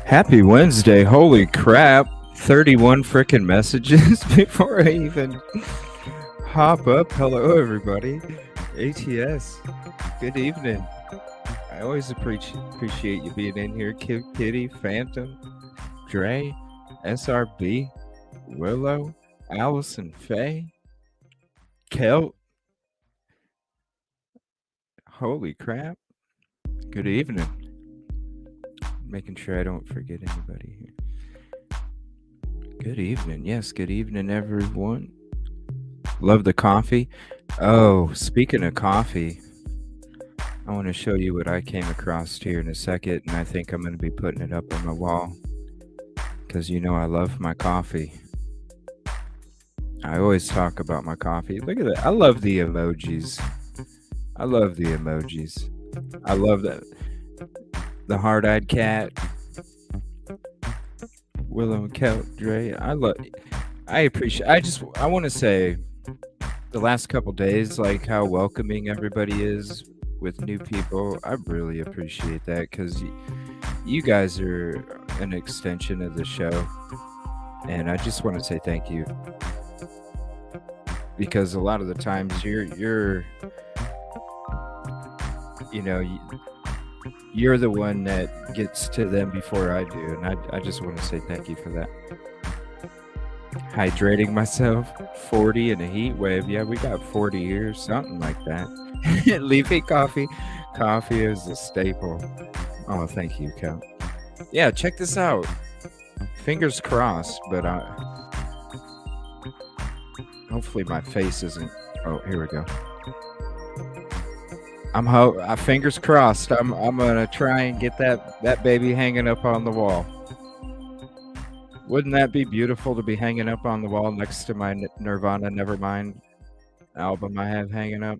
Happy Wednesday. Holy crap. 31 freaking messages before I even hop up. Hello, everybody. ATS. Good evening. I always appreciate you being in here. Kitty, Phantom, Dre, SRB, Willow, Allison, Faye, Kelt. Holy crap. Good evening. Making sure I don't forget anybody here. Good evening. Yes, good evening, everyone. Love the coffee. Oh, speaking of coffee, I want to show you what I came across here in a second, and I think I'm going to be putting it up on my wall because you know I love my coffee. I always talk about my coffee. Look at that. I love the emojis. I love the emojis. I love that. The hard-eyed cat, Willow and Kelt, Dre. I appreciate. I want to say, the last couple days, like how welcoming everybody is with new people. I really appreciate that because you guys are an extension of the show, and I just want to say thank you because a lot of the times you're the one that gets to them before I do, and I just want to say thank you for that. Hydrating myself, 40 in a heat wave. Yeah, we got 40 here, something like that. Leafy coffee. Coffee is a staple. Oh, thank you, Cal. Yeah, check this out. Fingers crossed, but hopefully my face isn't. Oh, here we go. Fingers crossed. I'm gonna try and get that baby hanging up on the wall. Wouldn't that be beautiful to be hanging up on the wall next to my Nirvana Nevermind album I have hanging up?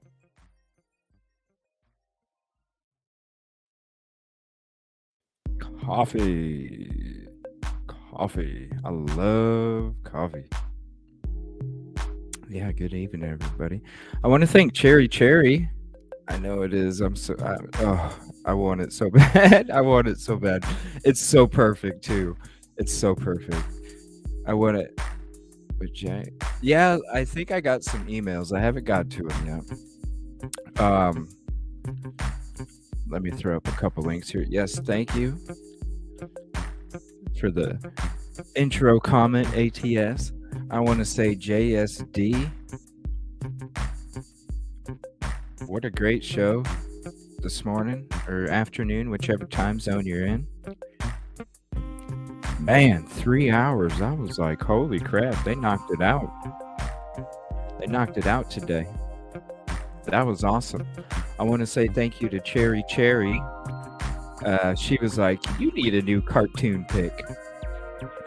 Coffee. I love coffee. Yeah, good evening, everybody. I want to thank Cherry. I know it is. I want it so bad. I want it so bad. It's so perfect too. It's so perfect. I want it with Jay. Yeah, I think I got some emails. I haven't got to them yet. Let me throw up a couple links here. Yes, thank you for the intro comment, ATS. I want to say JSD. What a great show this morning or afternoon, whichever time zone you're in. Man, 3 hours. I was like, holy crap, they knocked it out. They knocked it out today. That was awesome. I want to say thank you to Cherry. She was like, you need a new cartoon pic.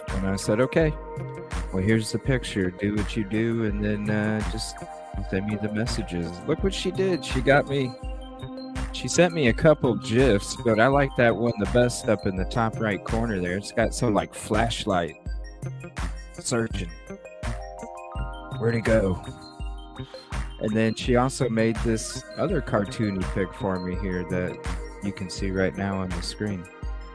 And I said, okay. Well, here's the picture. Do what you do, and then just send me the messages. Look what she did. She sent me a couple GIFs, but I like that one the best up in the top right corner there. It's got some like flashlight searching. Where'd it go? And then she also made this other cartoony pic for me here that you can see right now on the screen.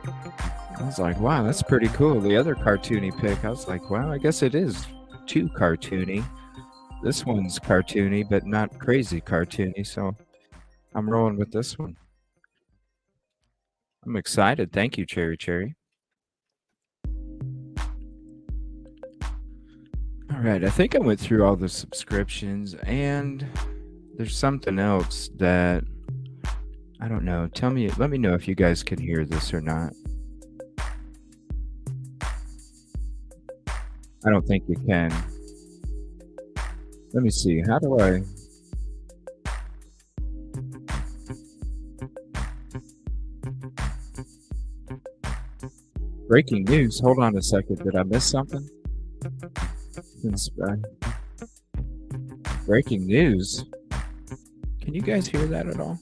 I was like, wow, that's pretty cool. The other cartoony pic, I was like, wow, I guess it is too cartoony. This one's cartoony, but not crazy cartoony, so I'm rolling with this one. I'm excited. Thank you, Cherry. All right, I think I went through all the subscriptions, and there's something else that I don't know. Let me know if you guys can hear this or not. I don't think you can. Let me see. How do I... Breaking news. Hold on a second. Did I miss something? Breaking news. Can you guys hear that at all?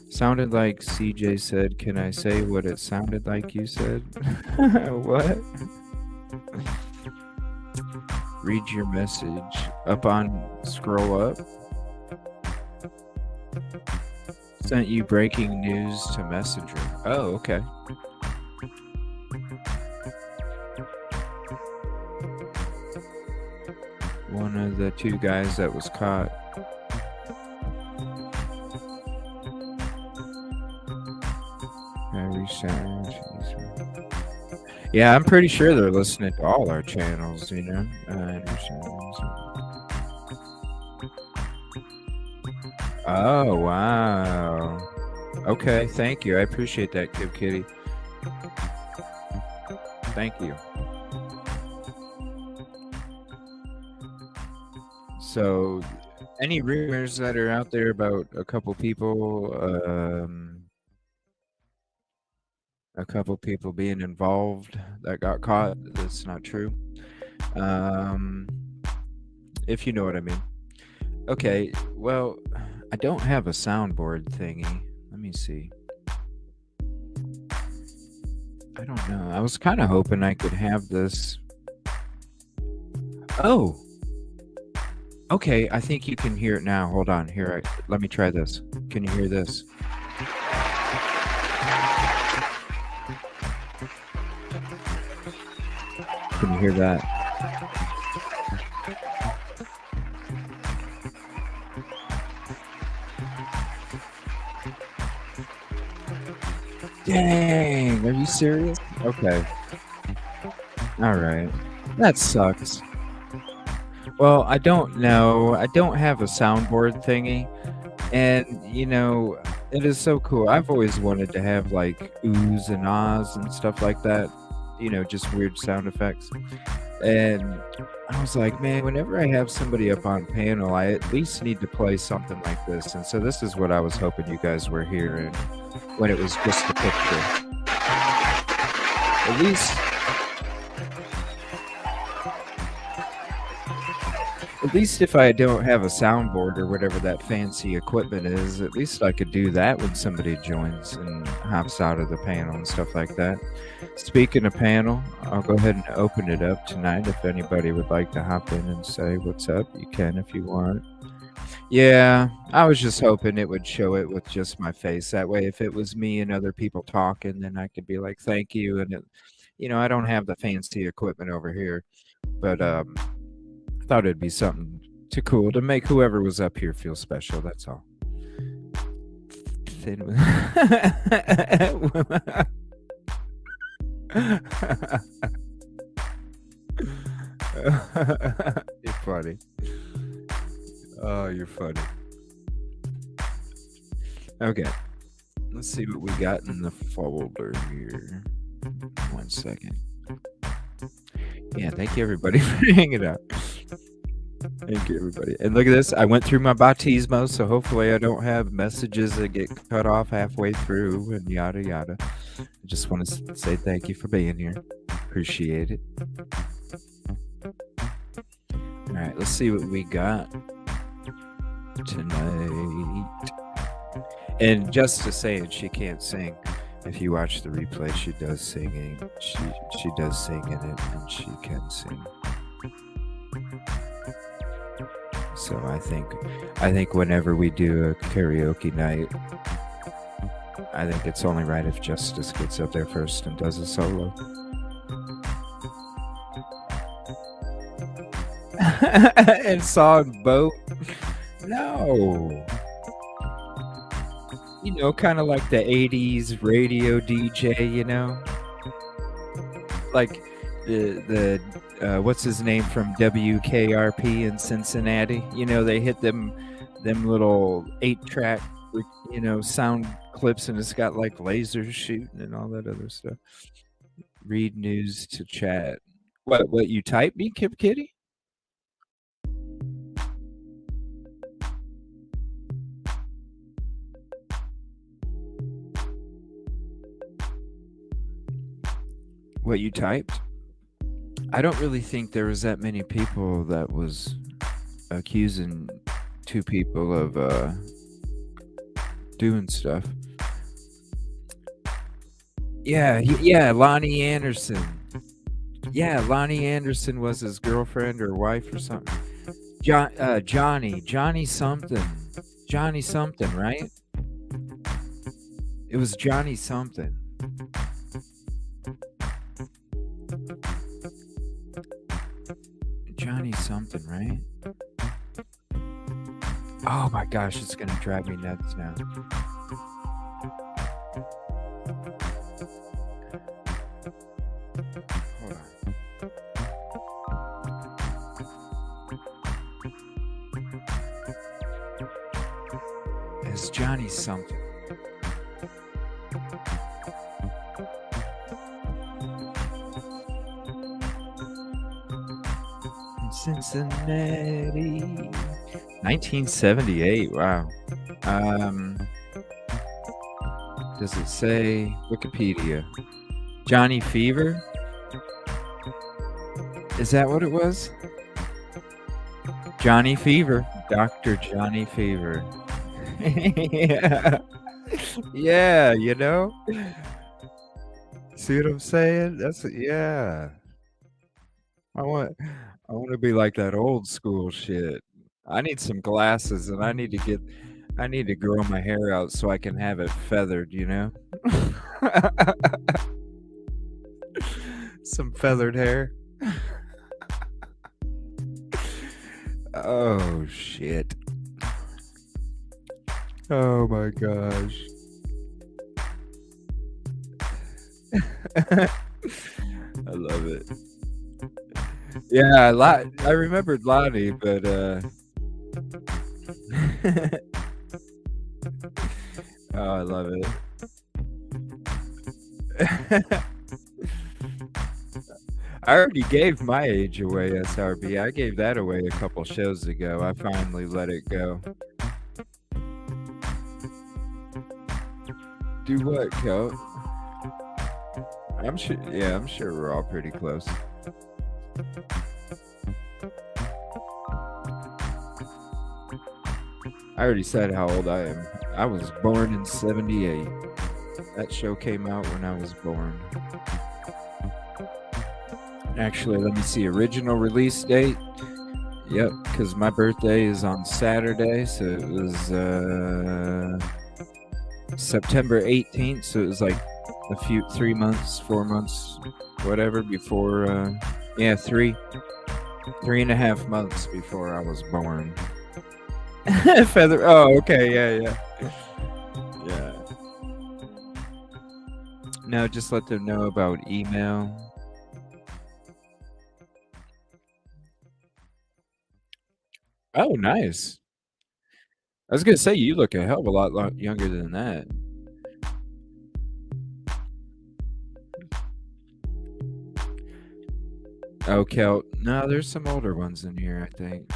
Sounded like CJ said, can I say what it sounded like you said? What? Read your message. Scroll up. sent you breaking news to Messenger. Oh, okay. One of the two guys that was caught. Yeah, I'm pretty sure they're listening to all our channels, you know. Oh, wow. Okay, thank you. I appreciate that, Kid Kitty. Thank you. So, any rumors that are out there about a couple people being involved that got caught? That's not true. If you know what I mean. Okay, well, I don't have a soundboard thingy. Let me see. I don't know. I was kind of hoping I could have this. Oh. Okay, I think you can hear it now. Hold on. Here, let me try this. Can you hear this? Can you hear that? Dang, are you serious? Okay. All right. That sucks. Well, I don't know. I don't have a soundboard thingy. And, you know, it is so cool. I've always wanted to have like oohs and ahs and stuff like that. You know, just weird sound effects. And I was like, man, whenever I have somebody up on panel, I at least need to play something like this. And so this is what I was hoping you guys were hearing when it was just a picture. At least if I don't have a soundboard or whatever that fancy equipment is, at least I could do that when somebody joins and hops out of the panel and stuff like that. Speaking of panel, I'll go ahead and open it up tonight. If anybody would like to hop in and say what's up, you can if you want. Yeah, I was just hoping it would show it with just my face. That way, if it was me and other people talking, then I could be like, thank you. And, you know, I don't have the fancy equipment over here, but I thought it'd be something too cool to make whoever was up here feel special. That's all. You're funny. Oh, you're funny. Okay. Let's see what we got in the folder here. 1 second. Yeah, thank you everybody for hanging out. Thank you everybody. And look at this. I went through my baptismo, so hopefully I don't have messages that get cut off halfway through and yada yada. I just want to say thank you for being here. Appreciate it. All right, let's see what we got tonight. And just to say it, she can't sing. If you watch the replay, she does singing. She does sing in it, and she can sing. So I think whenever we do a karaoke night, I think it's only right if Justice gets up there first and does a solo. And song Boat? No. You know, kind of like the 80s radio DJ, you know? Like the what's his name from WKRP in Cincinnati? You know, they hit them little 8-track, you know, sound clips, and it's got like lasers shooting and all that other stuff. Read news to chat. What you type me, Kip Kitty? What you typed? I don't really think there was that many people that was accusing two people of doing stuff. Yeah, Lonnie Anderson. Yeah, Lonnie Anderson was his girlfriend or wife or something. Johnny something, right? It was Johnny something. Johnny something, right? Oh my gosh, it's gonna drive me nuts now. Hold on. It's Johnny something. Cincinnati, 1978. Wow. Does it say Wikipedia? Johnny Fever? Is that what it was? Johnny Fever. Dr. Johnny Fever. Yeah. Yeah, you know? See what I'm saying? Yeah. I want to be like that old school shit. I need some glasses and I need to grow my hair out so I can have it feathered, you know? Some feathered hair. Oh shit. Oh my gosh. I love it. Yeah, I remembered Lonnie, but oh, I love it. I already gave my age away, SRB. I gave that away a couple shows ago. I finally let it go. Do what, Coat? I'm sure we're all pretty close. I already said how old I am. I was born in 78. That show came out when I was born. Actually, let me see. Original release date. Yep, because my birthday is on Saturday, so it was September 18th. So it was like 4 months, whatever before. 3.5 months before I was born. Feather. Oh, okay. Yeah. No, just let them know about email. Oh, nice. I was gonna say you look a hell of a lot younger than that. Oh, Kel. No, there's some older ones in here, I think.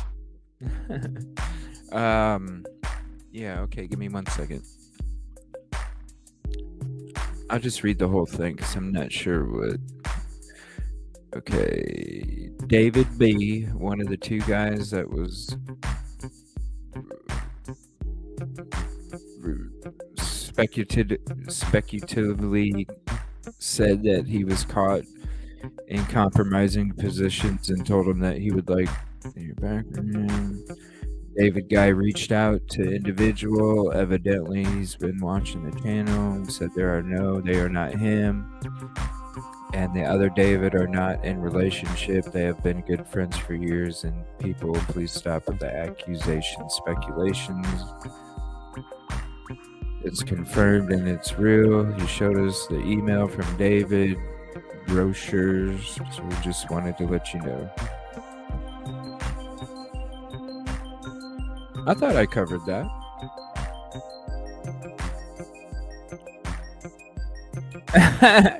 Yeah, okay, give me 1 second. I'll just read the whole thing because I'm not sure what. Okay, David B., one of the two guys that was speculatively said that he was caught in compromising positions and told him that he would like your background. David Guy reached out to individual. Evidently, he's been watching the channel. Said they are not him. And the other David are not in relationship. They have been good friends for years. And people, please stop with the accusations, speculations. It's confirmed and it's real. He showed us the email from David Brochures. So we just wanted to let you know. I thought I covered that.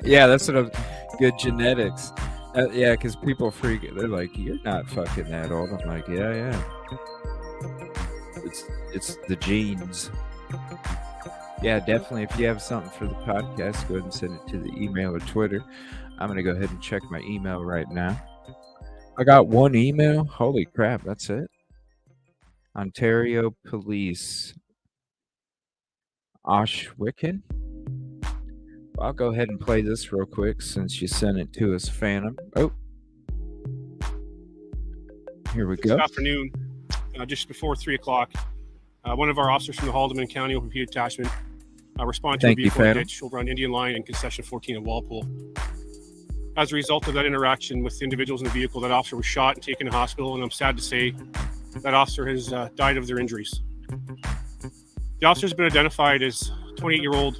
Yeah, that's what I'm. Good genetics. Yeah, because people freak it. They're like, "You're not fucking that old." I'm like, "Yeah. It's the genes." Yeah, definitely. If you have something for the podcast, go ahead and send it to the email or Twitter. I'm gonna go ahead and check my email right now. I got one email. Holy crap, that's it. Ontario Police. Oshwicken. I'll go ahead and play this real quick since you sent it to us, Phantom. Oh. Here we go. Good afternoon. Just before 3 o'clock, one of our officers from the Haldeman County Open Detachment responded to a vehicle in a ditch over on Indian Line and Concession 14 in Walpole. As a result of that interaction with individuals in the vehicle, that officer was shot and taken to hospital, and I'm sad to say that officer has died of their injuries. The officer has been identified as 28-year-old.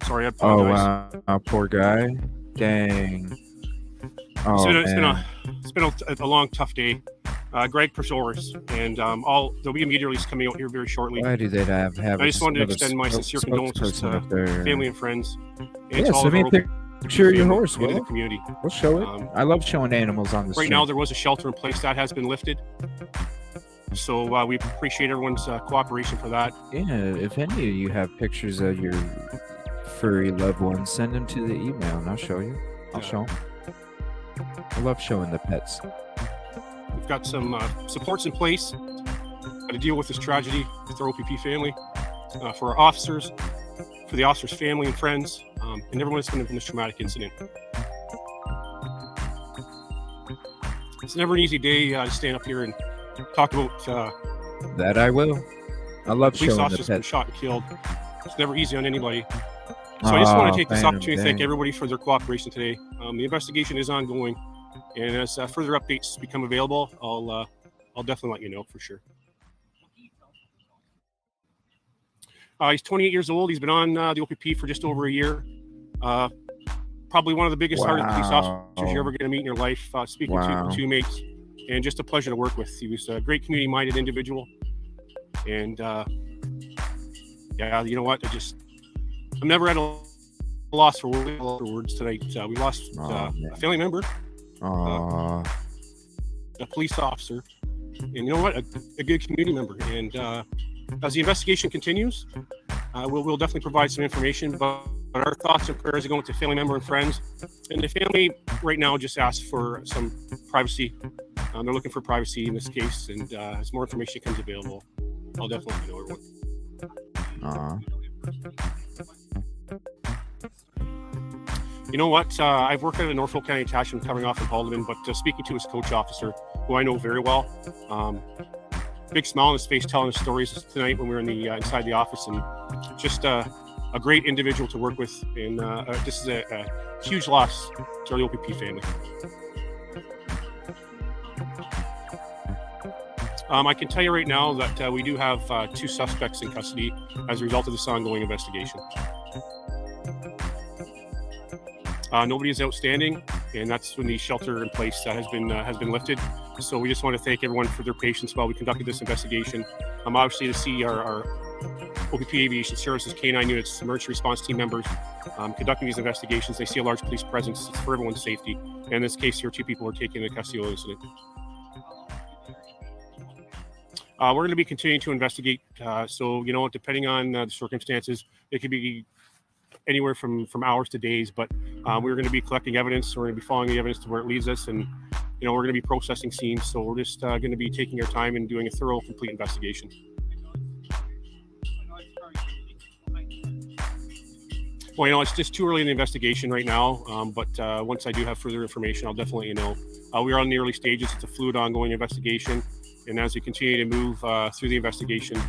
Sorry, I apologize. Oh, wow. Poor guy. Dang. Oh, it's been a long, tough day. Greg Presoris, and there'll be a media release coming out here very shortly. Why do they have I just wanted to extend my sincere condolences to family and friends. And yeah, to all send me a picture of your horse, in the community. We'll show it. I love showing animals on the street. Right now, there was a shelter in place that has been lifted. So we appreciate everyone's cooperation for that. Yeah, if any of you have pictures of your furry loved ones, send them to the email and I'll show you. I'll show them. I love showing the pets. We've got some supports in place to deal with this tragedy with our OPP family, for our officers, for the officers' family and friends, and everyone that's been in this traumatic incident. It's never an easy day to stand up here and talk about that. I will. I love police showing officers the been pets. shot and killed. It's never easy on anybody. So I just want to take this opportunity to thank everybody for their cooperation today. The investigation is ongoing, and as further updates become available, I'll definitely let you know for sure. He's 28 years old. He's been on the OPP for just over a year. Probably one of the biggest hearted police officers you're ever going to meet in your life. Speaking to two mates, and just a pleasure to work with. He was a great community-minded individual, and yeah, you know what? I'm never at a loss for words tonight. We lost a family member, a police officer, and you know what? A good community member. And as the investigation continues, we'll definitely provide some information. But our thoughts and prayers are going to family member and friends. And the family right now just asked for some privacy. They're looking for privacy in this case, and as more information becomes available, I'll definitely let you know everyone. You know what? I've worked at a Norfolk County attachment coming off in Haldeman, but speaking to his coach officer, who I know very well, big smile on his face telling us stories tonight when we were in the inside the office, and just a great individual to work with. And this is a huge loss to the OPP family. I can tell you right now that we do have 2 suspects in custody as a result of this ongoing investigation. Nobody is outstanding, and that's when the shelter in place has been lifted. So we just want to thank everyone for their patience while we conducted this investigation. Obviously, to see our OPP Aviation Services K-9 units, emergency response team members conducting these investigations, they see a large police presence. It's for everyone's safety. And in this case here, 2 people were taken into custody of the incident. We're going to be continuing to investigate. So, you know, depending on the circumstances, it could be anywhere from hours to days, but we're going to be collecting evidence. We're going to be following the evidence to where it leads us, and you know, we're going to be processing scenes. So we're just going to be taking our time and doing a thorough, complete investigation. Well, you know, it's just too early in the investigation right now, but once I do have further information, I'll definitely let you know. We are on the early stages. It's a fluid, ongoing investigation, and as we continue to move through the investigation,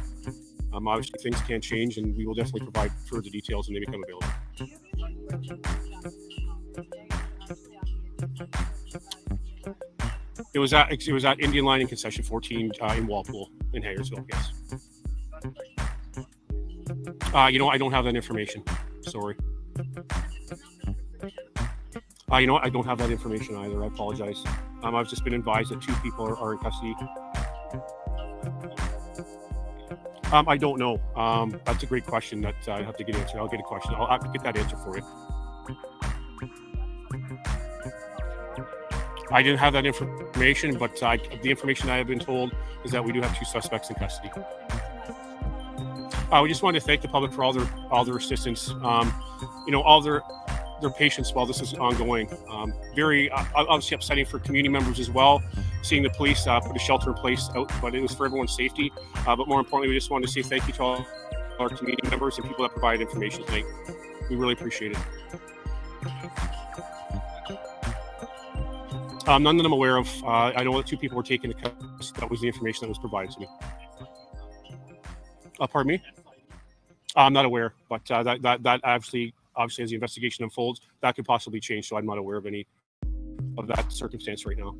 obviously things can change, and we will definitely provide further details when they become available. It was at Indian Line and Concession 14 in Walpole in Hayersville. Yes. You know, I don't have that information. Sorry. You know what? I don't have that information either. I apologize. I've just been advised that 2 people are in custody. I don't know. That's a great question that I have to get answered. I'll get a question. I'll have to get that answer for you. I didn't have that information, but the information I have been told is that we do have 2 suspects in custody. We just wanted to thank the public for all their assistance. You know, all their patience while this is ongoing. Very obviously upsetting for community members as well, seeing the police put a shelter in place out, but it was for everyone's safety. But more importantly, we just wanted to say thank you to all our community members and people that provided information tonight. We really appreciate it. None that I'm aware of. I know that 2 people were taken to custody. That was the information that was provided to me. Pardon me? I'm not aware, but that obviously as the investigation unfolds, that could possibly change. So I'm not aware of any of that circumstance right now.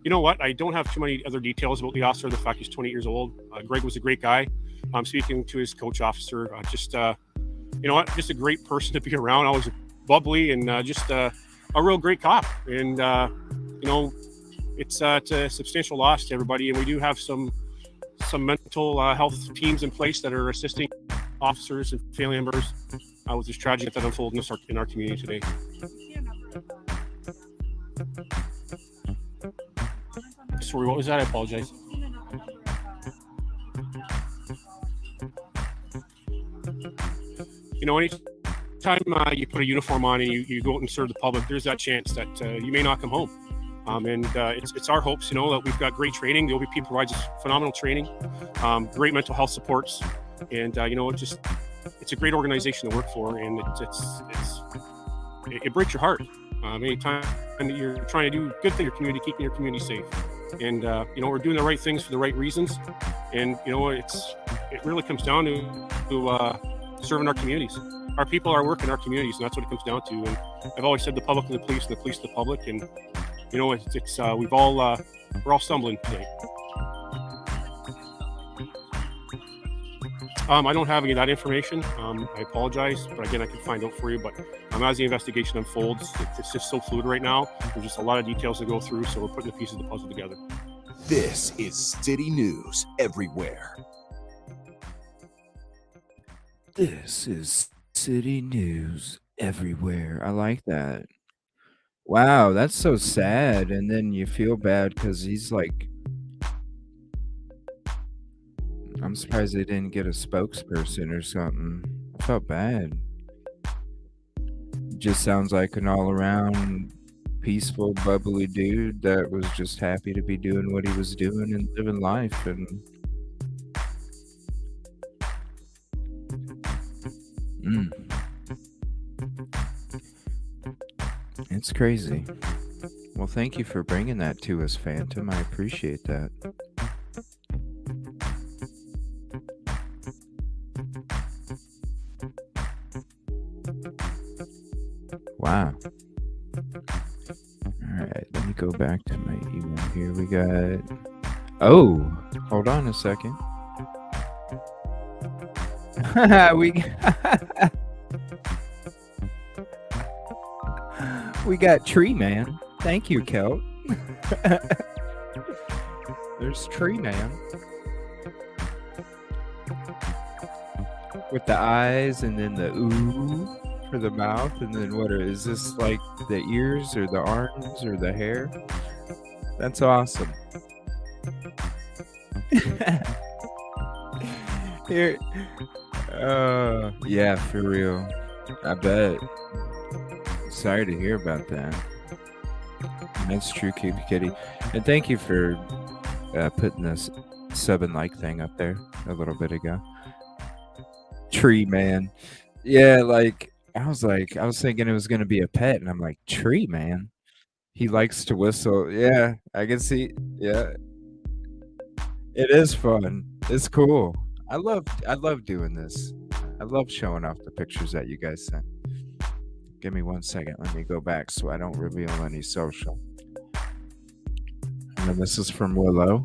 You know what? I don't have too many other details about the officer. The fact he's 28 years old. Greg was a great guy. I'm speaking to his coach officer. Just you know what? Just a great person to be around. Always bubbly and just a real great cop. And you know, it's a substantial loss to everybody. And we do have some mental health teams in place that are assisting officers and family members with this tragedy that unfolded in our community today. Sorry, what was that? I apologize. You know, anytime you put a uniform on and you go out and serve the public, there's that chance that you may not come home. And it's our hopes, you know, that we've got great training. The OPP provides us phenomenal training, great mental health supports, and you know, it's a great organization to work for, and it breaks your heart. Anytime that you're trying to do good thing in your community, keeping your community safe, and you know, we're doing the right things for the right reasons, and you know, it really comes down to serving our communities. Our people are working in our communities, and that's what it comes down to. And I've always said the public to the police, and the police to the public, and you know, we're all stumbling today. I don't have any of that information. I apologize, but again, I can find out for you. But as the investigation unfolds, it's just so fluid right now. There's just a lot of details to go through, so we're putting the pieces of the puzzle together. This is City News Everywhere. This is City News Everywhere. I like that. Wow, that's so sad. And then you feel bad because he's like, I'm surprised they didn't get a spokesperson or something. I felt bad. Just sounds like an all-around peaceful, bubbly dude that was just happy to be doing what he was doing and living life. And it's crazy. Well, thank you for bringing that to us, Phantom. I appreciate that. Wow. All right, let me go back to my email here. We got... Oh, hold on a second. We got Tree Man. Thank you, Kelt. There's Tree Man. With the eyes and then the ooh for the mouth, and then is this like the ears or the arms or the hair? That's awesome. Here. Yeah, for real. I bet. Sorry to hear about that. That's true, Kitty. And thank you for putting this sub and like thing up there a little bit ago. Tree Man. Yeah, like I was thinking it was gonna be a pet, and I'm like, Tree Man. He likes to whistle. Yeah, I can see. Yeah. It is fun. It's cool. I love doing this. I love showing off the pictures that you guys sent. Give me 1 second. Let me go back so I don't reveal any social. And then this is from Willow.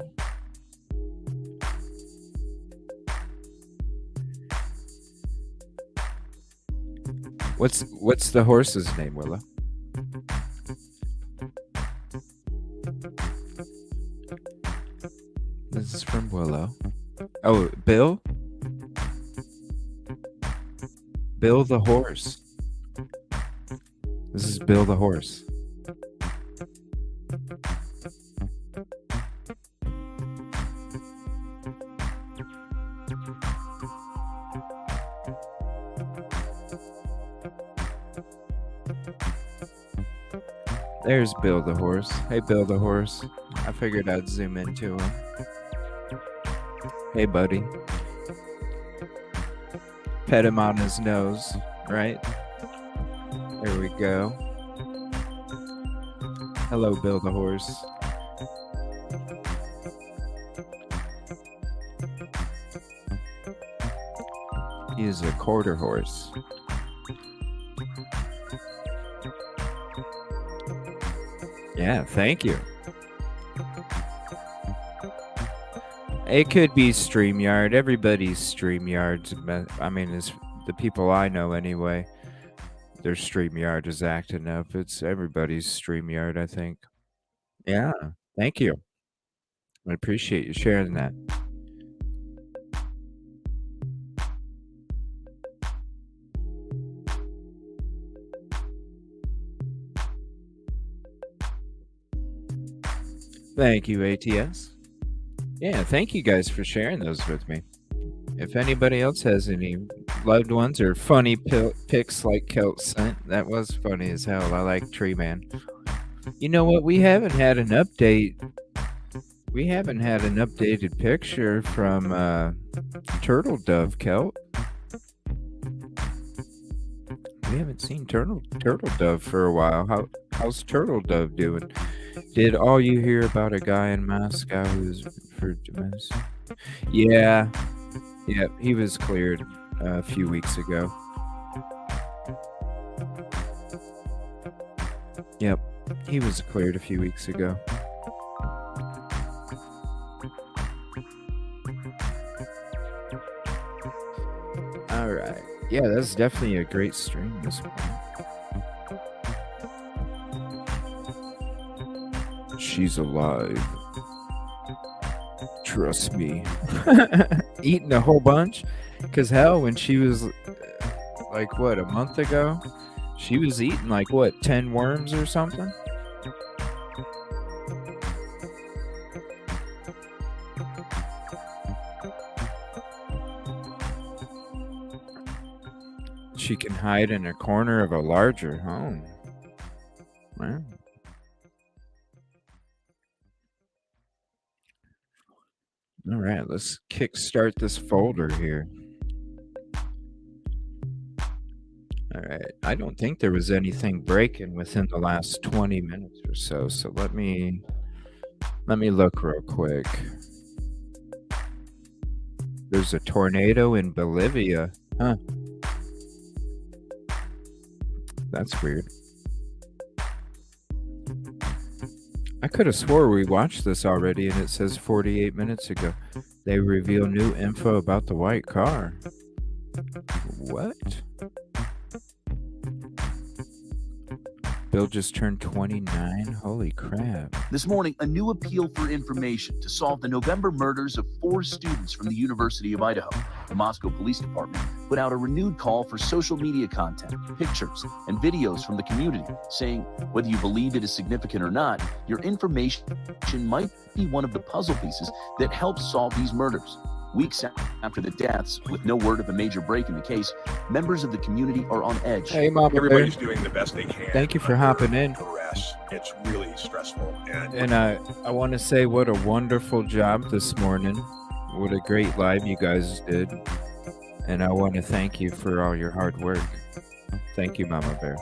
What's the horse's name, Willow? This is from Willow. Oh, Bill? Bill the horse. This is Bill the horse. There's Bill the horse. Hey, Bill the horse. I figured I'd zoom into him. Hey, buddy. Pet him on his nose, right? There we go. Hello, Bill the horse. He is a quarter horse. Yeah, thank you. It could be StreamYard. Everybody's StreamYard's. I mean, it's the people I know anyway. Their StreamYard is acting up. It's everybody's StreamYard, I think. Yeah, thank you. I appreciate you sharing that. Thank you, ATS. Yeah, thank you guys for sharing those with me. If anybody else has any loved ones or funny pics like Kelt sent, that was funny as hell. I like Tree Man. You know what? We haven't had an update. We haven't had an updated picture from Turtle Dove, Kelt. We haven't seen Turtle Dove for a while. How's Turtle Dove doing? Did all you hear about a guy in Moscow who's for domestic? Yeah, he was cleared a few weeks ago. Yep, he was cleared a few weeks ago. All right. Yeah, that's definitely a great stream this morning. She's alive. Trust me. Eating a whole bunch? Because hell, when she was like, what, a month ago? She was eating like, what, 10 worms or something? She can hide in a corner of a larger home. Wow. All right, let's kickstart this folder here. All right, I don't think there was anything breaking within the last 20 minutes or so. So let me look real quick. There's a tornado in Bolivia, huh? That's weird. I could have swore we watched this already, and it says 48 minutes ago. They reveal new info about the white car. What? Bill just turned 29? Holy crap. This morning, a new appeal for information to solve the November murders of 4 students from the University of Idaho. The Moscow Police Department put out a renewed call for social media content, pictures, and videos from the community, saying whether you believe it is significant or not, your information might be one of the puzzle pieces that helps solve these murders. Weeks after the deaths, with no word of a major break in the case, members of the community are on edge. Hey, Mama Everybody's Bear. doing the best they can. Thank you for hopping in. Duress. It's really stressful. And I want to say what a wonderful job this morning. What a great live you guys did. And I want to thank you for all your hard work. Thank you, Mama Bear.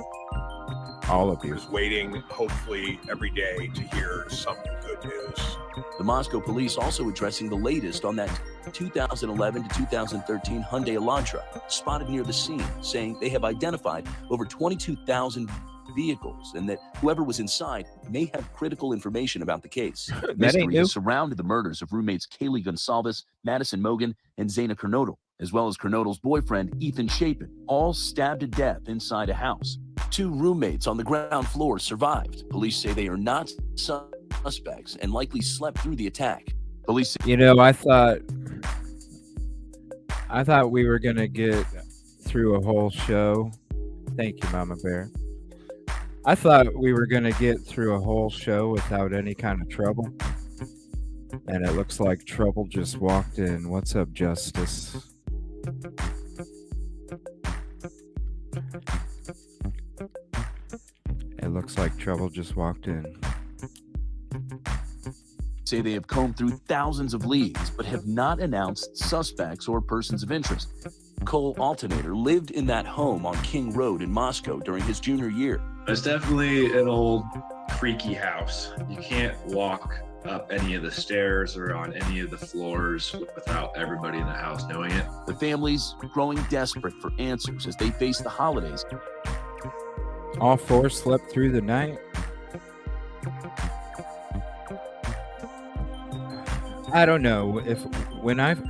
All of you. Just waiting, hopefully, every day to hear some good news. The Moscow police also addressing the latest on that 2011 to 2013 Hyundai Elantra spotted near the scene, saying they have identified over 22,000 vehicles and that whoever was inside may have critical information about the case. Mystery has surrounded the murders of roommates Kaylee Gonsalves, Madison Mogan, and Zaina Kernodle, as well as Kernodle's boyfriend Ethan Chapin, all stabbed to death inside a house. 2 roommates on the ground floor survived. Police say they are not suspects and likely slept through the attack. Police say, you know, I thought we were gonna get through a whole show. Thank you, Mama Bear. I thought we were gonna get through a whole show without any kind of trouble. And it looks like trouble just walked in. What's up, Justice? It looks like trouble just walked in. say they have combed through thousands of leads, but have not announced suspects or persons of interest. Cole Alternator lived in that home on King Road in Moscow during his junior year. It's definitely an old, creaky house. You can't walk up any of the stairs or on any of the floors without everybody in the house knowing it. The family's growing desperate for answers as they face the holidays. All four slept through the night. I don't know if when I've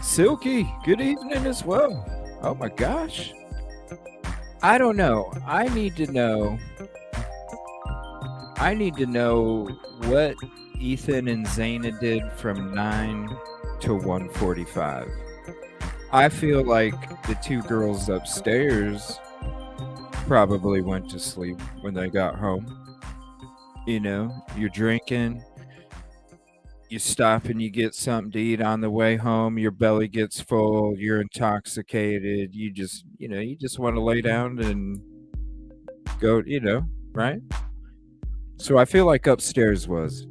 Silky, good evening as well. Oh my gosh. I don't know. I need to know what Ethan and Zaina did from 9 to 1:45. I feel like the two girls upstairs probably went to sleep when they got home. You know, you're drinking, you stop and you get something to eat on the way home, your belly gets full, you're intoxicated, you just want to lay down and go, right? So I feel like upstairs was.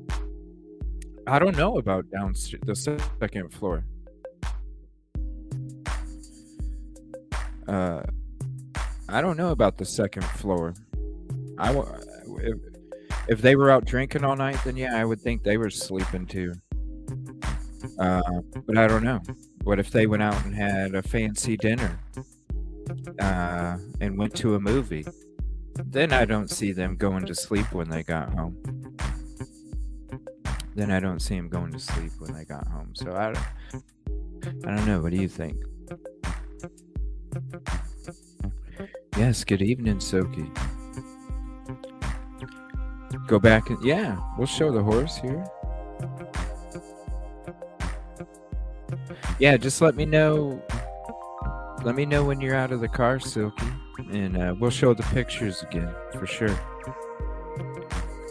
I don't know about downstairs, the second floor. I don't know about the second floor. If they were out drinking all night, then yeah, I would think they were sleeping too. But I don't know. What if they went out and had a fancy dinner and went to a movie? Then I don't see them going to sleep when they got home. So I don't know. What do you think? Yes, good evening, Soki. Go back and yeah, we'll show the horse here. Yeah, just let me know. Let me know when you're out of the car, Silky, and we'll show the pictures again for sure.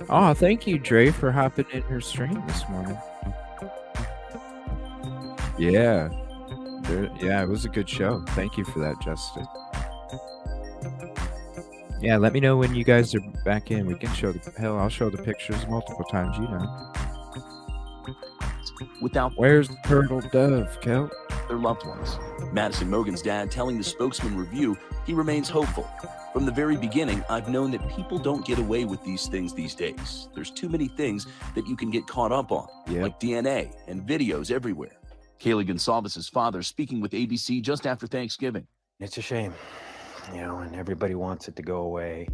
Oh, thank you, Dre, for hopping in her stream this morning. Yeah, it was a good show. Thank you for that, Justin. Yeah, let me know when you guys are back in. We can show I'll show the pictures multiple times, Where's Turtle Dove, Kel? Their loved ones. Madison Mogan's dad telling the Spokesman Review he remains hopeful. From the very beginning, I've known that people don't get away with these things these days. There's too many things that you can get caught up on, like DNA and videos everywhere. Kaylee Gonsalves' father speaking with ABC just after Thanksgiving. It's a shame, and everybody wants it to go away.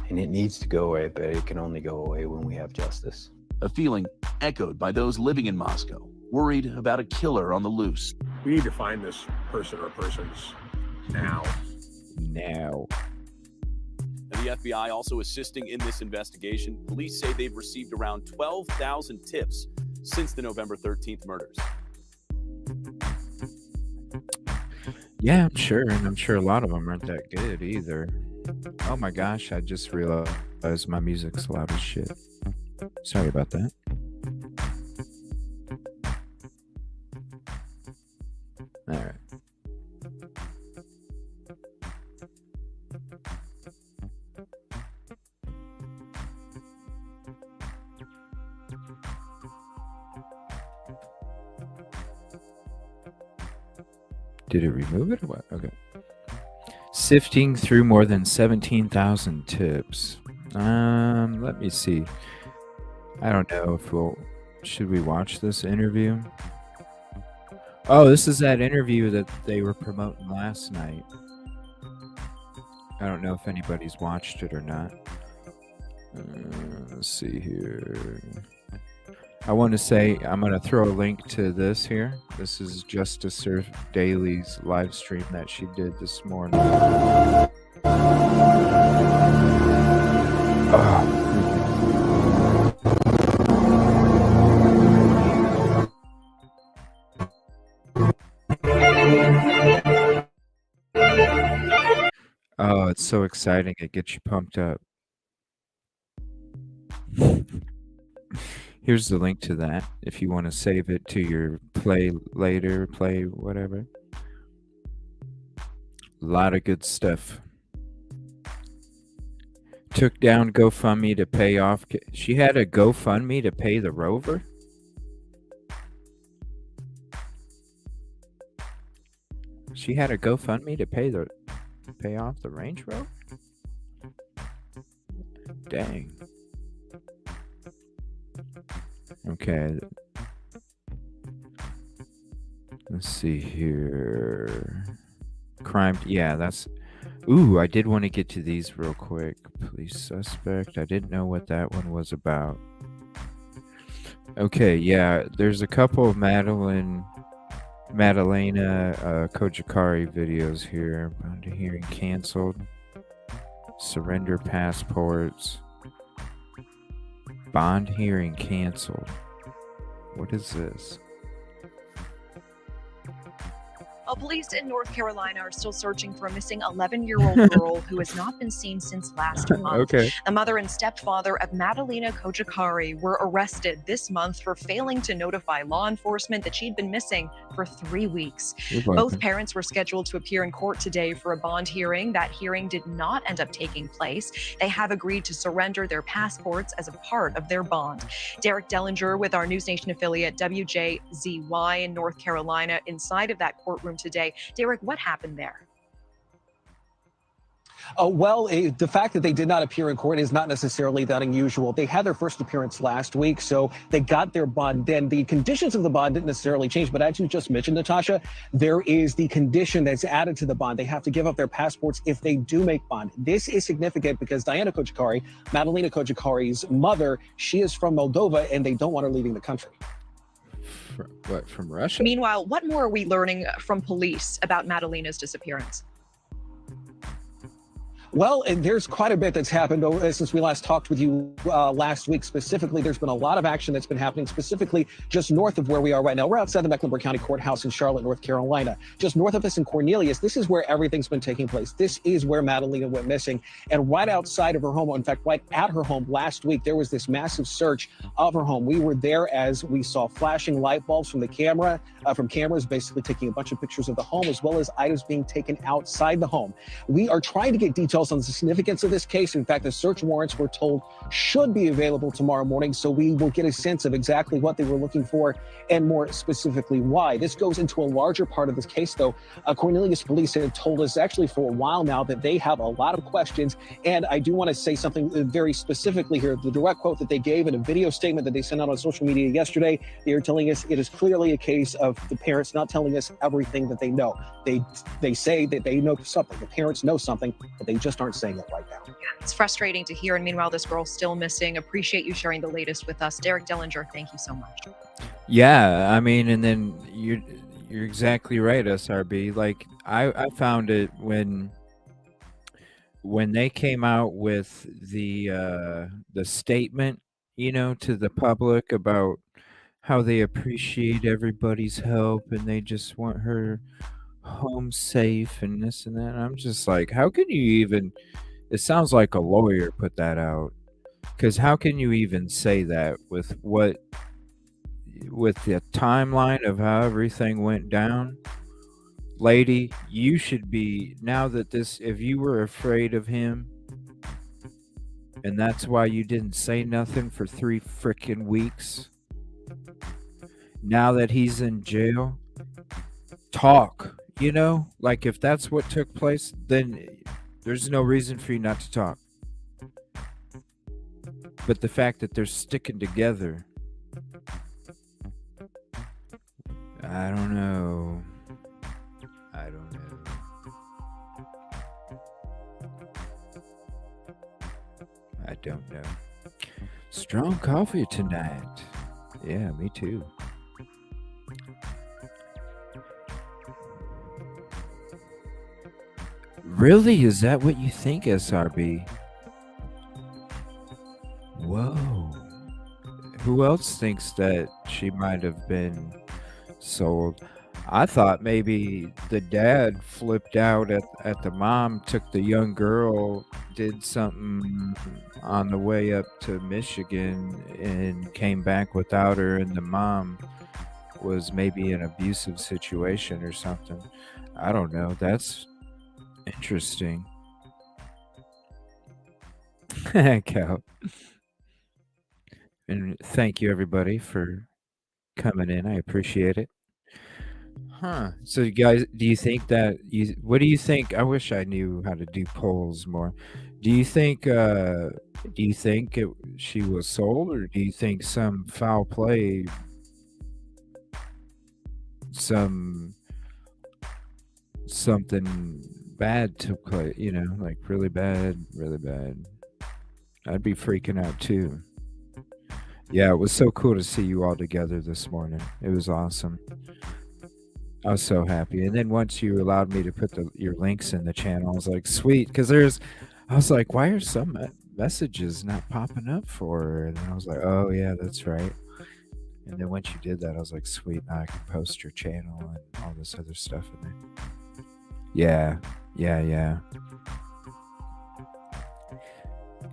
And it needs to go away, but it can only go away when we have justice. A feeling echoed by those living in Moscow, worried about a killer on the loose. We need to find this person or persons now. And the FBI also assisting in this investigation. Police say they've received around 12,000 tips since the November 13th murders. Yeah, I'm sure. And I'm sure a lot of them aren't that good either. Oh my gosh, I just realized my music's loud as shit. Sorry about that. All right. Did it remove it or what? Okay. Sifting through more than 17,000 tips. Let me see. I don't know if should we watch this interview? Oh, this is that interview that they were promoting last night. I don't know if anybody's watched it or not. Let's see here. I want to say I'm going to throw a link to this here. This is Justice Serve Daily's live stream that she did this morning. Oh, it's so exciting. It gets you pumped up. Here's the link to that if you want to save it to your play later, play whatever. A lot of good stuff. Took down GoFundMe to pay off. She had a GoFundMe to pay the rover? She had a GoFundMe to pay off the Range Rover? Dang. Okay. Let's see here. Crime. Yeah, that's. Ooh, I did want to get to these real quick. Police suspect. I didn't know what that one was about. Okay, yeah, there's a couple of Madalena Kojikari videos here. Bond hearing canceled. Surrender passports. Bond hearing canceled. What is this? Well, police in North Carolina are still searching for a missing 11-year-old girl who has not been seen since last month. Okay. The mother and stepfather of Madalena Kojikari were arrested this month for failing to notify law enforcement that she'd been missing for 3 weeks. Both parents were scheduled to appear in court today for a bond hearing. That hearing did not end up taking place. They have agreed to surrender their passports as a part of their bond. Derek Dellinger with our News Nation affiliate WJZY in North Carolina inside of that courtroom today. Derek, what happened there? The fact that they did not appear in court is not necessarily that unusual. They had their first appearance last week, so they got their bond then. The conditions of the bond didn't necessarily change, but as you just mentioned, Natasha, there is the condition that's added to the bond. They have to give up their passports if they do make bond. This is significant because Diana Kojikari, Madalena Kojikari's mother, she is from Moldova, and they don't want her leaving the country. From Russia? Meanwhile, what more are we learning from police about Madalena's disappearance? Well, and there's quite a bit that's happened since we last talked with you last week. Specifically, there's been a lot of action that's been happening specifically just north of where we are right now. We're outside the Mecklenburg County Courthouse in Charlotte, North Carolina. Just north of us in Cornelius, this is where everything's been taking place. This is where Madalena went missing. And right outside of her home, in fact, right at her home last week, there was this massive search of her home. We were there as we saw flashing light bulbs from the camera, from cameras, basically taking a bunch of pictures of the home, as well as items being taken outside the home. We are trying to get details on the significance of this case. In fact, the search warrants, we're told, should be available tomorrow morning, so we will get a sense of exactly what they were looking for and more specifically why. This goes into a larger part of this case, though. Cornelius police have told us actually for a while now that they have a lot of questions, and I do want to say something very specifically here. The direct quote that they gave in a video statement that they sent out on social media yesterday, they are telling us it is clearly a case of the parents not telling us everything that they know. They say that they know something. The parents know something, but they just aren't saying it right now. Yeah, it's frustrating to hear. And meanwhile, this girl's still missing. Appreciate you sharing the latest with us. Derek Dellinger, thank you so much. Yeah, I mean, and then you're exactly right, SRB. Like I found it when they came out with the statement, to the public about how they appreciate everybody's help and they just want her home safe and this and that. And I'm just like, how can you even? It sounds like a lawyer put that out, because how can you even say that with the timeline of how everything went down? Lady, you should be, now that if you were afraid of him and that's why you didn't say nothing for 3 freaking weeks, now that he's in jail, talk. Like if that's what took place, then there's no reason for you not to talk. But the fact that they're sticking together, I don't know. I don't know. Strong coffee tonight. Yeah, me too. Really? Is that what you think, SRB? Whoa. Who else thinks that she might have been sold? I thought maybe the dad flipped out at the mom, took the young girl, did something on the way up to Michigan and came back without her, and the mom was maybe in an abusive situation or something. I don't know. That's interesting. Cal. And thank you everybody for coming in. I appreciate it. Huh. So you guys, do you think that what do you think? I wish I knew how to do polls more. Do you think she was sold, or do you think some foul play, something bad took place, like really bad, really bad? I'd be freaking out too. Yeah, it was so cool to see you all together this morning. It was awesome. I was so happy. And then once you allowed me to put your links in the channel, I was like, sweet. Because I was like, why are some messages not popping up for her? And I was like, oh, yeah, that's right. And then once you did that, I was like, sweet, now I can post your channel and all this other stuff in there. Yeah.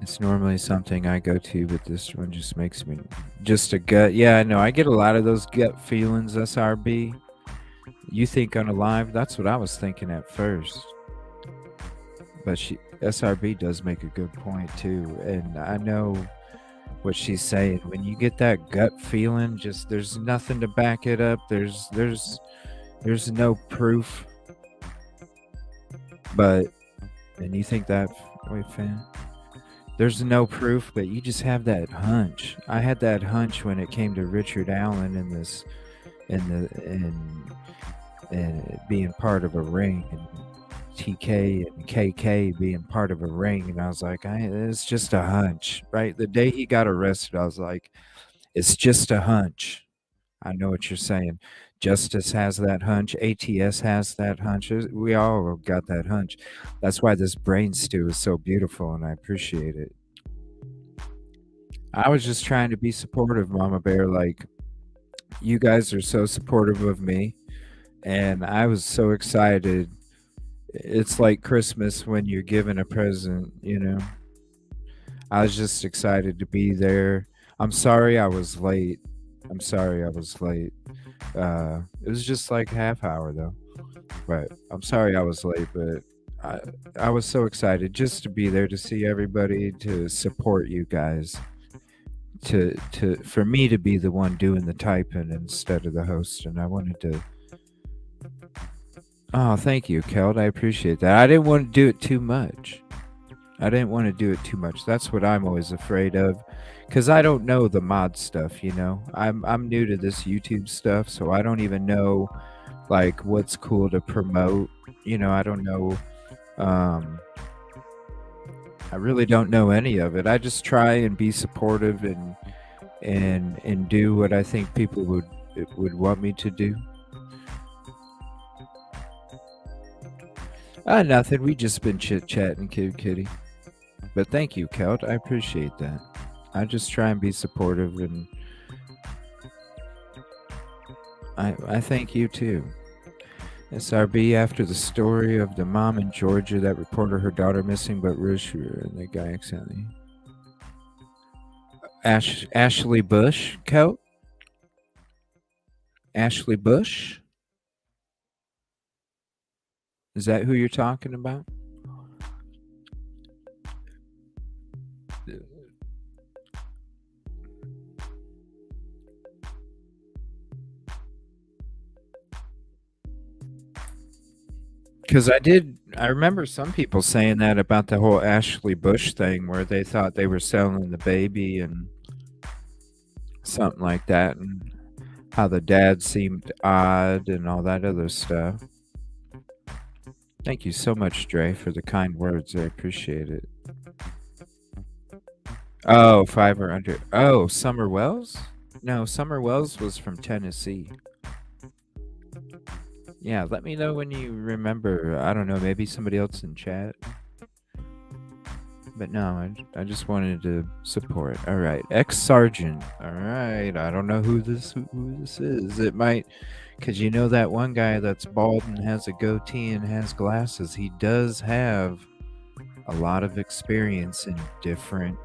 It's normally something I go to, but this one just makes me just a gut. Yeah, I know. I get a lot of those gut feelings, SRB. You think on a live? That's what I was thinking at first. But SRB does make a good point too. And I know what she's saying. When you get that gut feeling, just there's nothing to back it up. There's no proof. But, and you think that, wait, fan? There's no proof, but you just have that hunch. I had that hunch when it came to Richard Allen and being part of a ring, and TK and KK being part of a ring, and I was like, it's just a hunch, right? The day he got arrested, I was like, it's just a hunch. I know what you're saying. Justice has that hunch. ATS has that hunch. We all got that hunch. That's why this brain stew is so beautiful, and I appreciate it. I was just trying to be supportive, Mama Bear. Like, you guys are so supportive of me, and I was so excited. It's like Christmas when you're given a present, I was just excited to be there. I'm sorry I was late. It was just like half hour though. But I'm sorry I was late, but I was so excited just to be there, to see everybody, to support you guys. For me to be the one doing the typing instead of the host, and I wanted to. Oh, thank you, Keld. I appreciate that. I didn't want to do it too much. That's what I'm always afraid of, because I don't know the mod stuff. I'm new to this YouTube stuff, so I don't even know like what's cool to promote. I don't know. I really don't know any of it. I just try and be supportive and do what I think people would want me to do. Nothing. We just been chit-chatting, kitty. But thank you, Kelt. I appreciate that. I just try and be supportive, and I thank you too. SRB, after the story of the mom in Georgia that reported her daughter missing, but Rusher and the guy accidentally. Ashley Bush, Kelt? Ashley Bush? Is that who you're talking about? Because I remember some people saying that about the whole Ashley Bush thing, where they thought they were selling the baby and something like that, and how the dad seemed odd and all that other stuff. Thank you so much, Dre, for the kind words. I appreciate it. Oh, 5 or under. Oh, Summer Wells? No, Summer Wells was from Tennessee. Yeah, let me know when you remember. I don't know, maybe somebody else in chat. But no, I just wanted to support. All right, ex-sergeant. All right, I don't know who this is. It might, because you know that one guy that's bald and has a goatee and has glasses. He does have a lot of experience in different.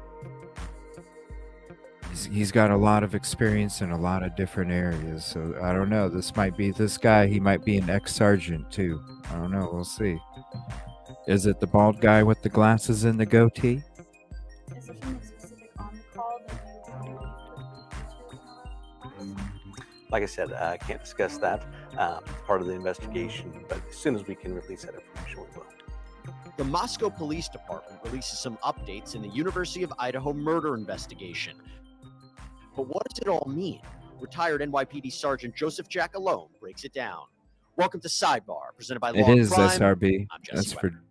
He's got a lot of experience in a lot of different areas. So I don't know. This might be this guy. He might be an ex-sergeant too. I don't know. We'll see. Is it the bald guy with the glasses and the goatee? Is there something specific on the call that you Like I said, I can't discuss that. part of the investigation. But as soon as we can release that information, we will. The Moscow Police Department releases some updates in the University of Idaho murder investigation. But what does it all mean? Retired NYPD Sergeant Joseph Jackalone breaks it down. Welcome to Sidebar, presented by Law It and is Crime. SRB. I'm Jesse That's Weber. for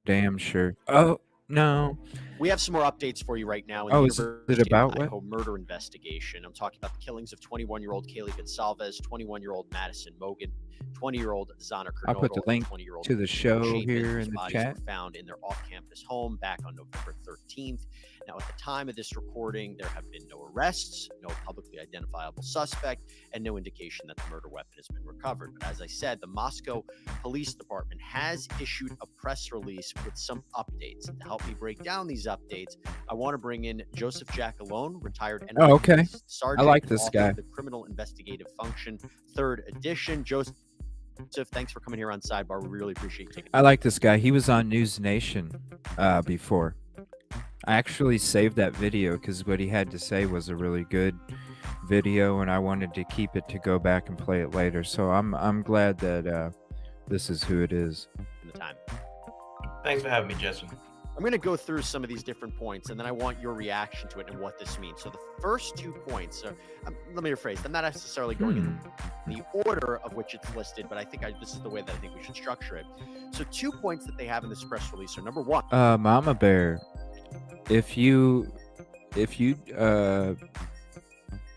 damn sure. Oh, no. We have some more updates for you right now in Oh, the is it University about of what? Idaho murder investigation. I'm talking about the killings of 21-year-old Kaylee Gonsalves, 21-year-old Madison Mogan, 20-year-old Zana I'll put the Kernodle, link and 20-year-old to the show Chapin, here whose in the bodies chat. were found in their off-campus home back on November 13th. Now, at the time of this recording, there have been no arrests, no publicly identifiable suspect, and no indication that the murder weapon has been recovered. But as I said, the Moscow Police Department has issued a press release with some updates. And to help me break down these updates, I want to bring in Joseph Jackalone, retired NYPD Oh, okay. Sergeant, I like this author guy. of the Criminal Investigative Function, 3rd edition. Joseph, thanks for coming here on Sidebar. We really appreciate you taking I like this guy. He was on News Nation before. I actually saved that video because what he had to say was a really good video, and I wanted to keep it to go back and play it later. So I'm glad that this is who it is. the time. Thanks for having me, Jesse. I'm going to go through some of these different points, and then I want your reaction to it and what this means. So the first 2 points, let me rephrase. I'm not necessarily going in the order of which it's listed, but I think this is the way that I think we should structure it. So 2 points that they have in this press release are, number one. Mama Bear, if you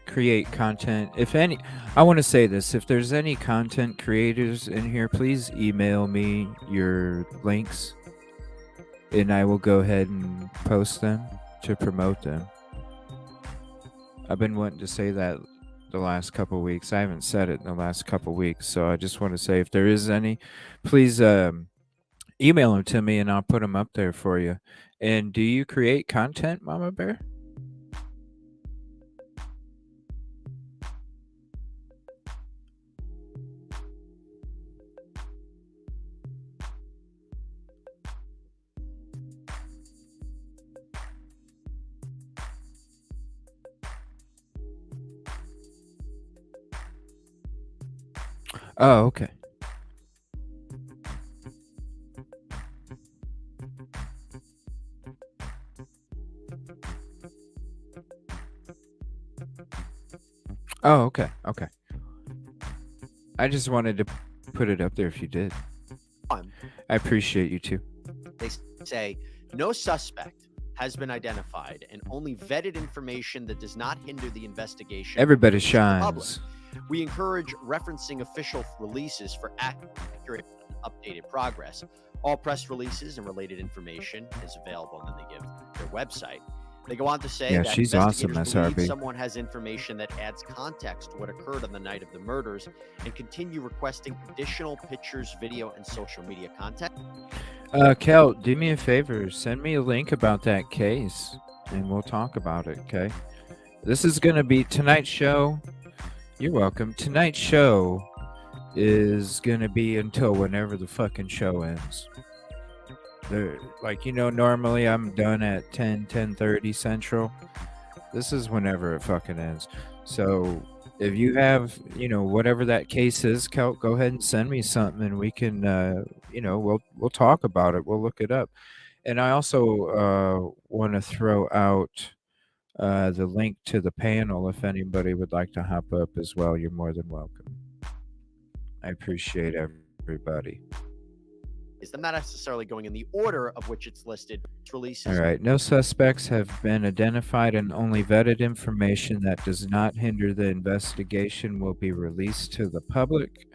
create content, if any, I want to say this, if there's any content creators in here, please email me your links and I will go ahead and post them to promote them. I've been wanting to say that the last couple of weeks. I haven't said it in the last couple of weeks, so I just want to say if there is any, please email them to me and I'll put them up there for you. And do you create content, Mama Bear? Oh, okay. Oh, okay. Okay. I just wanted to put it up there if you did. I appreciate you too. They say no suspect has been identified and only vetted information that does not hinder the investigation. Everybody released to the public. shines. We encourage referencing official releases for accurate and updated progress. All press releases and related information is available, and then they give their website. They go on to say Yeah, that she's awesome, investigators believe SRB. someone has information that adds context to what occurred on the night of the murders and continue requesting additional pictures, video, and social media content. Kel, do me a favor. Send me a link about that case, and we'll talk about it, okay? This is going to be tonight's show. You're welcome. Tonight's show is going to be until whenever the fucking show ends. Like, normally I'm done at 10:30 Central. This is whenever it fucking ends. So if you have, whatever that case is, Kel, go ahead and send me something and we can, we'll talk about it. We'll look it up. And I also want to throw out the link to the panel. If anybody would like to hop up as well, you're more than welcome. I appreciate everybody. I'm not necessarily going in the order of which it's listed. Releases. All right. No suspects have been identified, and only vetted information that does not hinder the investigation will be released to the public.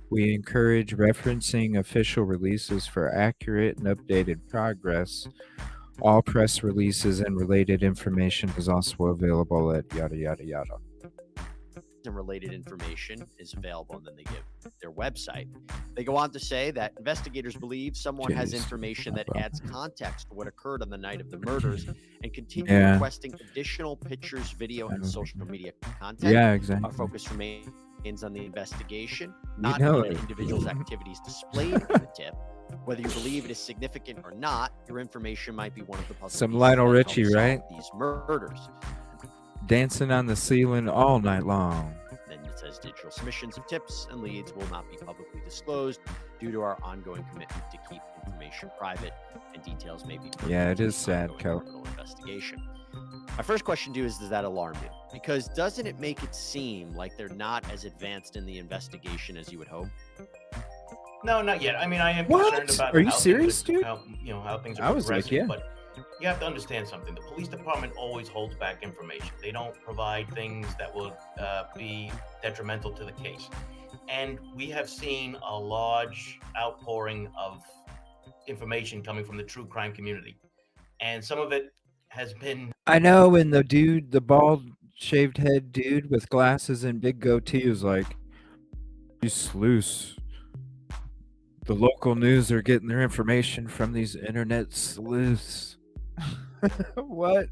We encourage referencing official releases for accurate and updated progress. All press releases and related information is also available at yada, yada, yada. And related information is available, and then they give their website. They go on to say that investigators believe someone has information that adds context to what occurred on the night of the murders and continue requesting additional pictures, video, and social media content. Yeah, exactly. Our focus remains on the investigation, not know on an it. individual's activities displayed in the tip. Whether you believe it is significant or not, your information might be one of the puzzle Some pieces Lionel that help Richie, solve right? These murders. Dancing on the ceiling all night long. Then it says says digital submissions of tips and leads will not be publicly disclosed due to our ongoing commitment to keep information private, and details may be Yeah, it is to sad, ongoing Kel. criminal investigation. My first question to you is, does that alarm you? Because doesn't it make it seem like they're not as advanced in the investigation as you would hope? No, not yet. I mean, I am What? concerned about Are you how serious, things are, dude? how things are I was like, progressing, yeah. but you have to understand something. The police department always holds back information. They don't provide things that would be detrimental to the case. And we have seen a large outpouring of information coming from the true crime community. And some of it has been... I know, and the dude, the bald shaved head dude with glasses and big goatee was like, these sleuths. The local news are getting their information from these internet sleuths. What?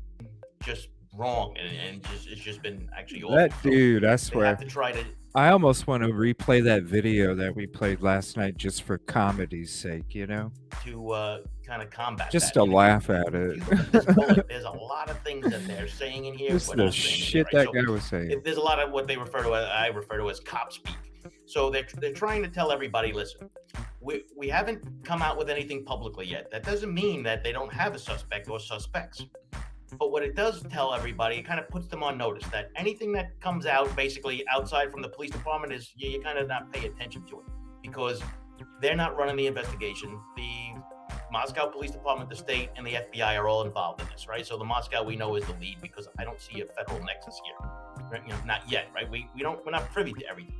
just wrong, and it's just been actually awful. That dude, I They swear. have to try to... I almost want to replay that video that we played last night just for comedy's sake, you know? to kind of combat Just that. to laugh at it. If you look at this bullet, there's a lot of things that they're saying in here. Just we're the not saying in shit here, that right? guy was saying. There's a lot of what they I refer to as cop speak. So they're trying to tell everybody, listen, we haven't come out with anything publicly yet. That doesn't mean that they don't have a suspect or suspects. But what it does tell everybody, it kind of puts them on notice that anything that comes out basically outside from the police department is you kind of not pay attention to it, because they're not running the investigation. The Moscow Police Department, the state, and the FBI are all involved in this, right? So the Moscow we know is the lead, because I don't see a federal nexus here, right? You know, not yet, right? We're not privy to everything.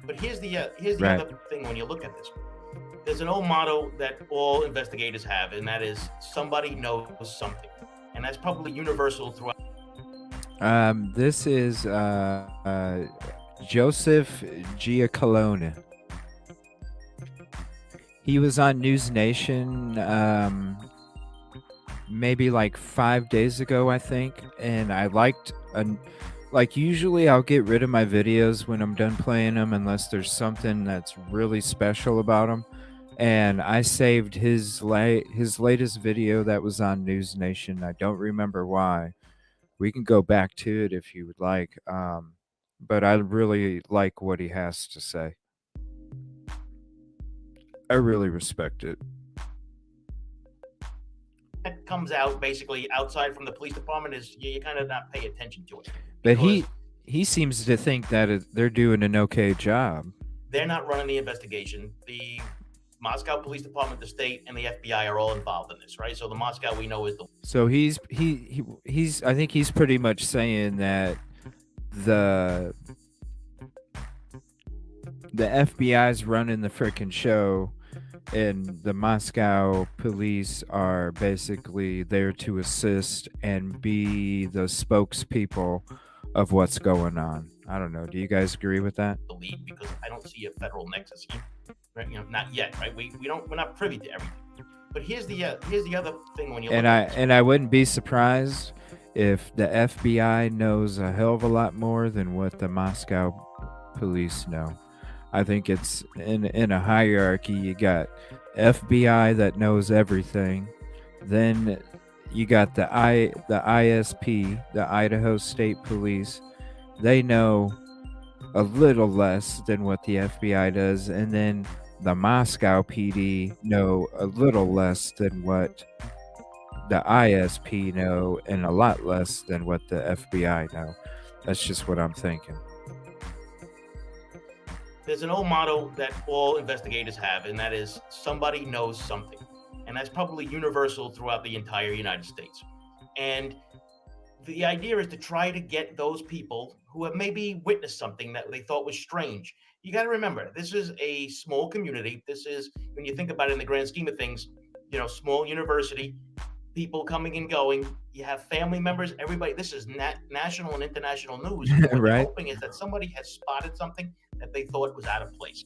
But here's the Right. other thing when you look at this. There's an old motto that all investigators have, and that is somebody knows something. And that's probably universal throughout. This is Joseph Giacalone. He was on News Nation maybe like 5 days ago, I think, and I liked like usually I'll get rid of my videos when I'm done playing them unless there's something that's really special about them. And I saved his latest video that was on News Nation. I don't remember why. We can go back to it if you would like. But I really like what he has to say. I really respect it. That comes out basically outside from the police department is you kind of not pay attention to it. But he seems to think that they're doing an okay job. They're not running the investigation. The Moscow Police Department, the state, and the FBI are all involved in this, right? So the Moscow we know is the... So he's I think he's pretty much saying that the FBI's running the frickin' show, and the Moscow police are basically there to assist and be the spokespeople of what's going on. I don't know. Do you guys agree with that? the lead, because I don't see a federal nexus here, right? You know, not yet, right? We're not privy to everything. But here's the other thing when you look at I wouldn't be surprised if the FBI knows a hell of a lot more than what the Moscow police know. I think it's in a hierarchy. You got FBI that knows everything, then you got the ISP, the Idaho State Police. They know a little less than what the FBI does, and then the Moscow PD know a little less than what the ISP know, and a lot less than what the FBI know. That's just what I'm thinking. there's an old motto that all investigators have, and that is somebody knows something. And that's probably universal throughout the entire United States. And the idea is to try to get those people who have maybe witnessed something that they thought was strange. You got to remember, this is a small community. This is, when you think about it in the grand scheme of things, you know, small university, people coming and going. You have family members, everybody. This is national and international news. What they're Right. hoping is that somebody has spotted something that they thought was out of place.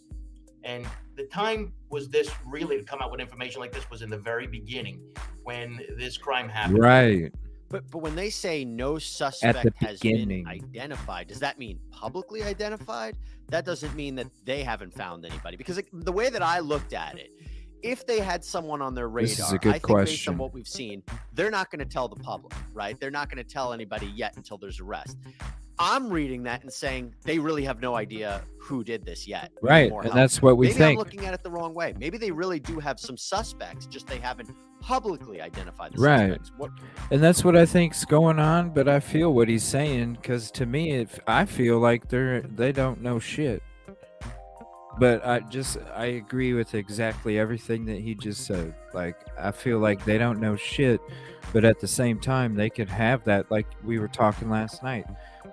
And the time was this really to come out with information like this was in the very beginning when this crime happened. Right. But when they say no suspect has beginning. been identified, does that mean publicly identified? That doesn't mean that they haven't found anybody. Because the way that I looked at it, if they had someone on their radar, This is a good I think based question. on what we've seen, they're not going to tell the public, right? They're not going to tell anybody yet until there's arrest. I'm reading that and saying they really have no idea who did this yet. We need Right, more and help. that's what we Maybe think. I'm looking at it the wrong way. Maybe they really do have some suspects, just they haven't publicly identified the Right. suspects. What? And that's what I think's going on, but I feel what he's saying, because to me, I feel like they don't know shit. But I agree with exactly everything that he just said. Like, I feel like they don't know shit, but at the same time, they could have that, like we were talking last night.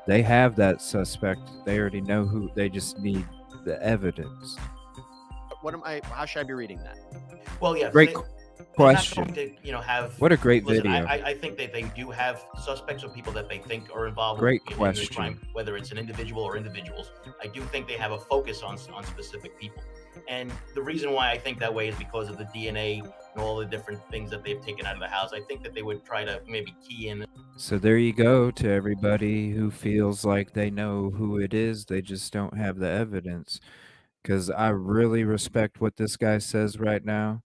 They have that suspect. They already know who. They just need the evidence. How should I be reading that? Well, yeah. Great they're question. not going to, have. What a great Listen, video. I think that they do have suspects or people that they think are involved Great in the question. crime, whether it's an individual or individuals. I do think they have a focus on specific people. And the reason why I think that way is because of the DNA and all the different things that they've taken out of the house. I think that they would try to maybe key in. So there you go, to everybody who feels like they know who it is. They just don't have the evidence. Because I really respect what this guy says right now,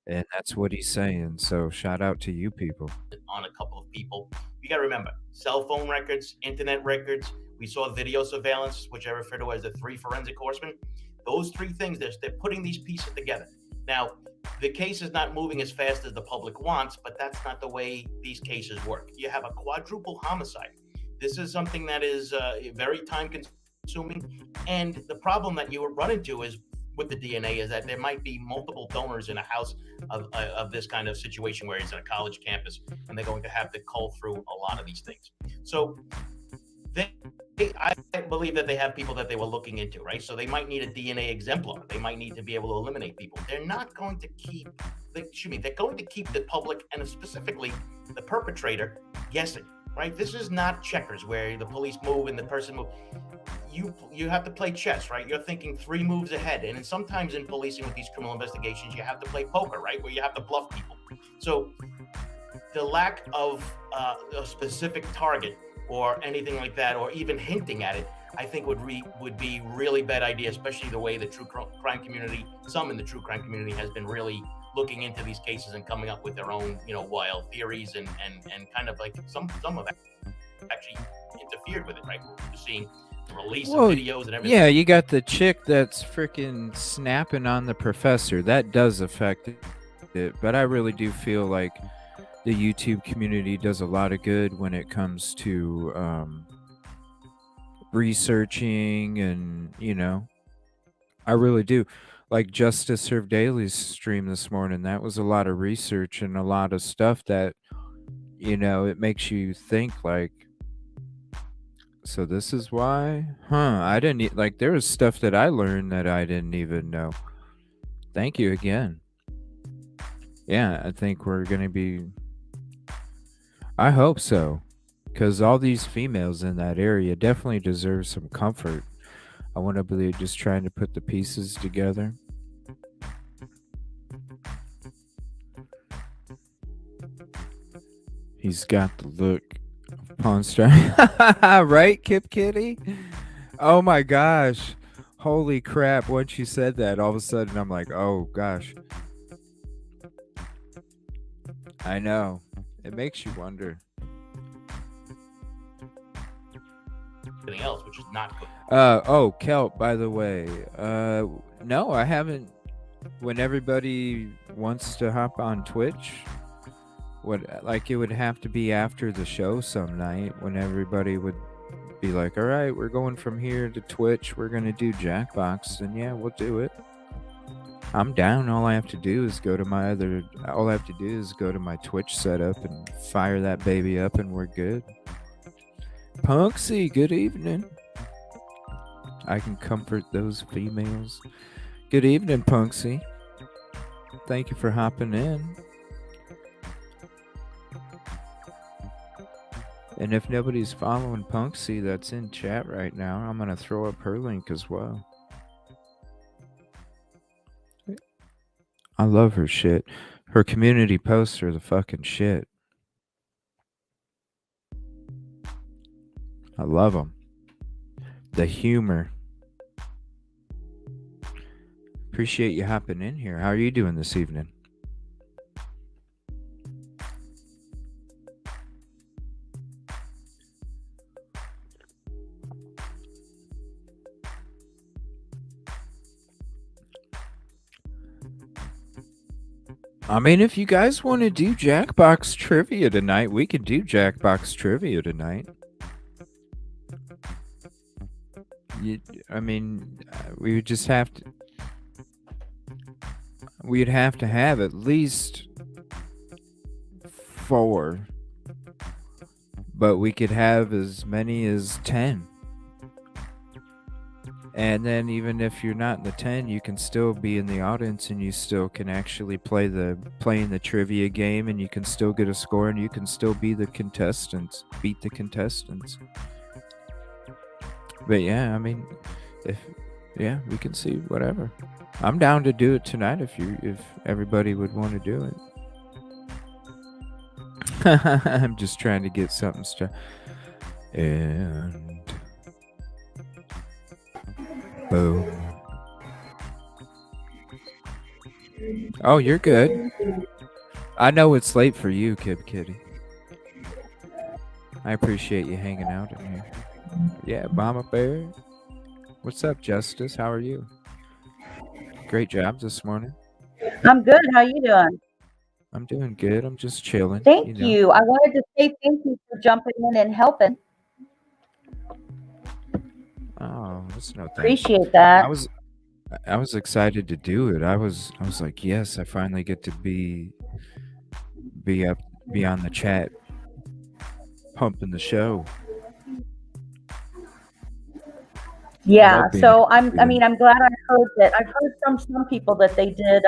and that's what he's saying. So shout out to you people. On a couple of people. You got to remember, cell phone records, internet records. We saw video surveillance, which I refer to as the 3 forensic horsemen. Those 3 things, they're putting these pieces together. Now, the case is not moving as fast as the public wants, but that's not the way these cases work. You have a quadruple homicide. This is something that is very time consuming. And the problem that you run into is with the DNA is that there might be multiple donors in a house of this kind of situation where it's in a college campus, and they're going to have to cull through a lot of these things. So I believe that they have people that they were looking into, right? So they might need a DNA exemplar. They might need to be able to eliminate people. They're not going to keep, they're going to keep the public and specifically the perpetrator guessing, right? This is not checkers where the police move and the person moves. You have to play chess, right? You're thinking 3 moves ahead. And sometimes in policing with these criminal investigations, you have to play poker, right? Where you have to bluff people. So the lack of a specific target or anything like that, or even hinting at it, I think would be really bad idea, especially the way the true crime community, some in the true crime community, has been really looking into these cases and coming up with their own, wild theories and kind of like some of that actually interfered with it, right? We're seeing the release of videos and everything. Yeah, you got the chick that's freaking snapping on the professor. That does affect it, but I really do feel like the YouTube community does a lot of good when it comes to researching, and I really do. Like Justice Served Daily's stream this morning, that was a lot of research and a lot of stuff that it makes you think, like, so this is why, I didn't like, there was stuff that I learned that I didn't even know. Thank you again. Yeah, I think we're gonna be, I hope so, because all these females in that area definitely deserve some comfort. I want to believe just trying to put the pieces together. He's got the look of Pawn Star. Right, Kip Kitty? Oh my gosh. Holy crap. Once you said that, all of a sudden I'm like, oh gosh. I know. It makes you wonder. Anything else, which is not good. Oh, Kelp, by the way. No, I haven't. When everybody wants to hop on Twitch, it would have to be after the show some night when everybody would be like, all right, we're going from here to Twitch. We're going to do Jackbox. And yeah, we'll do it. I'm down. All I have to do is go to my Twitch setup and fire that baby up, and we're good. Punksy, good evening. I can comfort those females. Good evening, Punksy. Thank you for hopping in. And if nobody's following Punksy that's in chat right now, I'm going to throw up her link as well. I love her shit. Her community posts are the fucking shit. I love them. The humor. Appreciate you hopping in here. How are you doing this evening? I mean, if you guys want to do Jackbox trivia tonight, we could do Jackbox trivia tonight. I mean, we would just have to. We'd have to have at least 4, but we could have as many as 10. And then even if you're not in the 10, you can still be in the audience and you still can actually playing the trivia game, and you can still get a score, and you can still be the contestants, beat the contestants. But yeah, I mean, we can see whatever. I'm down to do it tonight if everybody would want to do it. I'm just trying to get something started. And boom. Oh, you're good. I know it's late for you, Kib Kitty. I appreciate you hanging out in here. Yeah, Mama Bear. What's up, Justice? How are you? Great job this morning. I'm good. How you doing? I'm doing good. I'm just chilling. Thank you. I wanted to say thank you for jumping in and helping. Oh, that's no thanks. Appreciate that. I was excited to do it. I was like, yes, I finally get to be on the chat, pumping the show. Yeah. So I'm glad I heard that. I've heard from some people that they did,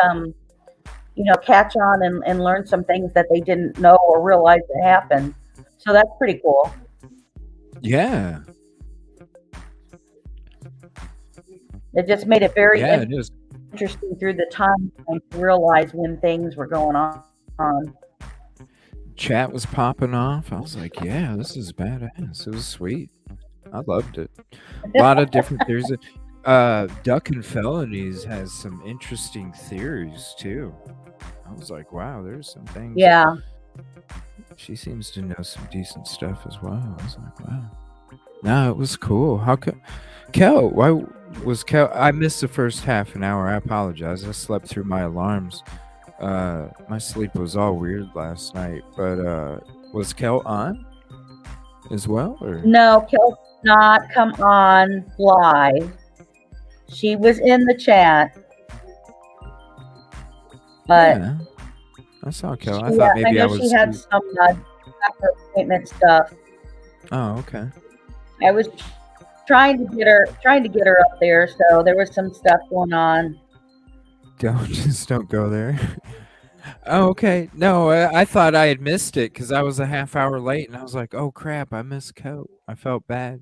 catch on and learn some things that they didn't know or realize that happened. So that's pretty cool. Yeah. It just made it very it is. interesting through the time to realize when things were going on. Chat was popping off. I was like, yeah, this is badass. It was sweet. I loved it. A lot of different theories. Duck and Felonies has some interesting theories too. I was like, wow, there's some things. Yeah. She seems to know some decent stuff as well. I was like, wow. No, it was cool. How come Kel? Why was Kel? I missed the first half an hour. I apologize. I slept through my alarms. My sleep was all weird last night. But was Kel on as well? Or? No, Kel did not come on live. She was in the chat. But yeah, I saw Kel. I thought maybe I was. She had some doctor appointment stuff. Oh, okay. I was trying to get her up there, so there was some stuff going on. Don't go there. Oh, okay. No, I thought I had missed it because I was a half hour late, and I was like, oh crap, I missed Kel. I felt bad.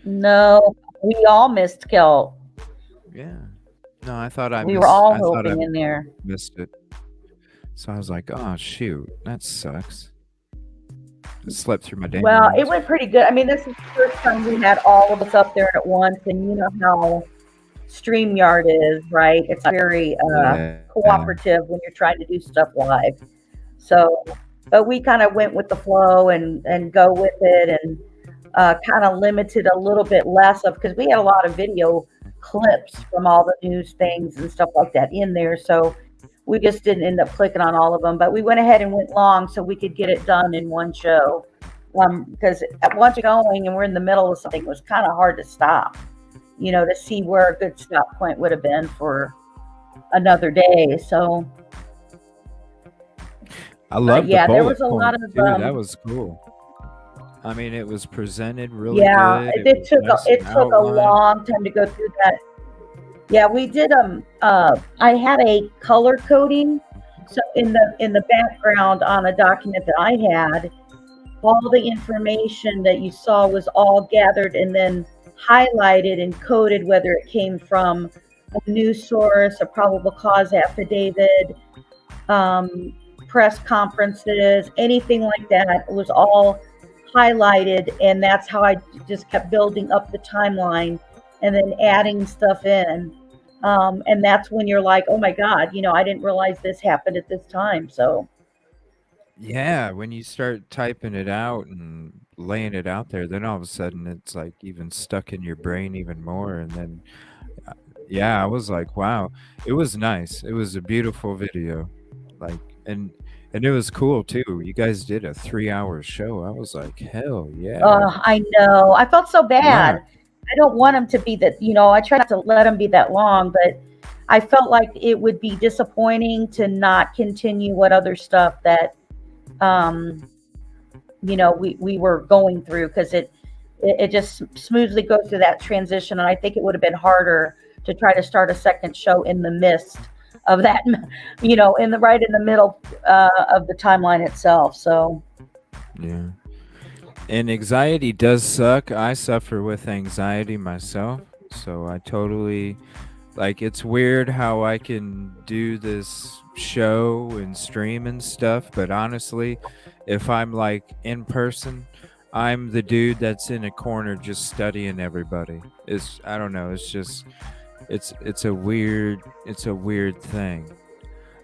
No, we all missed Kel. Yeah. No, I thought we were all hoping in there. Missed it. So I was like, oh shoot, that sucks. I slept through my day. Well, it went pretty good. I mean, this is the first time we had all of us up there at once, and you know how StreamYard is, right? It's very cooperative when you're trying to do stuff live. So, but we kind of went with the flow and go with it, and kind of limited a little bit less of, because we had a lot of video clips from all the news things and stuff like that in there. So we just didn't end up clicking on all of them, but we went ahead and went long so we could get it done in one show. Because once you're going and we're in the middle of something, it was kind of hard to stop, to see where a good stop point would have been for another day. So I love there was a lot of that was cool. I mean, it was presented really good. Yeah, it took a long time to go through that. Yeah, we did. I had a color coding, so in the background on a document that I had, all the information that you saw was all gathered and then highlighted and coded, whether it came from a news source, a probable cause affidavit, press conferences, anything like that. It was all highlighted, and that's how I just kept building up the timeline and then adding stuff in. And that's when you're like, oh my God, I didn't realize this happened at this time. So yeah, when you start typing it out and laying it out there, then all of a sudden it's like even stuck in your brain even more. And then Yeah, I was like, wow, it was nice. It was a beautiful video, like, and it was cool too. You guys did a 3-hour show. I was like, hell yeah, I know. I felt so yeah, bad. I don't want them to be that, I try not to let them be that long, but I felt like it would be disappointing to not continue what other stuff that, um, we were going through, because it just smoothly goes through that transition. And I think it would have been harder to try to start a second show in the midst of that, right in the middle of the timeline itself. So, yeah. And anxiety does suck. I suffer with anxiety myself, so I totally like. It's weird how I can do this show and stream and stuff, but honestly, if I'm like in person, I'm the dude that's in a corner just studying everybody. It's I don't know. It's just it's a weird thing.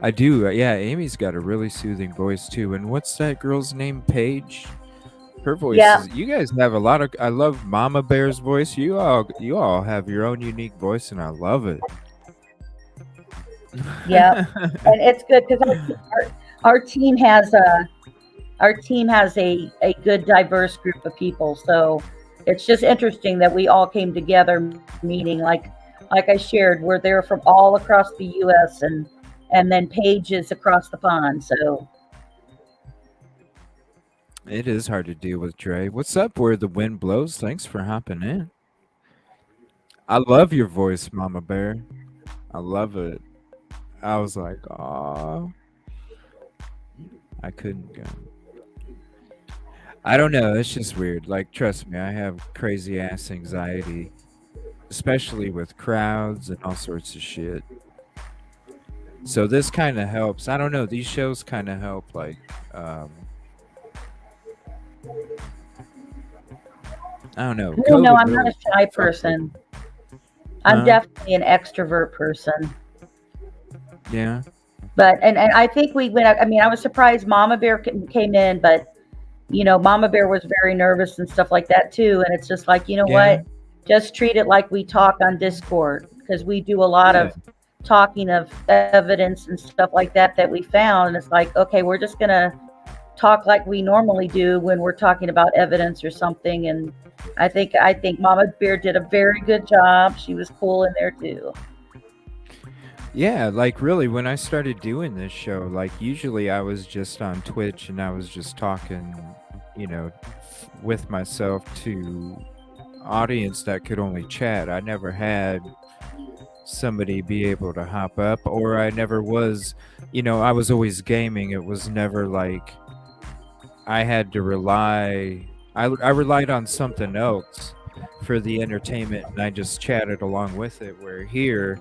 I do. Yeah, Amy's got a really soothing voice too. And what's that girl's name? Paige. Her voice yeah, is. You guys have a lot of. I love Mama Bear's voice. You all have your own unique voice, and I love it. yeah. And it's good because our team has a good diverse group of people. So it's just interesting that we all came together, meeting like I shared, we're there from all across the US, and then Paige is across the pond. So It is hard to deal with Dre. What's up? Where the wind blows. Thanks for hopping in. I love your voice, Mama Bear. I love it. I was like, oh, I couldn't go. I don't know. It's just weird. Like, trust me, I have crazy ass anxiety, especially with crowds and all sorts of shit. So this kind of helps. I don't know. These shows kind of help. Like, I don't know. I don't know. COVID I'm not really a shy fucked with person. me. I'm Huh? definitely an extrovert person. Yeah. But and I think we went. I mean, I was surprised Mama Bear came in, but Mama Bear was very nervous and stuff like that too. And it's just like, Yeah. what? Just treat it like we talk on Discord, because we do a lot Yeah. of talking of evidence and stuff like that we found. And it's like, okay, we're just gonna talk like we normally do when we're talking about evidence or something. And I think Mama Bear did a very good job. She was cool in there too. Yeah, like really, when I started doing this show, like usually I was just on Twitch and I was just talking, with myself to audience that could only chat. I never had somebody be able to hop up, or I never was, I was always gaming. It was never like I had to I relied on something else for the entertainment, and I just chatted along with it. Where here,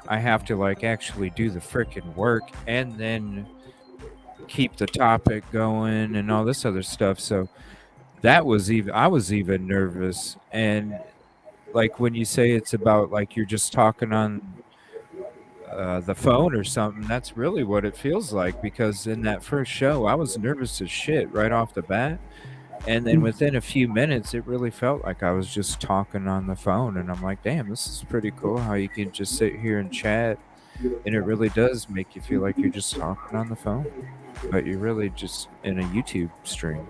I have to like actually do the frickin' work and then keep the topic going and all this other stuff. So I was even nervous. And like when you say it's about like you're just talking on the phone or something, that's really what it feels like. Because in that first show, I was nervous as shit right off the bat. And then within a few minutes, it really felt like I was just talking on the phone. And I'm like, damn, this is pretty cool how you can just sit here and chat. And it really does make you feel like you're just talking on the phone, but you're really just in a YouTube stream.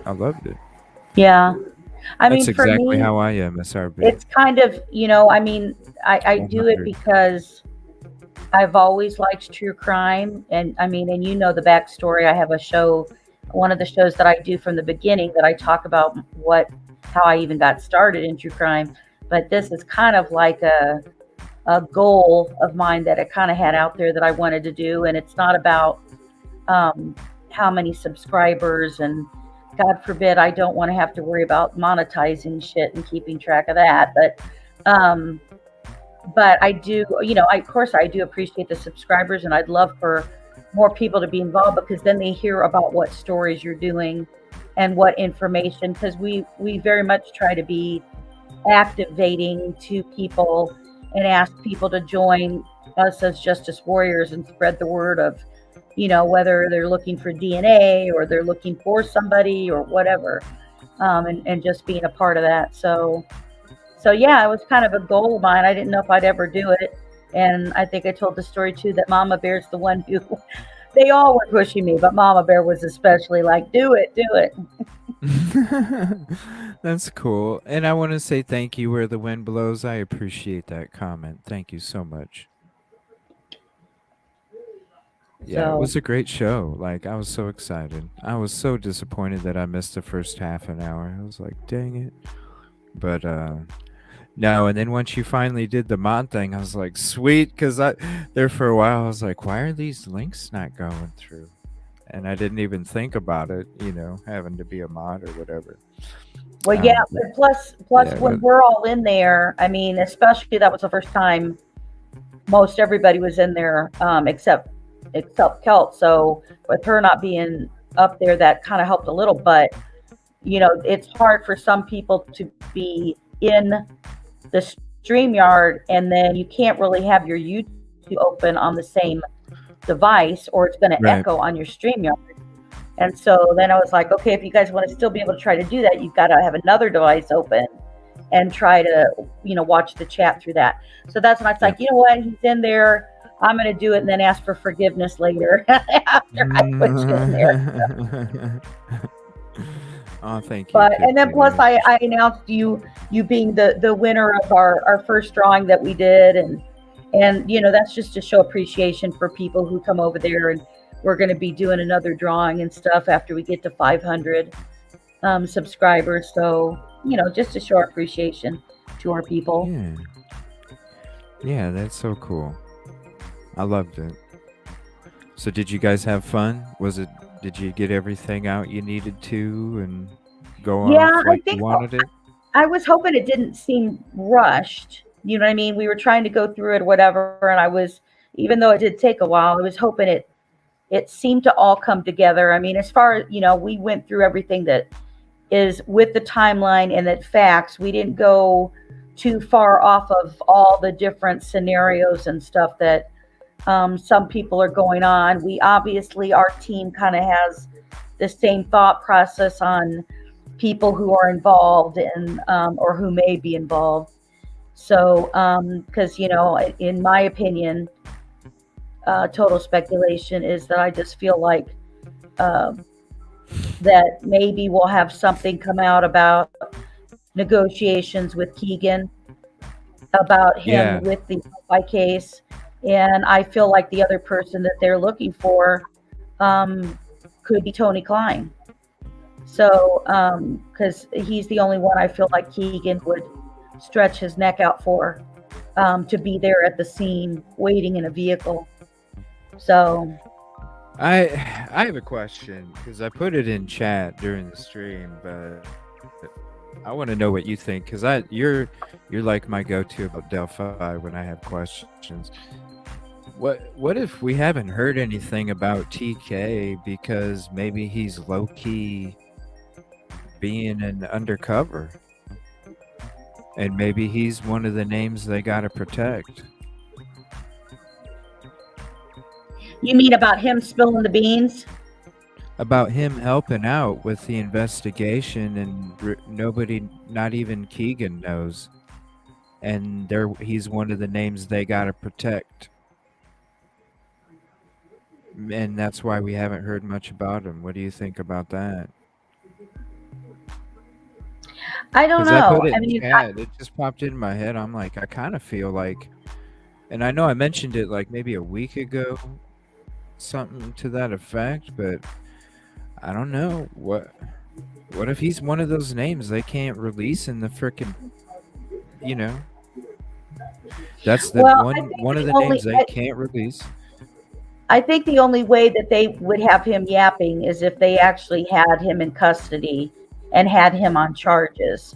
I loved it. Yeah. I That's mean, for exactly me, how I am, SRB. it's kind of, I mean, I do it 100. because I've always liked true crime. And I mean, and the backstory. I have a show, one of the shows that I do from the beginning, that I talk about how I even got started in true crime. But this is kind of like a goal of mine that I kind of had out there that I wanted to do. And it's not about how many subscribers, and God forbid, I don't want to have to worry about monetizing shit and keeping track of that. But I do, of course I do appreciate the subscribers, and I'd love for more people to be involved, because then they hear about what stories you're doing and what information, because we very much try to be activating to people and ask people to join us as justice warriors and spread the word of, whether they're looking for DNA or they're looking for somebody or whatever, and just being a part of that. So So yeah, it was kind of a goal of mine. I didn't know if I'd ever do it. And I think I told the story too that Mama Bear's the one who they all were pushing me, but Mama Bear was especially like, do it, do it. That's cool. And I want to say thank you where the wind blows. I appreciate that comment. Thank you so much. Yeah, it was a great show. Like, I was so excited. I was so disappointed that I missed the first half an hour. I was like, dang it. But no, and then once you finally did the mod thing, I was like, sweet, because there for a while I was like, why are these links not going through? And I didn't even think about it, having to be a mod or whatever. Well, yeah, but plus when we're all in there, I mean, especially that was the first time most everybody was in there, except Kelt. So with her not being up there, that kind of helped a little. But it's hard for some people to be in the StreamYard, and then you can't really have your YouTube open on the same device, or it's going to echo on your StreamYard. And so then I was like, okay, if you guys want to still be able to try to do that, you've got to have another device open and try to, watch the chat through that. So that's when I was like, you know what, he's in there. I'm going to do it and then ask for forgiveness later after I put you in there. Oh, thank you. But and then plus I announced you being the winner of our first drawing that we did, and that's just to show appreciation for people who come over there, and we're going to be doing another drawing and stuff after we get to 500 subscribers. So just to show our appreciation to our people. Yeah, that's so cool. I loved it. So did you guys have fun? Did you get everything out you needed to and go on like you wanted it? I was hoping it didn't seem rushed. You know what I mean? We were trying to go through it, whatever. And even though it did take a while, I was hoping it seemed to all come together. I mean, as far as, we went through everything that is with the timeline and that facts. We didn't go too far off of all the different scenarios and stuff that some people are going on. We obviously, our team kind of has the same thought process on people who are involved and or who may be involved. So, because in my opinion, total speculation is that I just feel like that maybe we'll have something come out about negotiations with Keegan about him with the case. And I feel like the other person that they're looking for could be Tony Klein. So, because he's the only one I feel like Keegan would stretch his neck out for, to be there at the scene waiting in a vehicle. So I have a question because I put it in chat during the stream, but I want to know what you think because you're like my go-to about Delphi when I have questions. What if we haven't heard anything about TK because maybe he's low-key being an undercover and maybe he's one of the names they got to protect? You mean about him spilling the beans? About him helping out with the investigation and nobody, not even Keegan, knows. And he's one of the names they got to protect. And that's why we haven't heard much about him. What do you think about that? I don't know. It just popped in my head. I'm like, I kind of feel like, and I know I mentioned it like maybe a week ago, something to that effect, but I don't know. What if he's one of those names they can't release in the frickin', that's the one of the names they can't release. I think the only way that they would have him yapping is if they actually had him in custody and had him on charges.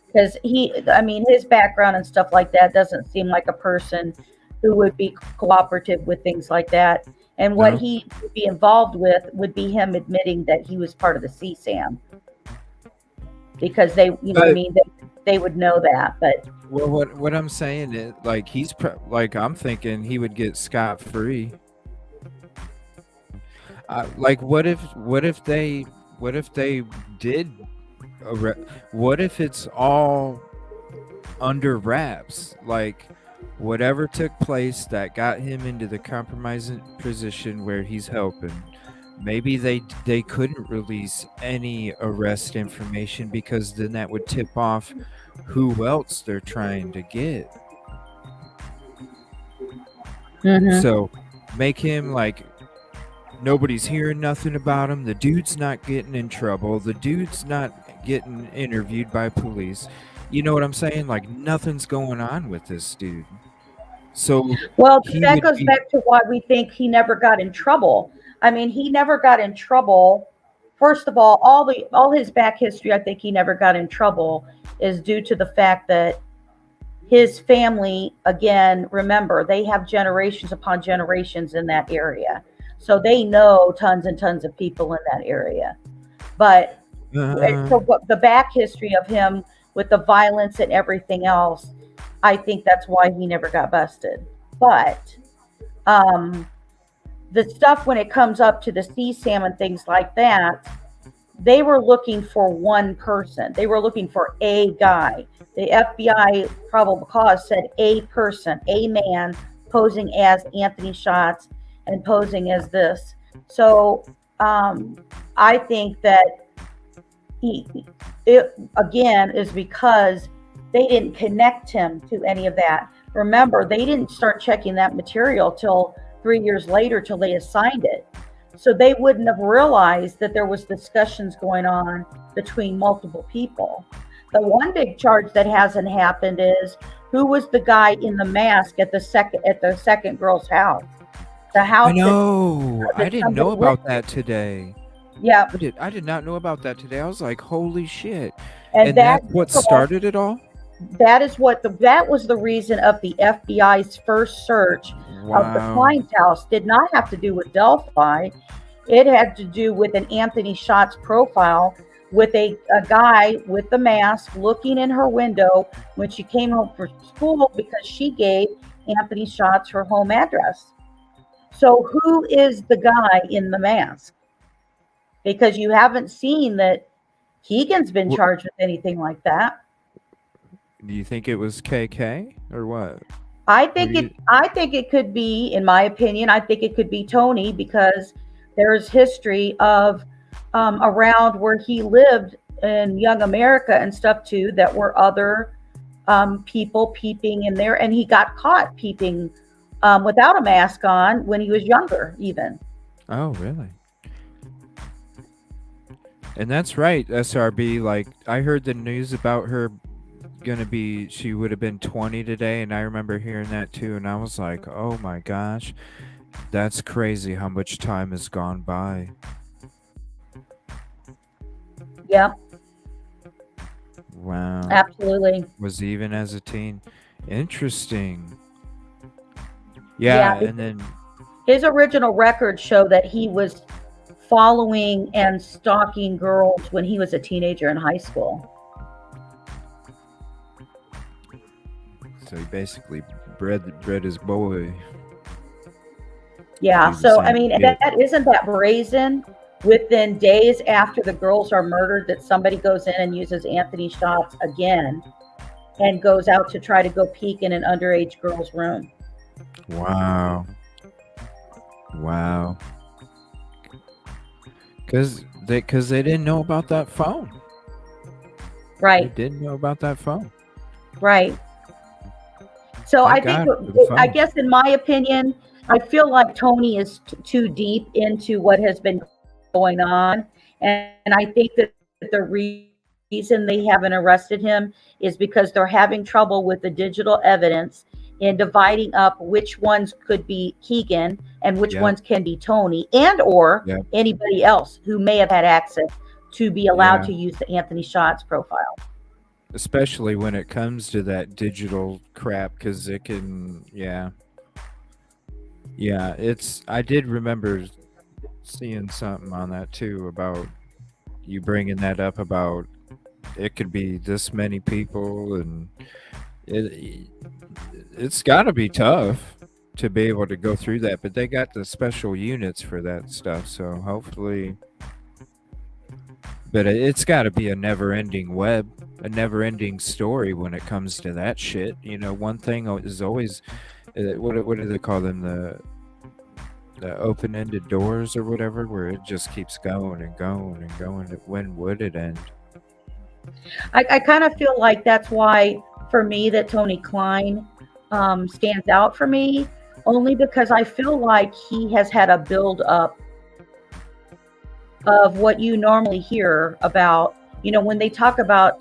Because his background and stuff like that doesn't seem like a person who would be cooperative with things like that. And what he would be involved with would be him admitting that he was part of the CSAM. Because they would know that. But well, what I'm saying is, like, I'm thinking he would get scot-free. Like, what if they did? What if it's all under wraps. Like, whatever took place that got him into the compromising position where he's helping, maybe they couldn't release any arrest information because then that would tip off who else they're trying to get. So make him like nobody's hearing nothing about him. The dude's not getting in trouble. The dude's not getting interviewed by police. You know what I'm saying? Like, nothing's going on with this dude. So well, that goes back to why we think he never got in trouble. I mean, he never got in trouble. First of all his back history, I think he never got in trouble is due to the fact that his family, again, remember, they have generations upon generations in that area. So they know tons and tons of people in that area. But so the back history of him with the violence and everything else, I think that's why he never got busted. But the stuff when it comes up to the CSAM and things like that, they were looking for one person. They were looking for a guy. The FBI probable cause said a person, a man posing as Anthony Schatz and posing as this. So I think that it again is because they didn't connect him to any of that. Remember, they didn't start checking that material till 3 years later, till they assigned it. So they wouldn't have realized that there was discussions going on between multiple people. The one big charge that hasn't happened is who was the guy in the mask at the second girl's house? The house. I know. I didn't know about that today. Yeah. I did not know about that today. I was like, holy shit. And that's what started it all? That was the reason of the FBI's first search of the Klein's house. Did not have to do with Delphi. It had to do with an Anthony Schatz profile with a guy with the mask looking in her window when she came home from school because she gave Anthony Schatz her home address. So who is the guy in the mask? Because you haven't seen that Keegan's been charged with anything like that. Do you think it was KK or what? I think it could be, in my opinion, I think it could be Tony because there's history of around where he lived in Young America and stuff too, that were other people peeping in there, and he got caught peeping without a mask on when he was younger even. Oh, really? And that's right, SRB. Like, I heard the news about her she would have been 20 today, and I remember hearing that too, and I was like, oh my gosh, that's crazy how much time has gone by. Yeah. Wow. Absolutely. Was even as a teen. Interesting. Yeah, and then his original records show that he was following and stalking girls when he was a teenager in high school. So he basically bred his boy. Yeah. So I mean, that isn't that brazen. Within days after the girls are murdered, that somebody goes in and uses Anthony Schatz again, and goes out to try to go peek in an underage girl's room. Wow. Wow. Because they didn't know about that phone. Right. They didn't know about that phone. Right. So I guess in my opinion, I feel like Tony is too deep into what has been going on. And I think that the reason they haven't arrested him is because they're having trouble with the digital evidence in dividing up which ones could be Keegan and which ones can be Tony and or anybody else who may have had access to be allowed to use the Anthony Schatz profile. Especially when it comes to that digital crap, because it can, I did remember seeing something on that too about you bringing that up about it could be this many people, and it's got to be tough to be able to go through that, but they got the special units for that stuff, so hopefully But it's got to be a never-ending web, a never-ending story when it comes to that shit. You know, one thing is always, what do they call them? The open-ended doors or whatever, where it just keeps going and going and going. When would it end? I kind of feel like that's why, for me, that Tony Klein stands out for me, only because I feel like he has had a build-up of what you normally hear about. You know, when they talk about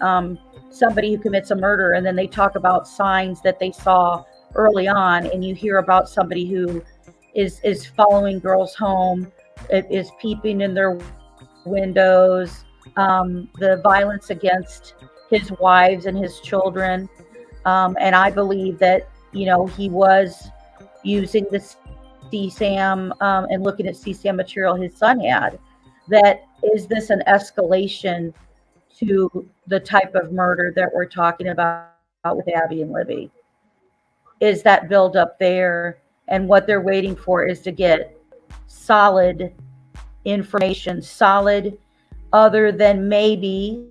somebody who commits a murder, and then they talk about signs that they saw early on, and you hear about somebody who is following girls home, is peeping in their windows, the violence against his wives and his children. And I believe that, you know, he was using the CSAM and looking at CSAM material his son had. That is this an escalation to the type of murder that we're talking about with Abby and Libby? Is that build up there? And what they're waiting for is to get solid information, solid, other than maybe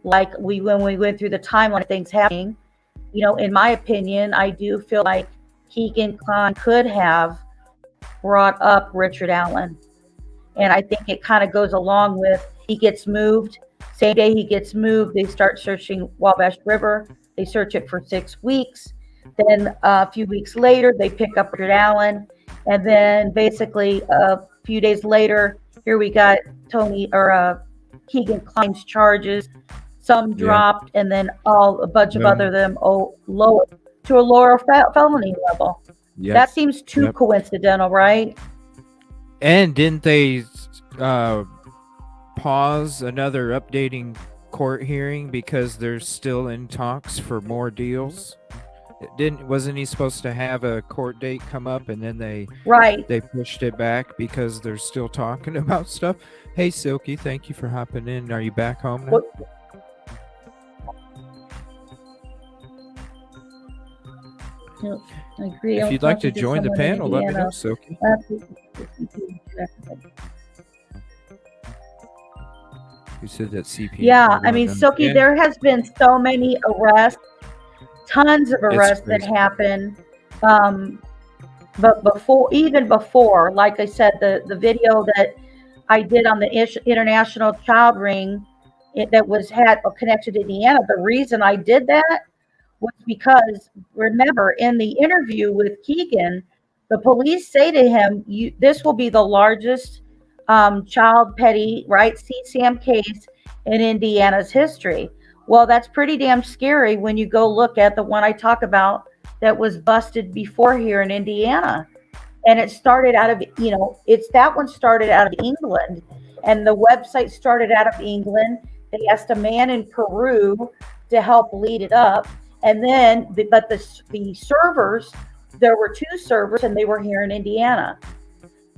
like when we went through the timeline of things happening. You know, in my opinion, I do feel like Keegan Khan could have brought up Richard Allen. And I think it kind of goes along with, he gets moved. Same day he gets moved, they start searching Wabash River. They search it for 6 weeks. Then a few weeks later, they pick up Richard Allen. And then basically a few days later, here we got Keegan Klein's charges. Some dropped, and then a bunch of other them lower to a lower felony level. Yep. That seems too coincidental, right? And didn't they pause another updating court hearing because they're still in talks for more deals? Wasn't he supposed to have a court date come up, and then they pushed it back because they're still talking about stuff? Hey Silky, thank you for hopping in. Are you back home now? I agree. If you'd like to join the panel, let me know, Silky. You said that CP. Yeah, I mean, Silky, there has been so many arrests, tons of arrests that happen. But even before, like I said, the video that I did on the International Child Ring that had connected to Indiana, the reason I did that was because, remember, in the interview with Keegan, the police say to him, this will be the largest child petty, CSAM case in Indiana's history. Well, that's pretty damn scary when you go look at the one I talk about that was busted before here in Indiana. And it started out of, that one started out of England, and the website started out of England. They asked a man in Peru to help lead it up. And then, but the servers, there were 2 servers, and they were here in Indiana.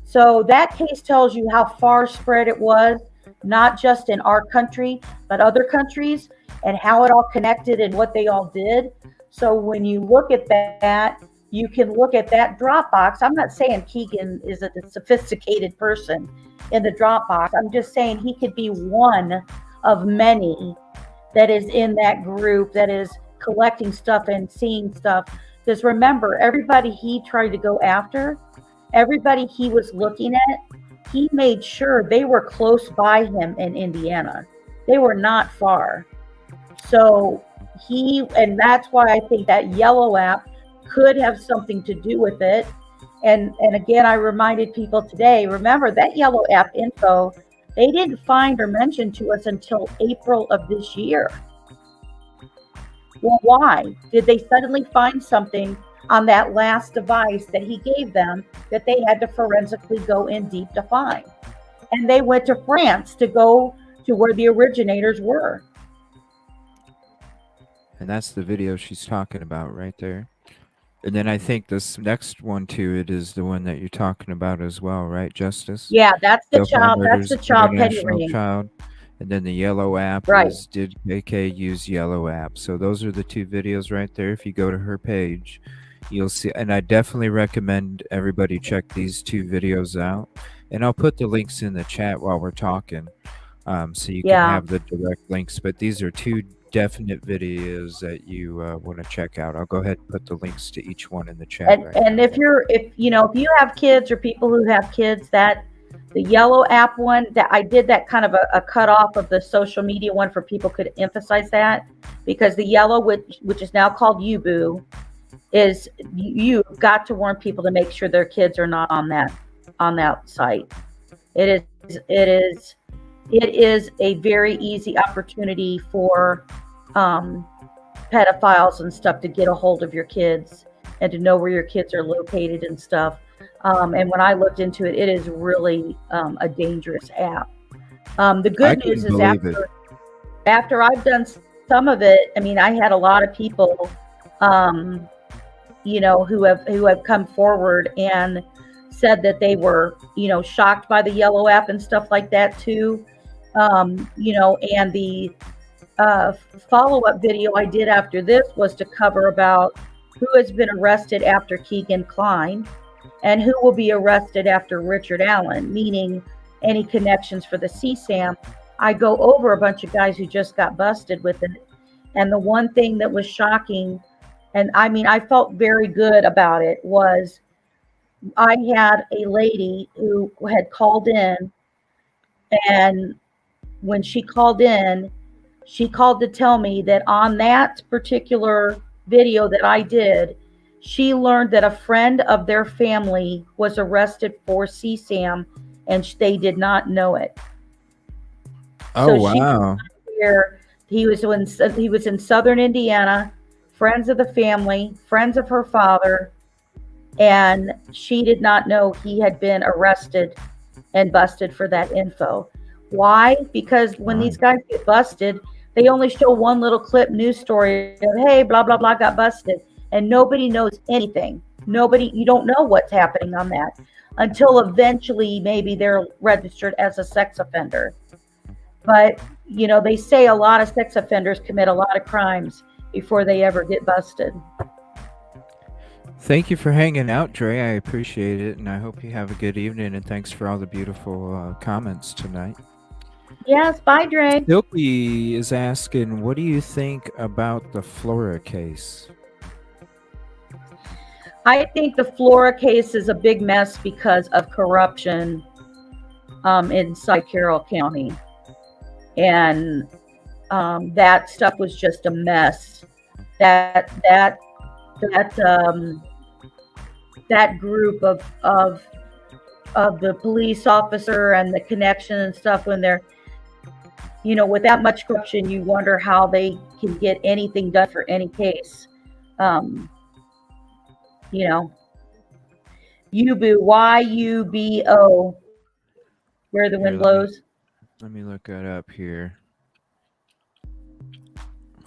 So that case tells you how far spread it was, not just in our country, but other countries, and how it all connected and what they all did. So when you look at that, you can look at that Dropbox. I'm not saying Keegan is a sophisticated person in the Dropbox. I'm just saying he could be one of many that is in that group that is collecting stuff and seeing stuff. Because remember, everybody he tried to go after, everybody he was looking at, he made sure they were close by him in Indiana. They were not far. So and that's why I think that yellow app could have something to do with it. And again, I reminded people today, remember that yellow app info, they didn't find or mention to us until April of this year. Well, why? Did they suddenly find something on that last device that he gave them that they had to forensically go in deep to find? And they went to France to go to where the originators were. And that's the video she's talking about right there. And then I think this next one to it is the one that you're talking about as well, right, Justice? Yeah, that's the child. That's the child petty ring. And then the yellow app is, did KK use yellow app? So those are the 2 videos right there. If you go to her page, you'll see. And I definitely recommend everybody check these 2 videos out. And I'll put the links in the chat while we're talking. so you can Yeah. have the direct links. But these are two definite videos that you want to check out. I'll go ahead and put the links to each one in the chat. And if you have kids or people who have kids, that the yellow app one, that I did that kind of a cutoff of the social media one for people could emphasize that, because the yellow, which is now called Yubu, is you've got to warn people to make sure their kids are not on that site. It is a very easy opportunity for pedophiles and stuff to get a hold of your kids and to know where your kids are located and stuff. And when I looked into it, it is really a dangerous app. The good news is after I've done some of it, I mean, I had a lot of people, who have come forward and said that they were, shocked by the yellow app and stuff like that too. And the follow-up video I did after this was to cover about who has been arrested after Keegan Kline and who will be arrested after Richard Allen, meaning any connections for the CSAM. I go over a bunch of guys who just got busted with it. And the one thing that was shocking, and I mean, I felt very good about it, was I had a lady who had called in, and when she called in, she called to tell me that on that particular video that I did, she learned that a friend of their family was arrested for CSAM, and they did not know it. Oh, wow. He was in southern Indiana, friends of the family, friends of her father, and she did not know he had been arrested and busted for that info. Why? Because when these guys get busted, they only show one little clip news story of, hey, blah, blah, blah, got busted. And nobody knows anything. You don't know what's happening on that until eventually maybe they're registered as a sex offender. But, they say a lot of sex offenders commit a lot of crimes before they ever get busted. Thank you for hanging out, Dre. I appreciate it, and I hope you have a good evening, and thanks for all the beautiful comments tonight. Yes, bye, Dre. Silky is asking, what do you think about the Flora case? I think the Flora case is a big mess because of corruption inside Carroll County. And that stuff was just a mess. That group of the police officer and the connection and stuff, when they're, with that much corruption, you wonder how they can get anything done for any case. Yubu, Y-U-B-O, where the wind blows. Let me look that up here.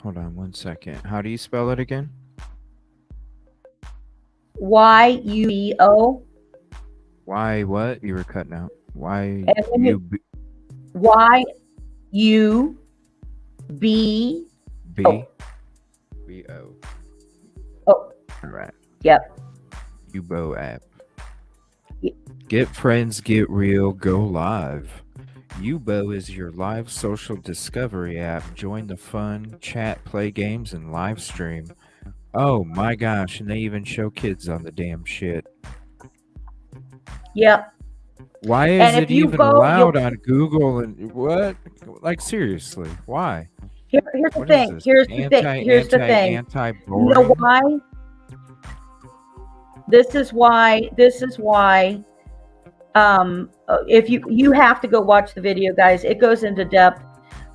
Hold on 1 second. How do you spell it again? Y-U-B-O. Why what? You were cutting out. Y-U-B. B-O. Oh. All right. Yep. Yubo app. Get friends, get real, go live. Yubo is your live social discovery app. Join the fun, chat, play games, and live stream. Oh my gosh, and they even show kids on the damn shit. Yep. Why is it even allowed on Google and what? Like seriously, why? Here's the thing. Here's the thing. Anti-boring. You know why? This is why. If you have to go watch the video, guys. It goes into depth.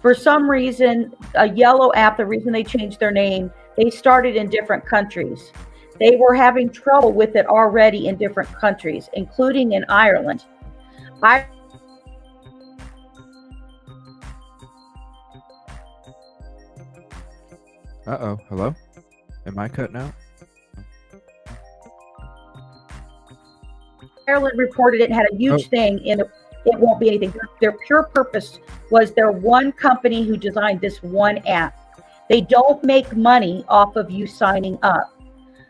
For some reason, a yellow app, the reason they changed their name, they started in different countries. They were having trouble with it already in different countries, including in Ireland. Uh-oh. Hello? Am I cutting out? Ireland reported it and had a huge thing in it. It won't be anything. Their pure purpose was their one company who designed this one app. They don't make money off of you signing up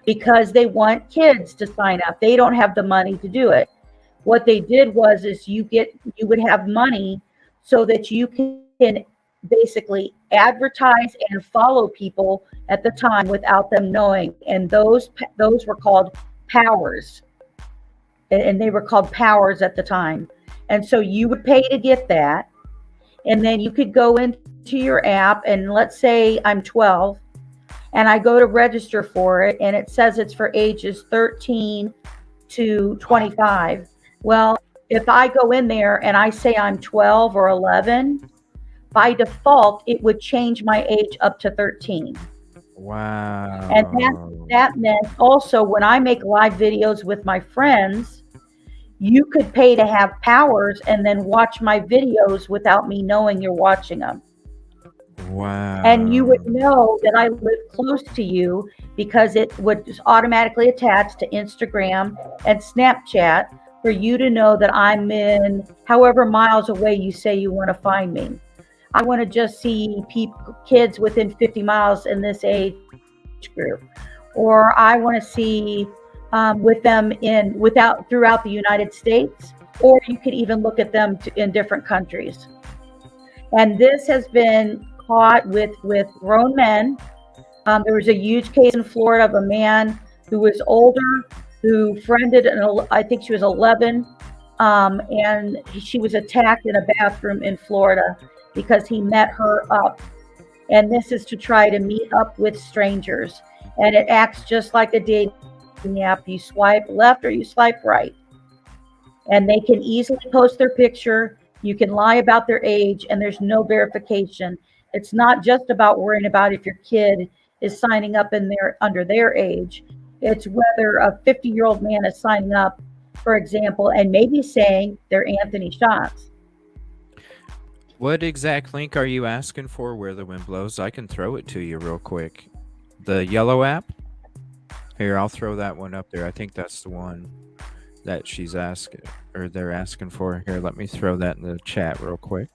because they want kids to sign up. They don't have the money to do it. What they did was you would have money so that you can basically advertise and follow people at the time without them knowing. And those were called powers, and they were called powers at the time. And so you would pay to get that, and then you could go into your app, and let's say I'm 12 and I go to register for it, and it says it's for ages 13 to 25. Well, if I go in there and I say I'm 12 or 11, by default, it would change my age up to 13. Wow. And that meant also when I make live videos with my friends, you could pay to have powers and then watch my videos without me knowing you're watching them. Wow. And you would know that I live close to you because it would just automatically attach to Instagram and Snapchat for you to know that I'm in however miles away you say you want to find me. I want to just see kids within 50 miles in this age group, or I want to see with them throughout the United States, or you could even look at them in different countries. And this has been caught with grown men. There was a huge case in Florida of a man who was older, who friended, I think she was 11, and she was attacked in a bathroom in Florida because he met her up. And this is to try to meet up with strangers. And it acts just like a dating app. You swipe left or you swipe right. And they can easily post their picture. You can lie about their age, and there's no verification. It's not just about worrying about if your kid is signing up under their age. It's whether a 50-year-old man is signing up, for example, and maybe saying they're Anthony Shots. What exact link are you asking for where the wind blows? I can throw it to you real quick. The yellow app? Here, I'll throw that one up there. I think that's the one that she's asking, or they're asking for. Here, let me throw that in the chat real quick.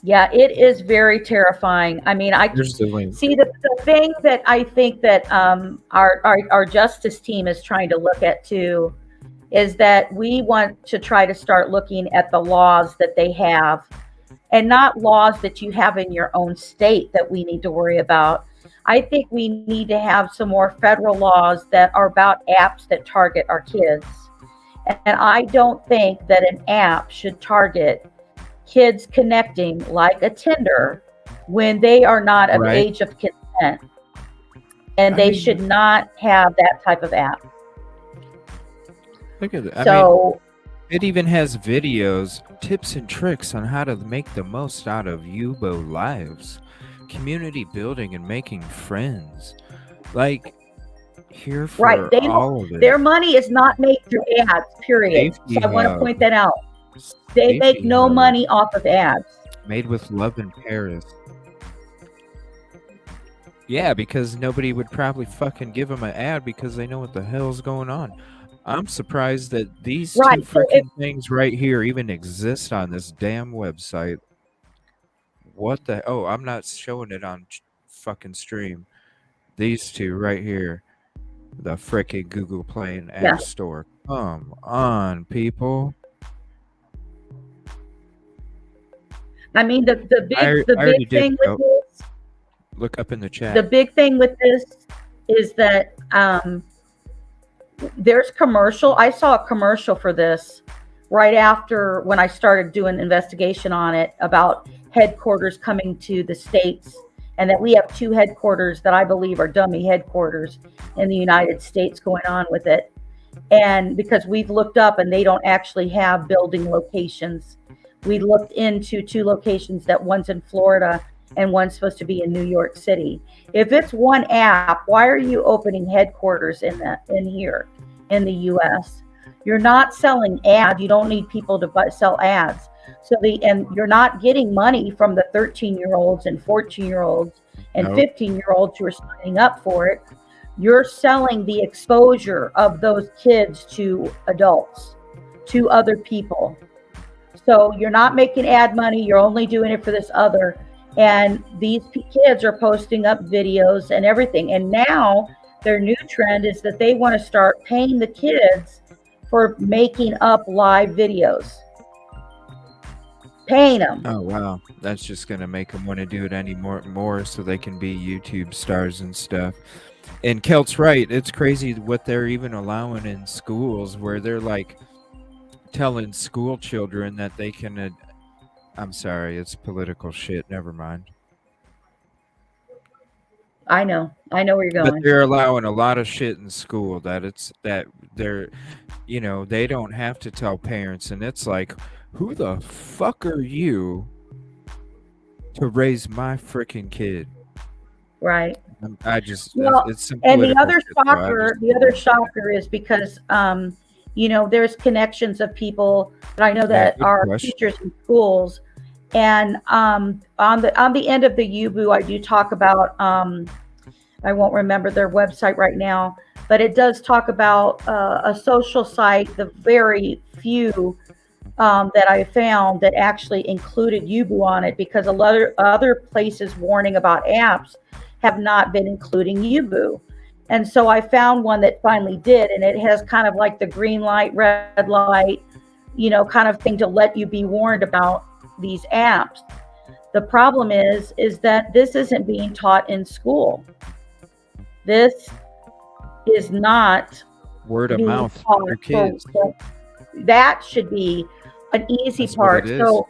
Yeah, it is very terrifying. I mean, Here's the link. See the thing that I think that our justice team is trying to look at too is that we want to try to start looking at the laws that they have, and not laws that you have in your own state that we need to worry about. I think we need to have some more federal laws that are about apps that target our kids. And I don't think that an app should target kids connecting like a Tinder when they are not of age of consent. And they should not have that type of app. Look at it. I mean, it even has videos, tips and tricks on how to make the most out of Yubo lives, community building and making friends. Like, here for all of it. Their money is not made through ads, period. So I want to point that out. They make no money off of ads. Made with love in Paris. Yeah, because nobody would probably fucking give them an ad because they know what the hell's going on. I'm surprised that these two freaking things right here even exist on this damn website. What the? Oh, I'm not showing it on fucking stream. These two right here. The freaking Google Play and App Store. Come on, people. I mean, the big thing with this. Look up in the chat. The big thing with this is that there's commercial. I saw a commercial for this right after when I started doing investigation on it about headquarters coming to the States, and that we have 2 headquarters that I believe are dummy headquarters in the United States going on with it. And because we've looked up and they don't actually have building locations. We looked into 2 locations, that one's in Florida and one's supposed to be in New York City. If it's one app, why are you opening headquarters in here in the US? You're not selling ads. You don't need people to sell ads. And you're not getting money from the 13-year-olds and 14-year-olds and 15-year-olds who are signing up for it. You're selling the exposure of those kids to adults, to other people. So you're not making ad money. You're only doing it for this other. And these kids are posting up videos and everything. And now their new trend is that they want to start paying the kids for making up live videos. paying them. Oh wow, that's just gonna make them want to do it any more so they can be YouTube stars and stuff. And Kelt's right. It's crazy what they're even allowing in schools, where they're like telling school children that they can. I'm sorry, it's political shit. Never mind. I know where you're But going. they're allowing a lot of shit in school that they're, they don't have to tell parents, and it's like, who the fuck are you to raise my freaking kid? Right. I just, Well, it's some and the political other shit, though. the other shocker is because there's connections of people that I know that good are question. teachers in schools, and on the end of the UBU, I do talk about I won't remember their website right now, but it does talk about a social site, the very few that I found that actually included UBU on it, because a lot of other places warning about apps have not been including UBU. And so I found one that finally did, and it has kind of like the green light, red light, kind of thing to let you be warned about these apps. The problem is that this isn't being taught in school. This is not Word of being mouth taught for kids. That should be an easy That's what part. it is. So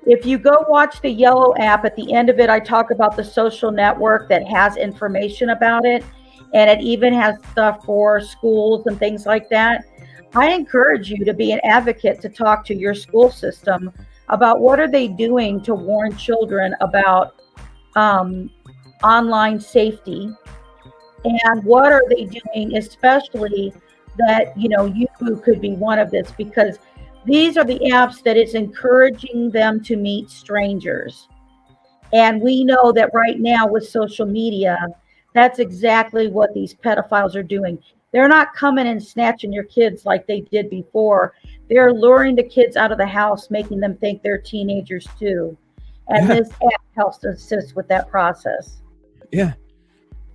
if you go watch the Yellow app, at the end of it, I talk about the social network that has information about it. And it even has stuff for schools and things like that. I encourage you to be an advocate, to talk to your school system about what are they doing to warn children about online safety, and what are they doing, especially that, YouTube could be one of this, because these are the apps that is encouraging them to meet strangers. And we know that right now with social media, that's exactly what these pedophiles are doing. They're not coming and snatching your kids like they did before. They're luring the kids out of the house, making them think they're teenagers too. And this app helps assist with that process. Yeah.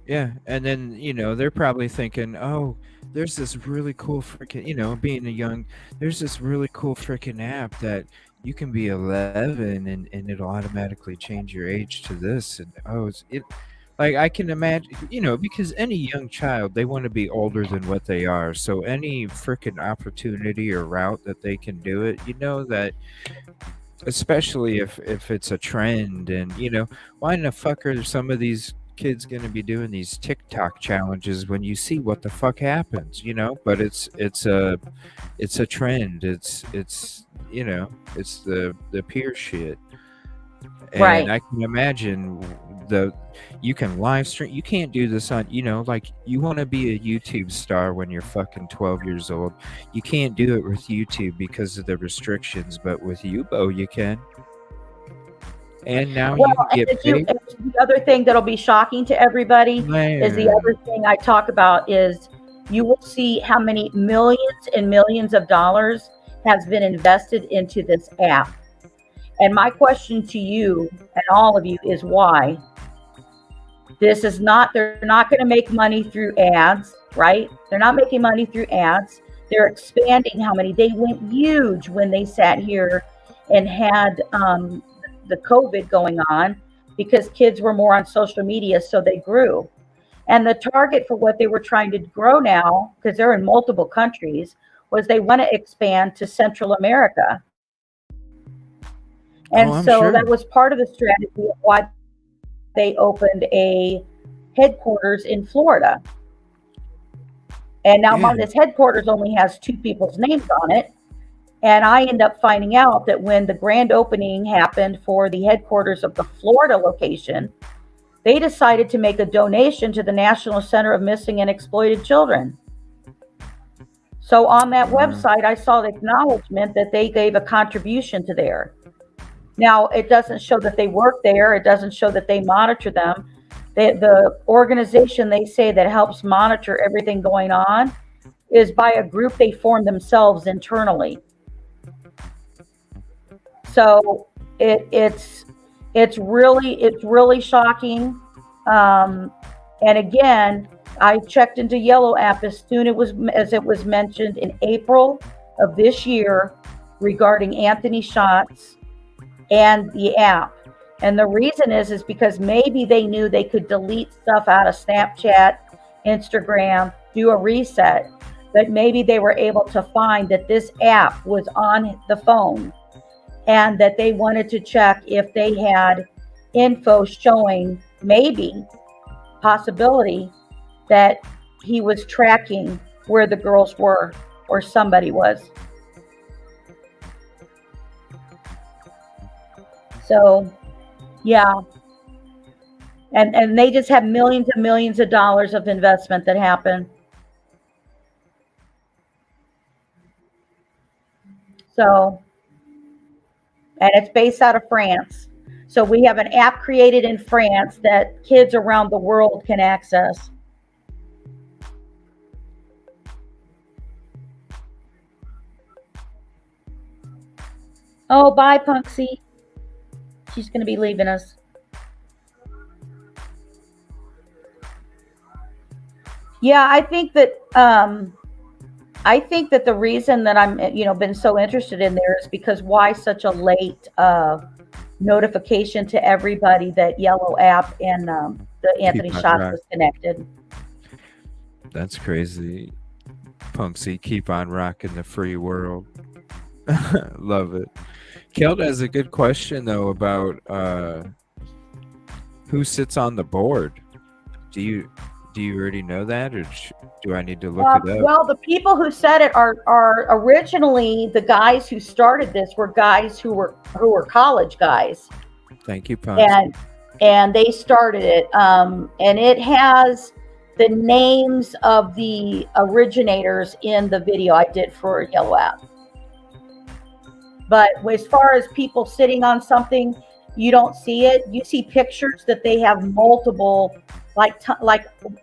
Yeah. And then, they're probably thinking, oh, there's this really cool freaking, being there's this really cool freaking app that you can be 11 and it'll automatically change your age to this. And like, I can imagine, because any young child, they want to be older than what they are. So any freaking opportunity or route that they can do it, that, especially if it's a trend, and, why in the fuck are some of these kids going to be doing these TikTok challenges when you see what the fuck happens, but it's a trend. It's the peer shit. And right. I can imagine you can live stream. You can't do this on, like, you want to be a YouTube star when you're fucking 12 years old. You can't do it with YouTube because of the restrictions, but with Yubo you can. And now you can get paid. The other thing that'll be shocking to everybody is the other thing I talk about is you will see how many millions and millions of dollars has been invested into this app. And my question to you and all of you is why? They're not going to make money through ads, right? They're not making money through ads. They're expanding they went huge when they sat here and had the COVID going on, because kids were more on social media, so they grew. And the target for what they were trying to grow now, because they're in multiple countries, was they want to expand to Central America. And so that was part of the strategy of why they opened a headquarters in Florida. And now this headquarters only has 2 people's names on it. And I end up finding out that when the grand opening happened for the headquarters of the Florida location, they decided to make a donation to the National Center of Missing and Exploited Children. So on that website, I saw the acknowledgement that they gave a contribution to there. Now, it doesn't show that they work there. It doesn't show that they monitor them. The organization they say that helps monitor everything going on is by a group they formed themselves internally. So it's really shocking. And again, I checked into Yellow app as soon as it was mentioned in April of this year regarding Anthony Shots and the app. And the reason is because maybe they knew they could delete stuff out of Snapchat, Instagram, do a reset, but maybe they were able to find that this app was on the phone and that they wanted to check if they had info showing maybe possibility that he was tracking where the girls were or somebody was. So, yeah. And they just have millions and millions of dollars of investment that happen. So, and it's based out of France. So we have an app created in France that kids around the world can access. Oh, bye, Punksy. She's going to be leaving us. Yeah, I think that the reason that I'm, been so interested in there is because why such a late notification to everybody that Yellow app and the Anthony Shots was connected. That's crazy. Punksy, keep on rocking the free world. Love it. Kelda has a good question though about who sits on the board. Do you already know that, or do I need to look it up? Well, the people who said it are originally the guys who started this were guys who were college guys. Thank you, Punksy. And they started it, and it has the names of the originators in the video I did for Yellow app. But as far as people sitting on something, you don't see it. You see pictures that they have multiple, like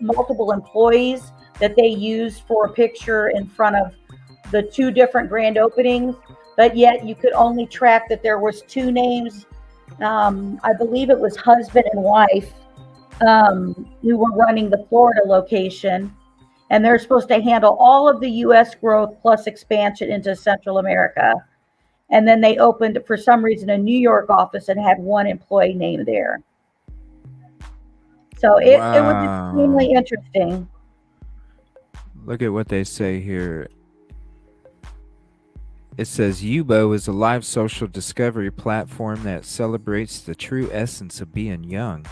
multiple employees that they use for a picture in front of the two different grand openings. But yet you could only track that there was two names. I believe it was husband and wife who were running the Florida location. And they're supposed to handle all of the U.S. growth plus expansion into Central America. And then they opened, for some reason, a New York office and had one employee named there. So it was extremely interesting. Look at what they say here. It says Yubo is a live social discovery platform that celebrates the true essence of being young.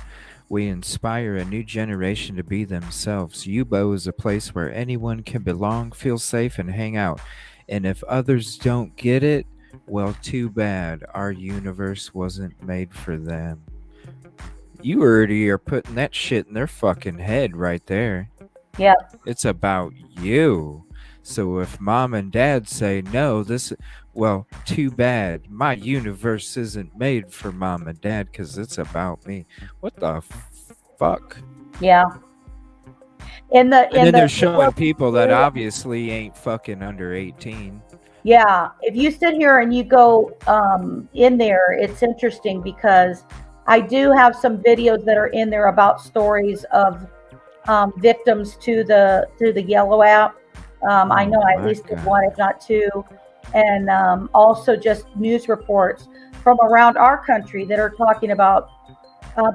We inspire a new generation to be themselves. Yubo is a place where anyone can belong, feel safe, and hang out. And if others don't get it, well, too bad. Our universe wasn't made for them. You already are putting that shit in their fucking head right there. Yeah. It's about you. So if mom and dad say no, well, too bad. My universe isn't made for mom and dad because it's about me. What the fuck? Yeah. And then they're showing people that obviously ain't fucking under 18. Yeah, if you sit here and you go in there, it's interesting because I do have some videos that are in there about stories of victims to the Yellow app. I know I at least did one, if not two, and also just news reports from around our country that are talking about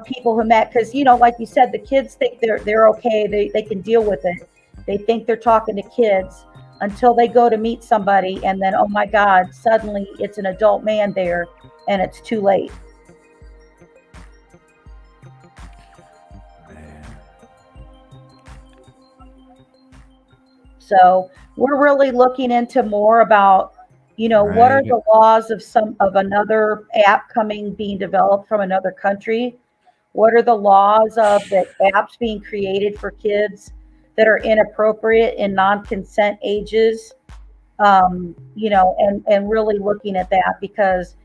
people who met, because like you said, the kids think they're okay, they can deal with it. They think they're talking to kids until they go to meet somebody, and then, oh my God, suddenly it's an adult man there, and it's too late. So we're really looking into more about, what are the laws of another app being developed from another country? What are the laws of the apps being created for kids that are inappropriate in non-consent ages? And really looking at that, because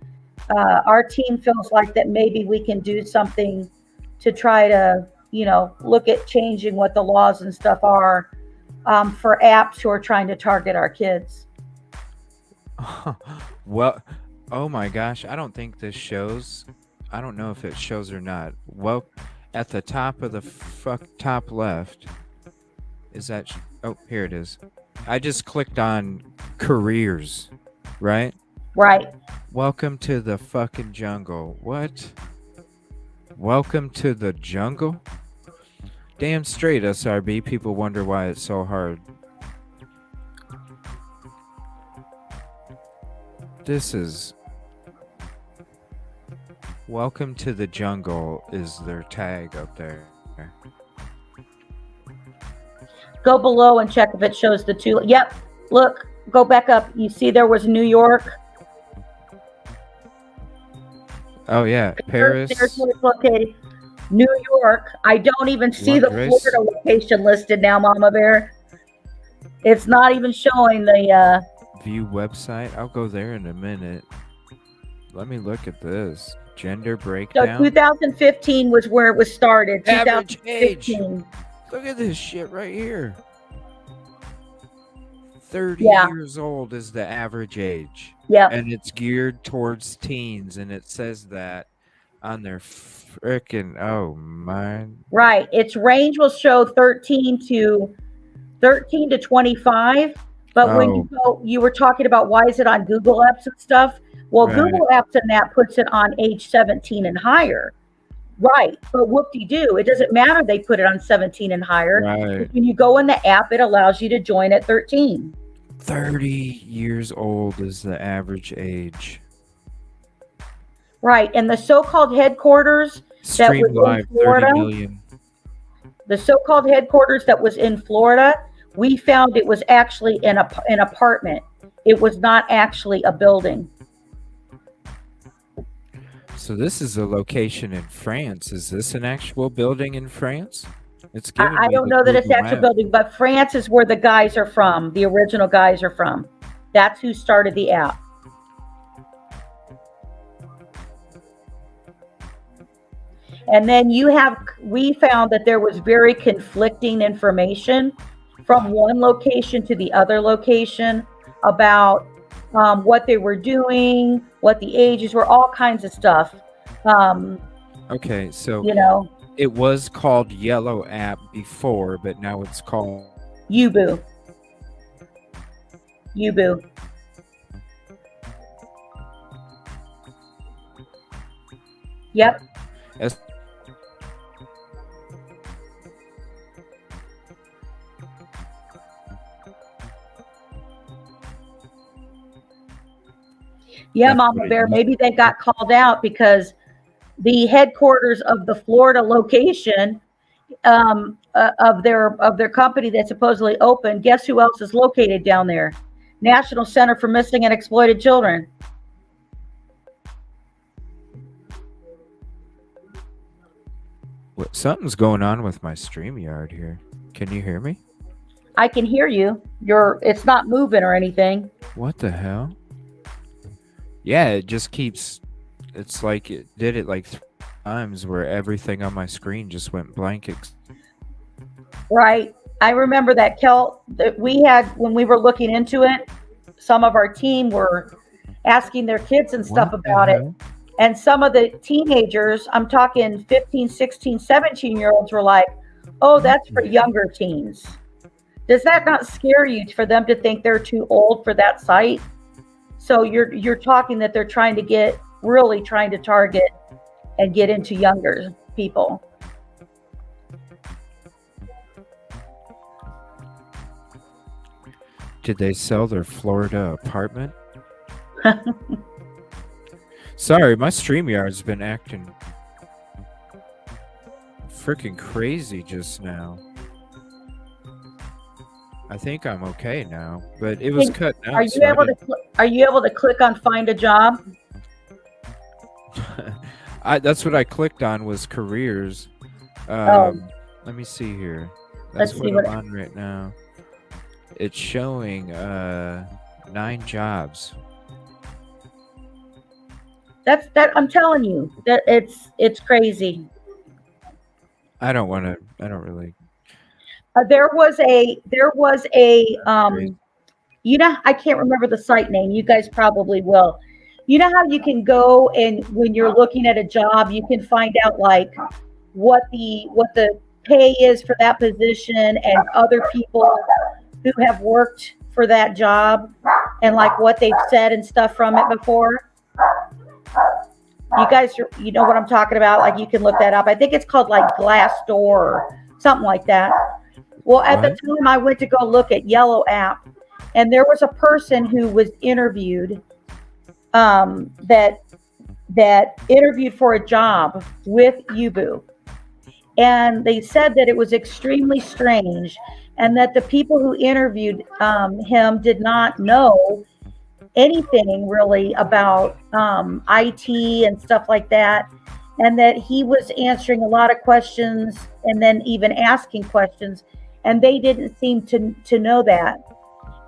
our team feels like that maybe we can do something to try to, look at changing what the laws and stuff are for apps who are trying to target our kids. Well, oh my gosh, I don't think this shows. I don't know if it shows or not. Well, at the top of the top left, is that? Oh, here it is. I just clicked on careers, right? Right. Welcome to the fucking jungle. What? Welcome to the jungle? Damn straight, SRB. People wonder why it's so hard. This is... Welcome to the jungle is their tag up there. Go below and check if it shows the two. Yep. Look, go back up. You see there was New York. Oh, yeah. Paris. There's where it's located. New York. I don't even see the Londres. Florida location listed now, Mama Bear. It's not even showing the... View website. I'll go there in a minute. Let me look at this. Gender So breakdown. 2015 was where it was started. Average age. 2015. Look at this shit right here. 30 Yeah. years old is the average age. Yep. And it's geared towards teens, and it says that on their frickin' oh my. Right. Its range will show 13 to 25. But when you go, you were talking about why is it on Google Apps and stuff? Well, Right. Google Apps and that puts it on age 17 and higher. Right. But whoop-de-doo, it doesn't matter they put it on 17 and higher. Right. When you go in the app, it allows you to join at 13. 30 years old is the average age. Right. And the so-called headquarters that Stream was live, in Florida, 30 million. the so-called headquarters that was in Florida, we found it was actually an apartment. It was not actually a building. So this is a location in France. Is this an actual building in France? It's I giving me don't the know that it's Google actual map. building, but France is where the guys are from. The original guys are from. That's who started the app. And then we found that there was very conflicting information from one location to the other location about what they were doing, what the ages were, all kinds of stuff. Okay, so You know, it was called Yellow App before, but now it's called Yubu. Yubu. Yep. S. Yeah, That's Mama what it Bear, used maybe they got called out because the headquarters of the Florida location of their company that supposedly opened, guess who else is located down there? National Center for Missing and Exploited Children. What, something's going on with my StreamYard here. Can you hear me? I can hear you. It's not moving or anything. What the hell? Yeah, it just keeps. It's like it did it like 3 times where everything on my screen just went blank. Right. I remember that, Kel, that we had when we were looking into it, some of our team were asking their kids and stuff What the about it. hell? And some of the teenagers, I'm talking 15, 16, 17-year-olds were like, oh, that's for younger teens. Does that not scare you for them to think they're too old for that site? So you're talking that they're really trying to target and get into younger people. Did they sell their Florida apartment? Sorry, my StreamYard's been acting freaking crazy just now. I think I'm okay now, but it was cut out. Are you able to click on find a job? That's what I clicked on was careers. Oh. Let me see here. Let's That's see what what- I'm on right now. It's showing 9 jobs. That I'm telling you that it's crazy. I don't really. There was a you know, I can't remember the site name. You guys probably will. You know how you can go and when you're looking at a job, you can find out like what the pay is for that position and other people who have worked for that job. and like what they've said and stuff from it before? You guys, you know what I'm talking about? Like you can look that up. I think it's called like Glassdoor or something like that. Well, at the time I went to go look at Yellow app, and there was a person who was interviewed that interviewed for a job with Yubu. And they said that it was extremely strange and that the people who interviewed him did not know anything really about IT and stuff like that. And that he was answering a lot of questions and then even asking questions. And they didn't seem to know that.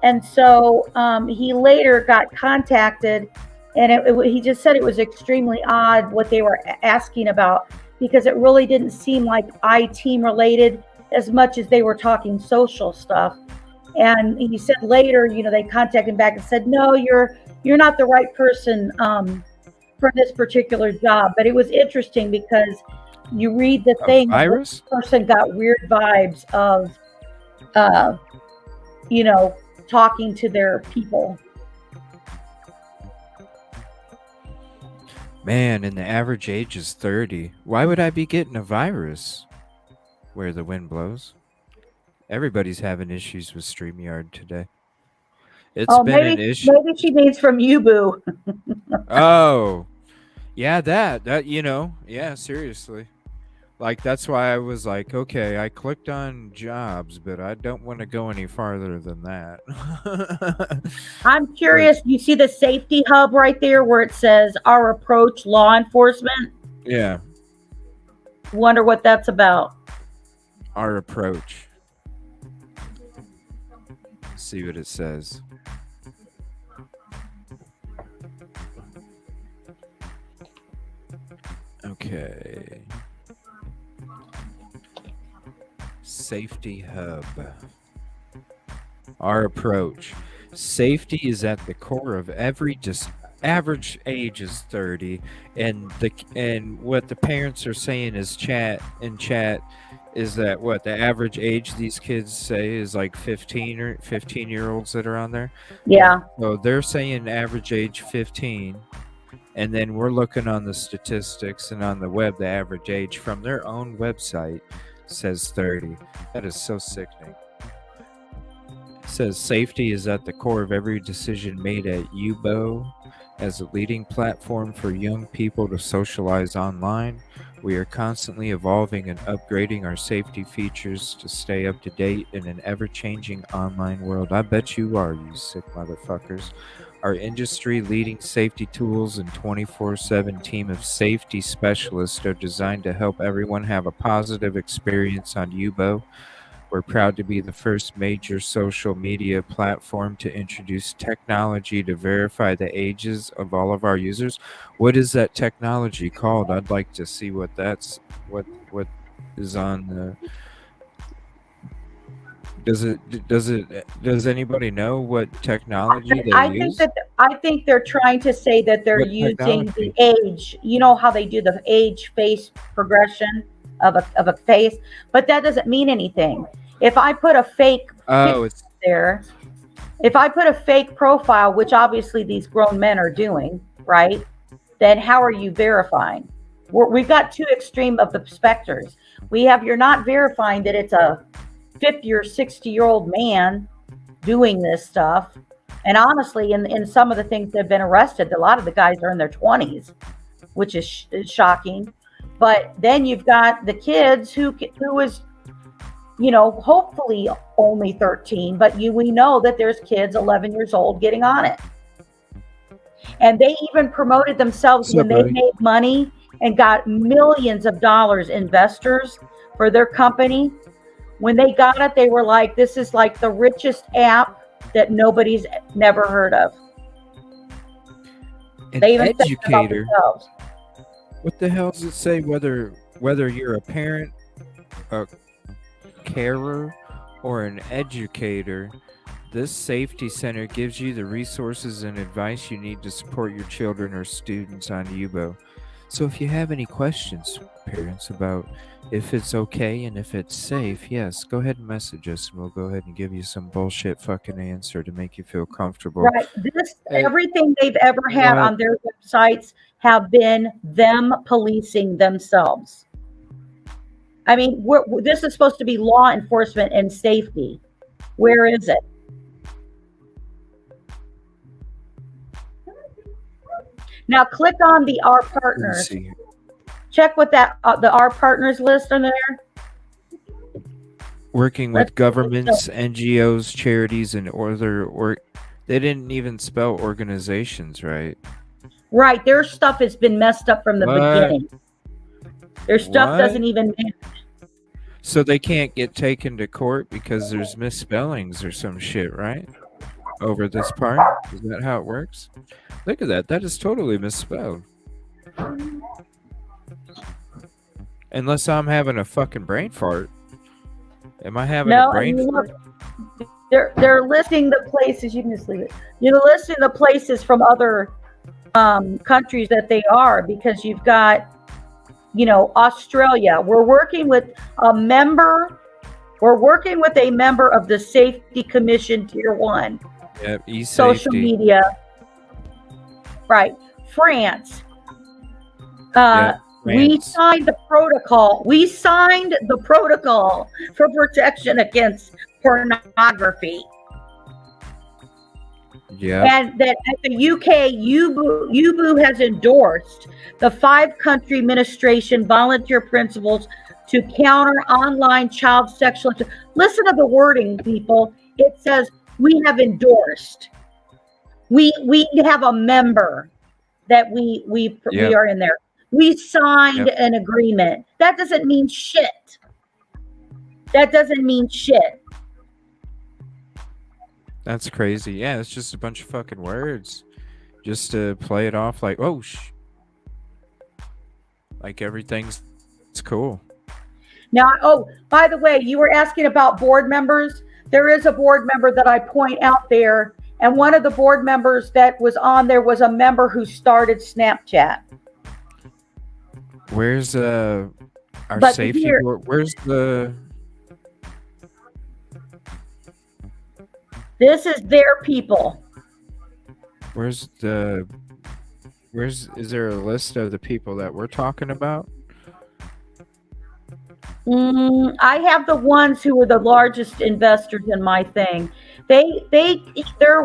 And so he later got contacted, and he just said it was extremely odd what they were asking about, because it really didn't seem like IT related as much as they were talking social stuff. And he said later, you know, they contacted him back and said, no, you're not the right person for this particular job. But it was interesting because you read the thing, this person got weird vibes of, you know, talking to their people. Man, and the average age is 30. Why would I be getting a virus where the wind blows? Everybody's having issues with StreamYard today. It's been an issue. Maybe she means from Yubu. Oh, yeah, that, you know, yeah, seriously. Like, that's why I was like, okay, I clicked on jobs, but I don't want to go any farther than that. I'm curious. You see the safety hub right there where it says our approach law enforcement? Yeah. Wonder what that's about. Our approach. See what it says. Okay. Safety hub. Our approach. Safety is at the core of every average age is 30, and what the parents are saying is chat is that what the average age these kids say is like 15 or 15-year-olds that are on there. Yeah. So they're saying average age 15, and then we're looking on the statistics and on the web, the average age from their own website says 30. That is so sickening. It says safety is at the core of every decision made at Yubo. As a leading platform for young people to socialize online, we are constantly evolving and upgrading our safety features to stay up to date in an ever-changing online world. I bet you are, you sick motherfuckers. Our industry-leading safety tools and 24/7 team of safety specialists are designed to help everyone have a positive experience on Yubo. We're proud to be the first major social media platform to introduce technology to verify the ages of all of our users. What is that technology called? I'd like to see what that's what is on the. Does anybody know what technology they use? I think they're trying to say that they're using the age. You know how they do the age face progression of a face, but that doesn't mean anything. If I put a fake there, if I put a fake profile, which obviously these grown men are doing, right? Then how are you verifying? We've got two extreme of the specters. We have, you're not verifying that it's a 50 or 60-year-old man doing this stuff. And honestly, in some of the things that have been arrested, a lot of the guys are in their 20s, which is shocking. But then you've got the kids who is, you know, hopefully only 13, but we know that there's kids 11 years old getting on it. And they even promoted themselves when they made money and got millions of dollars investors for their company. When they got it, they were like, this is like the richest app that nobody's never heard of. They even educator. What the hell does it say whether you're a parent, a carer, or an educator? This safety center gives you the resources and advice you need to support your children or students on Yubo. So if you have any questions, parents, about if it's okay and if it's safe, yes, go ahead and message us, and we'll go ahead and give you some bullshit fucking answer to make you feel comfortable. Right. Everything they've ever had on their websites have been them policing themselves. I mean, this is supposed to be law enforcement and safety. Where is it? Now click on the Our Partners. Check what that the Our Partners list on there. Working with governments, NGOs, charities, and they didn't even spell organizations right. Right, their stuff has been messed up from the beginning. Their stuff doesn't even match. So they can't get taken to court because there's misspellings or some shit, right? Over this part? Is that how it works? Look at that. That is totally misspelled. Unless I'm having a fucking brain fart. Am I having a brain fart? They're listing the places. You can just leave it. You're listing the places from other countries that they are, because you've got, Australia. We're working with a member of the Safety Commission Tier 1. Yep, social media. Right. France. We signed the protocol. We signed the protocol for protection against pornography. Yeah. And that at the UK, UBU has endorsed the 5-country administration volunteer principles to counter online child sexual. Listen to the wording, people. It says we have endorsed. We have a member that we are in there. We signed an agreement. That doesn't mean shit. That doesn't mean shit. That's crazy. Yeah, it's just a bunch of fucking words. Just to play it off like, like everything's cool. Now, by the way, you were asking about board members. There is a board member that I point out there. And one of the board members that was on there was a member who started Snapchat. Where's our safety board? Where's the... This is their people. Is there a list of the people that we're talking about? I have the ones who are the largest investors in my thing. Their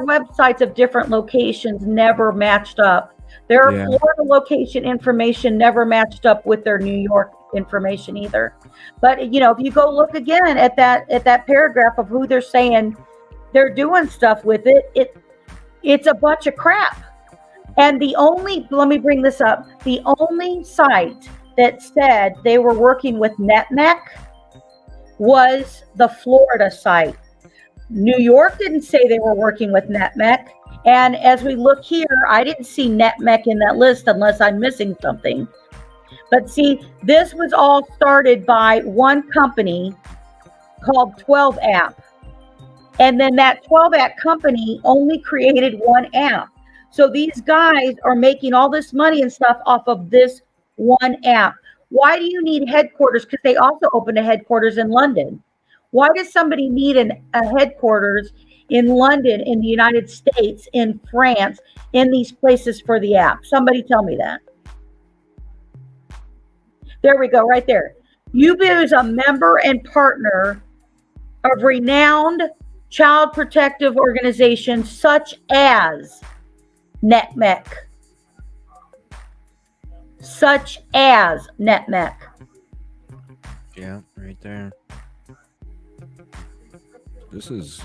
websites of different locations never matched up. Their Florida location information never matched up with their New York information either. But if you go look again at that paragraph of who they're saying they're doing stuff with it's a bunch of crap. And let me bring this up. The only site that said they were working with NetMec was the Florida site. New York didn't say they were working with NetMec. And as we look here, I didn't see NetMec in that list unless I'm missing something. But see, this was all started by one company called 12 App. And then that 12 App company only created one app. So these guys are making all this money and stuff off of this one app. Why do you need headquarters? Because they also opened a headquarters in London. Why does somebody need a headquarters in London, in the United States, in France, in these places for the app? Somebody tell me that. There we go, right there. UBU is a member and partner of renowned child protective organizations such as NetMec. Such as NetMec. Yeah, right there. This is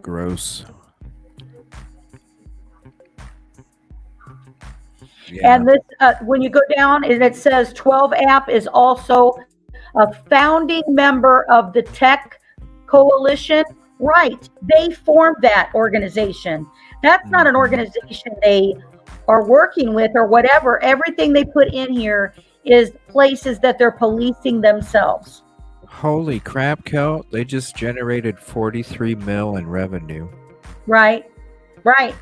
gross. Yeah. And this, when you go down, and it says 12 App is also a founding member of the Tech Coalition. Right. They formed that organization. That's not an organization they are working with or whatever. Everything they put in here is places that they're policing themselves. Holy crap, Kel. They just generated 43 mil in revenue. Right. Right.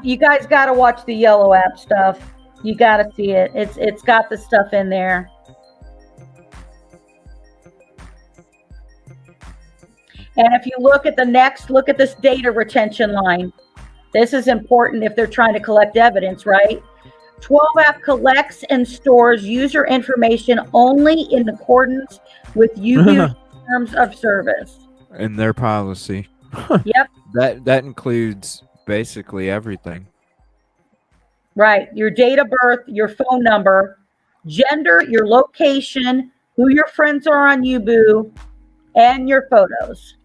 You guys got to watch the Yellow app stuff. You got to see it. It's got the stuff in there. And if you look at look at this data retention line. This is important if they're trying to collect evidence, right? 12 app collects and stores user information only in accordance with UBU's terms of service. In their policy. Yep. That includes basically everything. Right. Your date of birth, your phone number, gender, your location, who your friends are on UBU, and your photos.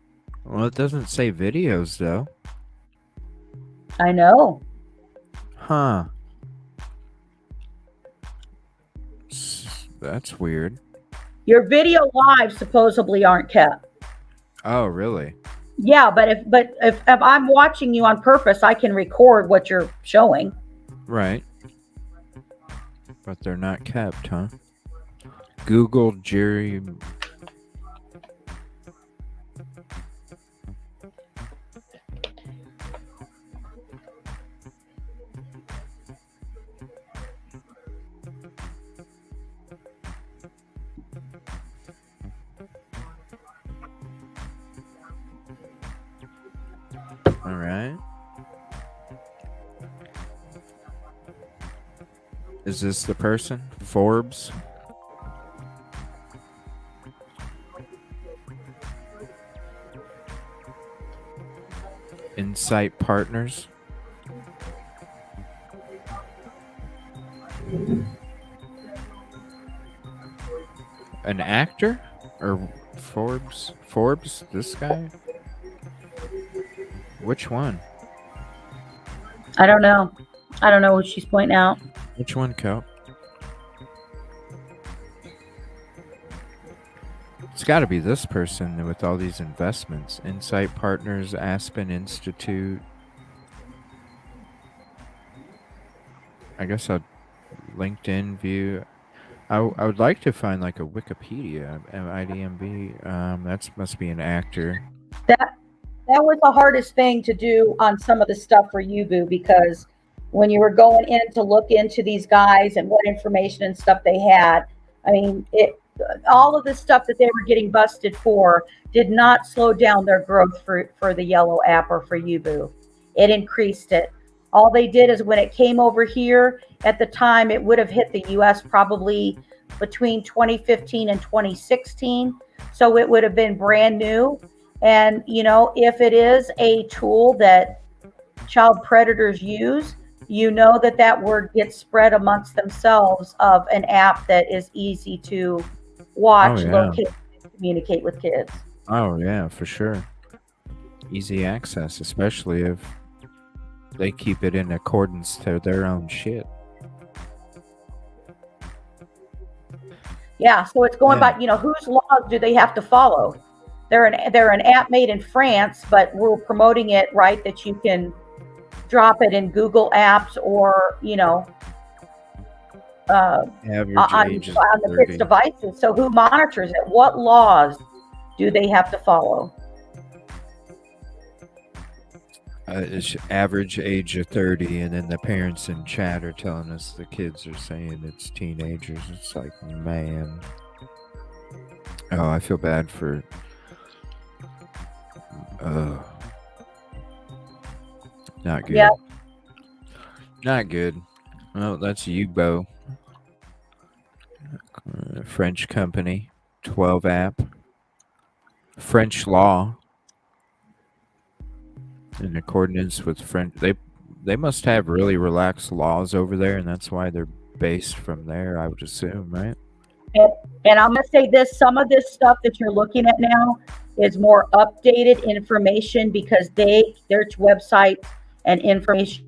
Well, it doesn't say videos, though. I know. Huh. That's weird. Your video lives supposedly aren't kept. Oh, really? Yeah, but if I'm watching you on purpose, I can record what you're showing. Right. But they're not kept, huh? Google jury. All right. Is this the person? Forbes? Insight Partners? An actor? Or Forbes? Forbes? This guy? Which one? I don't know. I don't know what she's pointing out. Which one, Cal? It's got to be this person with all these investments. Insight Partners, Aspen Institute. I guess I'll LinkedIn view. I would like to find like a Wikipedia, IDMB. That must be an actor. That was the hardest thing to do on some of the stuff for UBU, because when you were going in to look into these guys and what information and stuff they had, I mean, all of the stuff that they were getting busted for did not slow down their growth for the Yellow app or for UBU. It increased it. All they did is when it came over here, at the time, it would have hit the U.S. probably between 2015 and 2016. So it would have been brand new. And, you know, if it is a tool that child predators use, you know that word gets spread amongst themselves of an app that is easy to watch, locate, and communicate with kids. Oh, yeah, for sure. Easy access, especially if they keep it in accordance to their own shit. Yeah, so it's going by, you know, whose laws do they have to follow? They're an app made in France, but we're promoting it, right, that you can drop it in Google Apps or, you know, on the kids' devices. So who monitors it? What laws do they have to follow? It's average age of 30, and then the parents in chat are telling us the kids are saying it's teenagers. It's like, man. Oh, I feel bad for... not good. Yep. Not good. Well, that's Yubo. French company. 12 app. French law. In accordance with French, they must have really relaxed laws over there, and that's why they're based from there, I would assume, right? And I'm going to say this, some of this stuff that you're looking at now is more updated information because their website and information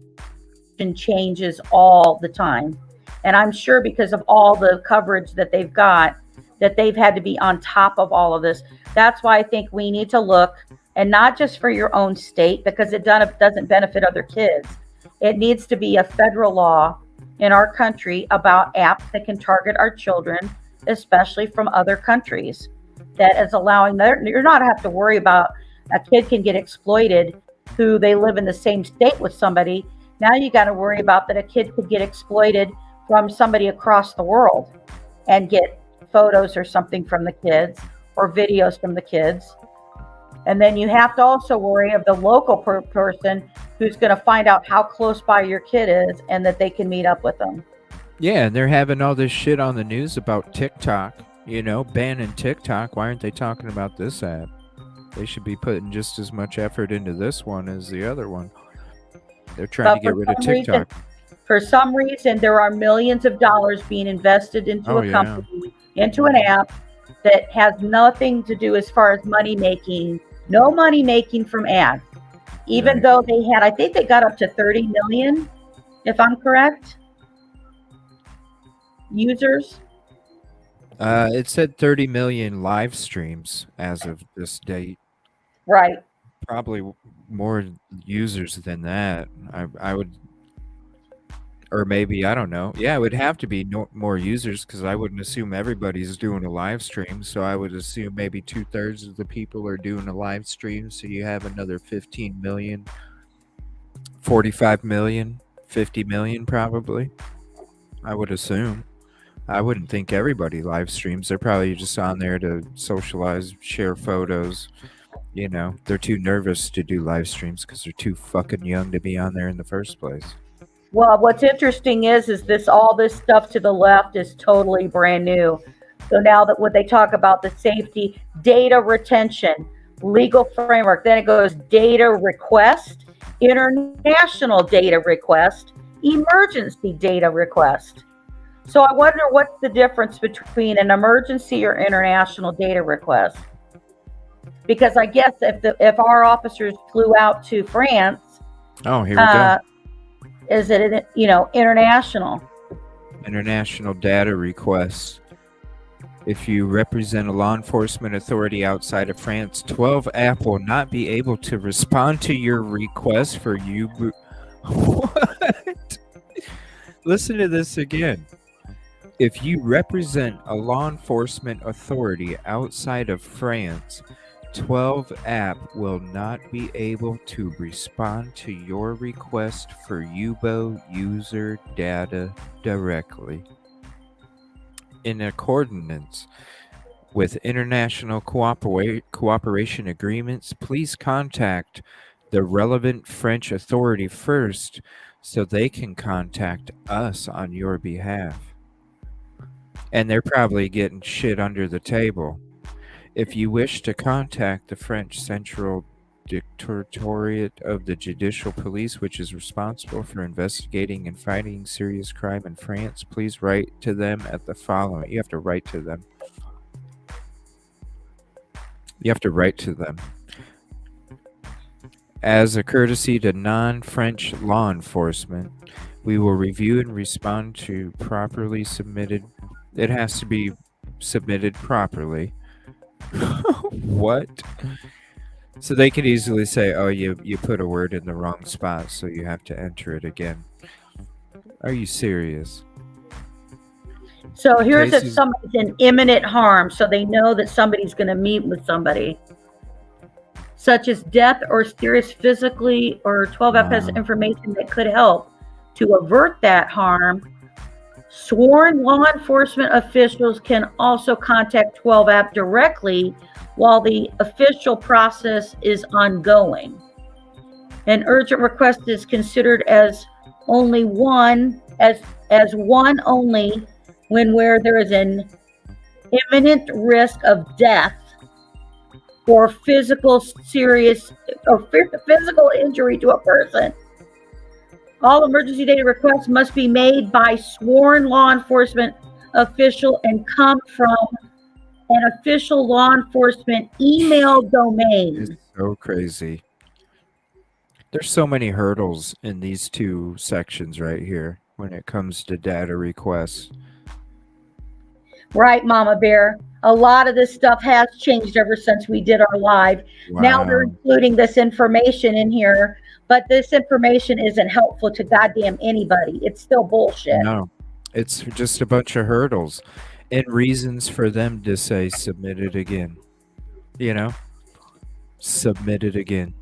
changes all the time. And I'm sure because of all the coverage that they've got, that they've had to be on top of all of this. That's why I think we need to look, and not just for your own state, because it doesn't benefit other kids. It needs to be a federal law in our country about apps that can target our children, especially from other countries. That is allowing you're not have to worry about a kid can get exploited who they live in the same state with somebody, Now you got to worry about that a kid could get exploited from somebody across the world and get photos or something from the kids or videos from the kids. And then you have to also worry of the local person who's going to find out how close by your kid is and that they can meet up with them. Yeah, and they're having all this shit on the news about TikTok, banning TikTok. Why aren't they talking about this app? They should be putting just as much effort into this one as the other one. They're trying to get rid of TikTok. For some reason, there are millions of dollars being invested into a company, into an app that has nothing to do as far as money making. No money making from ads, even though they had, I think they got up to 30 million, if I'm correct, users. It said 30 million live streams as of this date. Right. Probably more users than that. I would, or maybe, I don't know. Yeah, it would have to be more users because I wouldn't assume everybody's doing a live stream. So I would assume maybe 2/3 of the people are doing a live stream. So you have another 15 million, 45 million, 50 million probably. I would assume. I wouldn't think everybody live streams. They're probably just on there to socialize, share photos. They're too nervous to do live streams because they're too fucking young to be on there in the first place. Well, what's interesting is all this stuff to the left is totally brand new. So now that when they talk about the safety, data retention, legal framework, then it goes data request, international data request, emergency data request. So I wonder what's the difference between an emergency or international data request? Because I guess if our officers flew out to France, here we go. Is it international? International data requests. If you represent a law enforcement authority outside of France, 12 app will not be able to respond to your request for you. What? Listen to this again. If you represent a law enforcement authority outside of France, 12 app will not be able to respond to your request for UBO user data directly. In accordance with international cooperation agreements, please contact the relevant French authority first so they can contact us on your behalf. And they're probably getting shit under the table. If you wish to contact the French Central Directorate of the Judicial Police, which is responsible for investigating and fighting serious crime in France, please write to them at the following. You have to write to them. As a courtesy to non-French law enforcement, we will review and respond to properly submitted. It has to be submitted properly. What? So they could easily say, oh, you put a word in the wrong spot, so you have to enter it again. Are you serious? So here's if somebody's in imminent harm, so they know that somebody's going to meet with somebody, such as death or serious physically, or 12F has information that could help to avert that harm. Sworn law enforcement officials can also contact 12-app directly while the official process is ongoing. An urgent request is considered as only one, as one only when where there is an imminent risk of death or physical injury to a person. All emergency data requests must be made by sworn law enforcement official and come from an official law enforcement email domain. It's so crazy. There's so many hurdles in these two sections right here when it comes to data requests. Right, Mama Bear. A lot of this stuff has changed ever since we did our live. Wow. Now they're including this information in here, but this information isn't helpful to goddamn anybody. It's still bullshit. No, it's just a bunch of hurdles and reasons for them to say submit it again. Submit it again.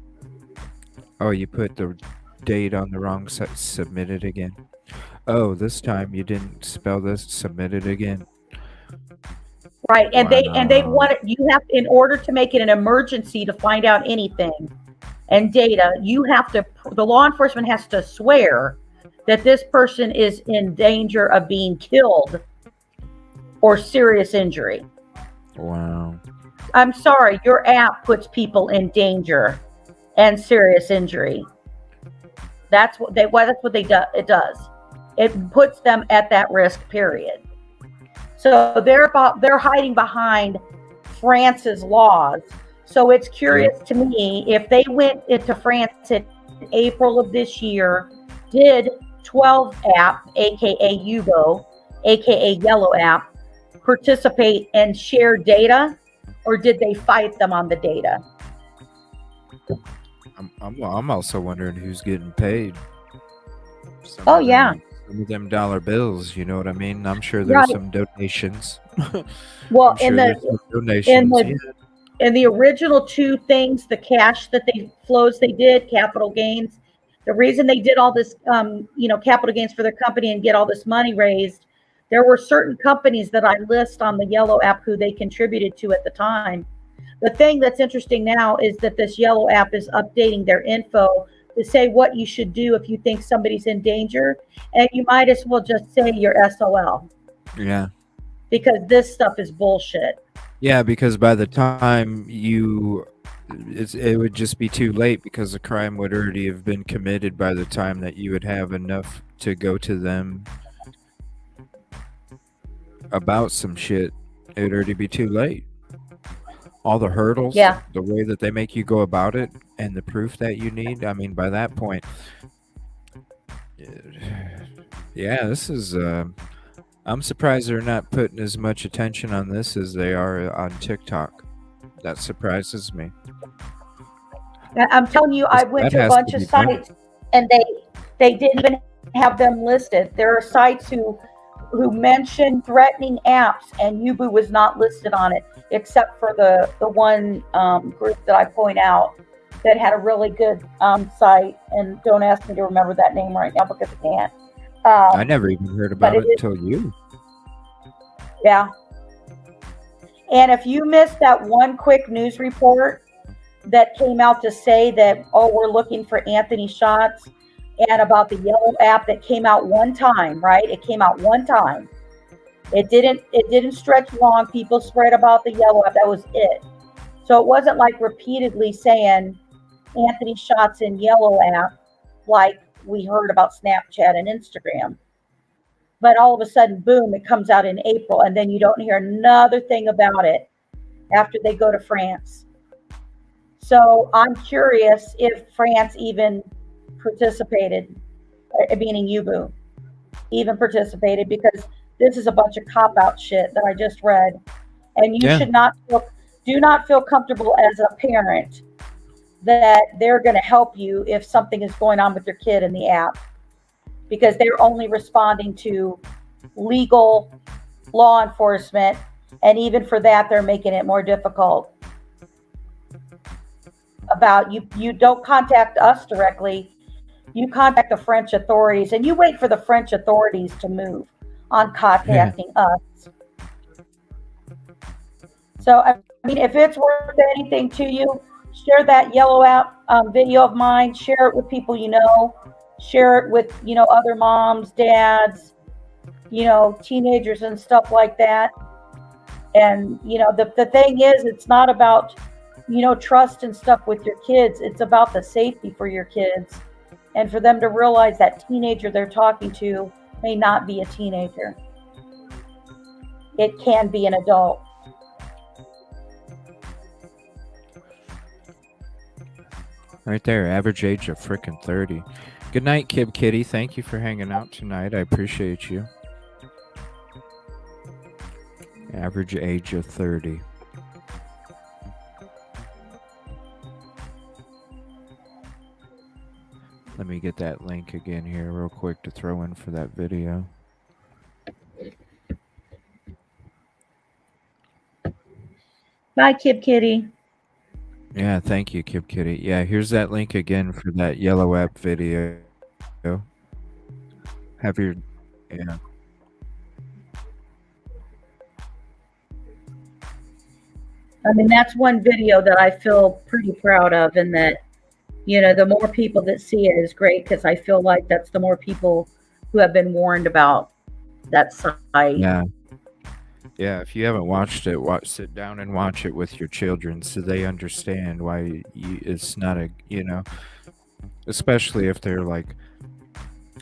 Oh, you put the update on the wrong site. Submit it again. Oh, this time you didn't spell this. Submit it again. Right, and they Wow. want it. You have, in order to make it an emergency to find out anything and data, you have to. The law enforcement has to swear that this person is in danger of being killed or serious injury. Wow. I'm sorry, your app puts people in danger and serious injury. That's what they. Well, that's what they do. It does. It puts them at that risk. Period. So they're hiding behind France's laws. So it's curious to me if they went into France in April of this year, did 12 app, aka Yugo, aka Yellow app, participate and share data, or did they fight them on the data? I'm also wondering who's getting paid. Oh yeah. Some of them dollar bills, you know what I mean? I'm sure there's some donations. Well, I'm in sure there's some donations. in the original two things, the cash that they flows they did, capital gains. The reason they did all this, capital gains for their company and get all this money raised, there were certain companies that I list on the Yellow app who they contributed to at the time. The thing that's interesting now is that this Yellow app is updating their info to say what you should do if you think somebody's in danger, and you might as well just say your SOL. Yeah. Because this stuff is bullshit. Yeah, because by the time it would just be too late, because the crime would already have been committed by the time that you would have enough to go to them about some shit. It would already be too late. All the hurdles, the way that they make you go about it, and the proof that you need. I mean, by that point, yeah, this is. I'm surprised they're not putting as much attention on this as they are on TikTok. That surprises me. I'm telling you, I went to a bunch of sites, and they didn't even have them listed. There are sites who mention threatening apps, and Yubu was not listed on it, except for the one group that I point out that had a really good site. And don't ask me to remember that name right now because I can't. I never even heard about it until you. Yeah. And if you missed that one quick news report that came out to say that, we're looking for Anthony Shots, and about the Yellow app that came out one time, right? It came out one time. It didn't stretch long. People spread about the Yellow app. That was it. So it wasn't like repeatedly saying Anthony Shots in Yellow app like we heard about Snapchat and Instagram. But all of a sudden, boom, it comes out in April, and then you don't hear another thing about it after they go to France. So I'm curious if France even participated, meaning Yubu, even participated, because this is a bunch of cop-out shit that I just read. And you should do not feel comfortable as a parent that they're going to help you if something is going on with your kid in the app, because they're only responding to legal law enforcement. And even for that, they're making it more difficult. About you don't contact us directly. You contact the French authorities, and you wait for the French authorities to move on contacting us. So, I mean, if it's worth anything to you, share that Yellow app video of mine. Share it with people you know. Share it with, other moms, dads, teenagers and stuff like that. And, the thing is, it's not about, trust and stuff with your kids. It's about the safety for your kids, and for them to realize that teenager they're talking to may not be a teenager. It can be an adult. Right there, average age of frickin' 30. Good night, Kib Kitty. Thank you for hanging out tonight. I appreciate you. Average age of 30. Let me get that link again here real quick to throw in for that video. Bye, Kib Kitty. Yeah, thank you, Kip Kitty. Yeah, here's that link again for that yellow app video. Have your, yeah. I mean, that's one video that I feel pretty proud of, and that, you know, the more people that see it is great, because I feel like that's the more people who have been warned about that site. Yeah. Yeah, if you haven't watched it, sit down and watch it with your children so they understand why it's not a, you know, especially if they're like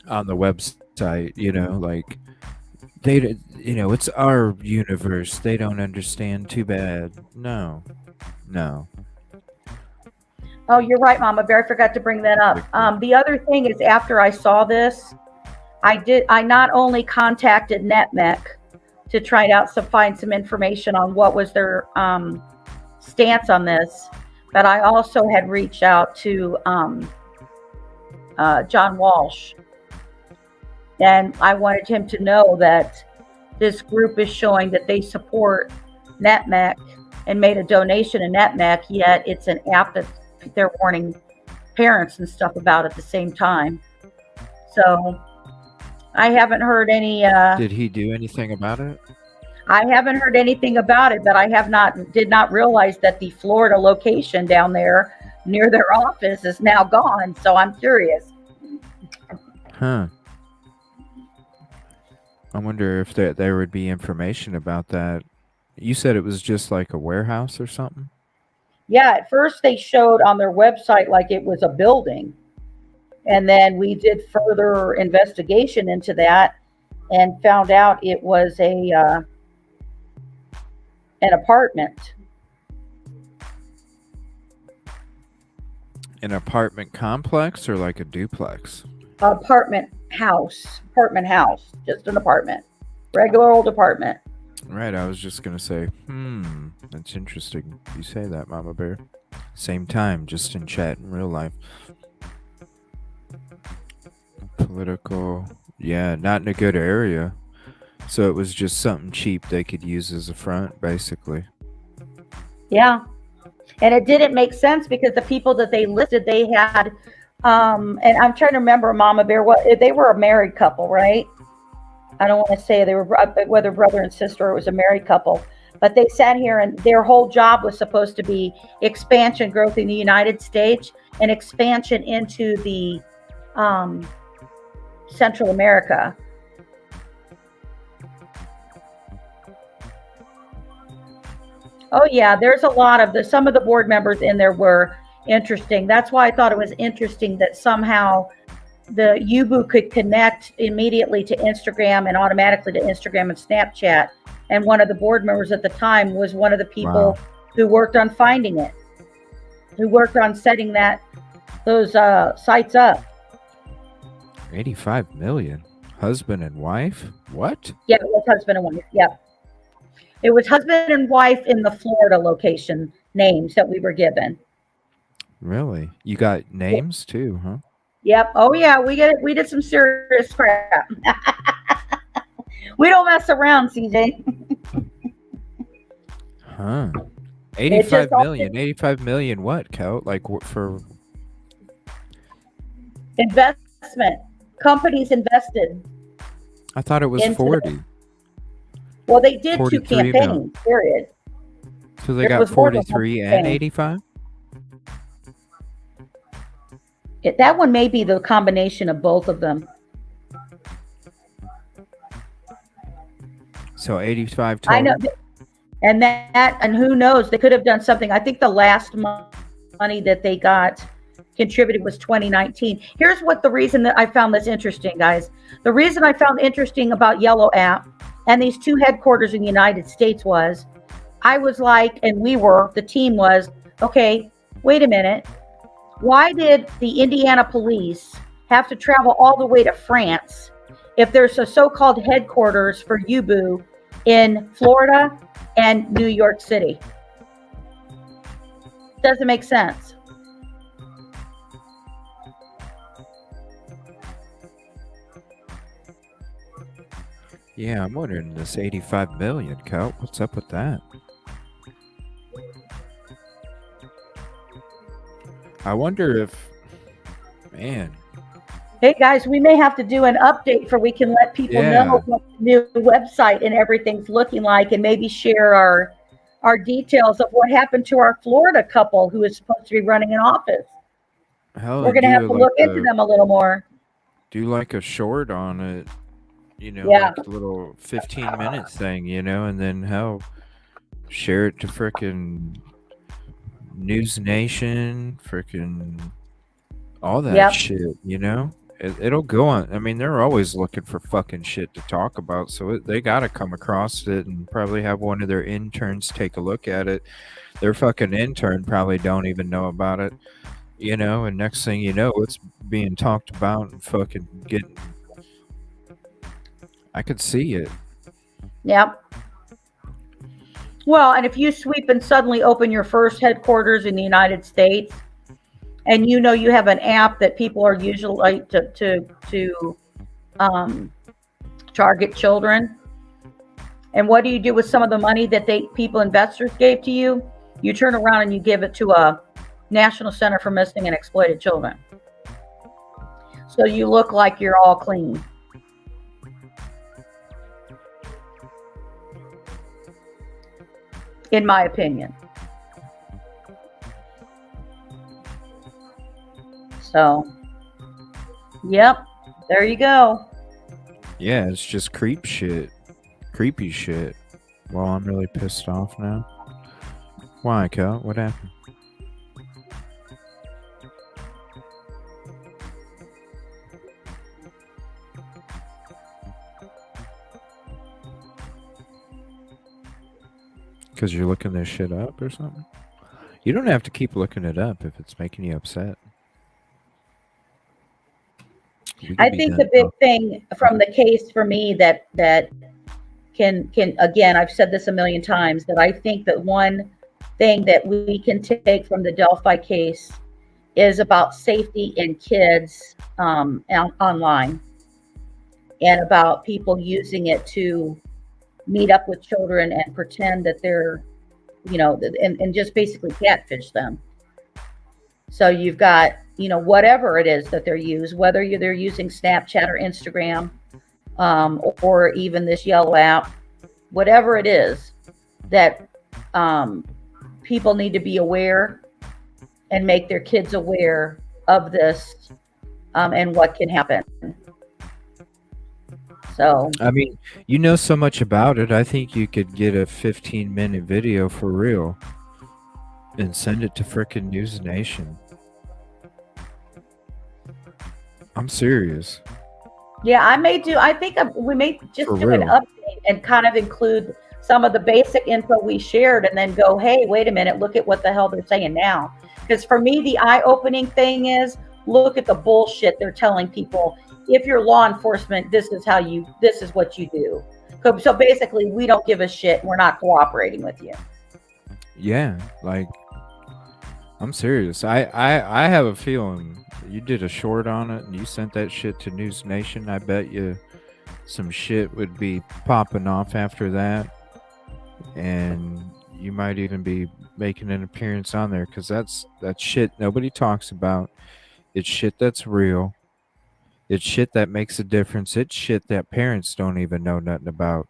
on the website, you know, like they, you know, it's our universe. They don't understand. Too bad. No. Oh, you're right, Mama Bear. I forgot to bring that up. The other thing is, after I saw this, I not only contacted NetMech to try to find some information on what was their stance on this, but I also had reached out to John Walsh, and I wanted him to know that this group is showing that they support NetMech and made a donation to NetMech, yet it's an app that they're warning parents and stuff about at the same time. So I haven't heard any. Did he do anything about it? I haven't heard anything about it, but I did not realize that the Florida location down there near their office is now gone. So I'm curious. Huh. I wonder if there would be information about that. You said it was just like a warehouse or something? Yeah, at first they showed on their website like it was a building. And then we did further investigation into that and found out it was an apartment. An apartment complex or like a duplex? Apartment house, just an apartment, regular old apartment. Right, I was just gonna say, that's interesting. You say that, Mama Bear. Same time, just in chat in real life. Political, yeah, not in a good area. So it was just something cheap they could use as a front, basically. Yeah, and it didn't make sense because the people that they listed, they had, and I'm trying to remember, Mama Bear, they were a married couple, right? I don't want to say they were whether brother and sister, or it was a married couple, but they sat here and their whole job was supposed to be expansion, growth in the United States, and expansion into the Central America. Oh yeah, there's a lot of some of the board members in there were interesting. That's why I thought it was interesting that somehow the UBU could connect immediately to Instagram and automatically to Instagram and Snapchat. And one of the board members at the time was one of the people who worked on finding it, who worked on setting those sites up. 85 million? Husband and wife? What? Yeah, it was husband and wife. Yeah. It was husband and wife in the Florida location names that we were given. Really? You got names too, huh? Yep. Oh yeah, we did some serious crap. We don't mess around, CJ. Huh. 85 million. 85 million what, Cal? Like for investment. Companies invested. I thought it was 40. Well, they did 2 campaigns, period. So they got 43 and 85? That one may be the combination of both of them. So 85 total? I know. And who knows? They could have done something. I think the last money that they got contributed was 2019. Here's what the reason that I found this interesting, guys. The reason I found interesting about Yellow App and these 2 headquarters in the United States was, I was like, and the team was, okay, wait a minute. Why did the Indiana police have to travel all the way to France if there's a so-called headquarters for UBU in Florida and New York City? Doesn't make sense. Yeah, I'm wondering this 85 million, Cal. What's up with that? I wonder if, man. Hey guys, we may have to do an update for we can let people know what the new website and everything's looking like, and maybe share our details of what happened to our Florida couple who is supposed to be running an office. Hell, We're going to have to look into them a little more. Do like a short on it, Yeah. like a little 15-minute thing, and then share it to frickin' News Nation, frickin' all that shit, It'll go on. I mean, they're always looking for fucking shit to talk about, so they got to come across it and probably have one of their interns take a look at it. Their fucking intern probably don't even know about it, and next thing you know, it's being talked about and fucking getting. I could see it. Yep. Well, and if you sweep and suddenly open your first headquarters in the United States, and you have an app that people are usually to target children, and what do you do with some of the money that investors gave to you? You turn around and you give it to a National Center for Missing and Exploited Children. So you look like you're all clean. In my opinion. So, yep, there you go. Yeah, it's just creepy shit. Well, I'm really pissed off now. Why, Cal? What happened? Because you're looking this shit up or something? You don't have to keep looking it up if it's making you upset. I think the big thing from the case for me that can again, I've said this a million times, that I think that one thing that we can take from the Delphi case is about safety in kids online, and about people using it to meet up with children and pretend that they're, and just basically catfish them. So you've got, whatever it is that they're using, whether they're using Snapchat or Instagram, or even this Yellow app, whatever it is, that people need to be aware and make their kids aware of this, and what can happen. So, I mean, so much about it. I think you could get a 15-minute video for real and send it to frickin' News Nation. I'm serious. Yeah, I think we may just For do an real. update and kind of include some of the basic info we shared, and then go, hey, wait a minute, look at what the hell they're saying now. Because for me, the eye-opening thing is, look at the bullshit they're telling people. If you're law enforcement, this is what you do. So basically, we don't give a shit. We're not cooperating with you. Yeah, like, I'm serious. I have a feeling you did a short on it and you sent that shit to News Nation. I bet you some shit would be popping off after that, and you might even be making an appearance on there, because that's shit nobody talks about. It's shit that's real. It's shit that makes a difference. It's shit that parents don't even know nothing about.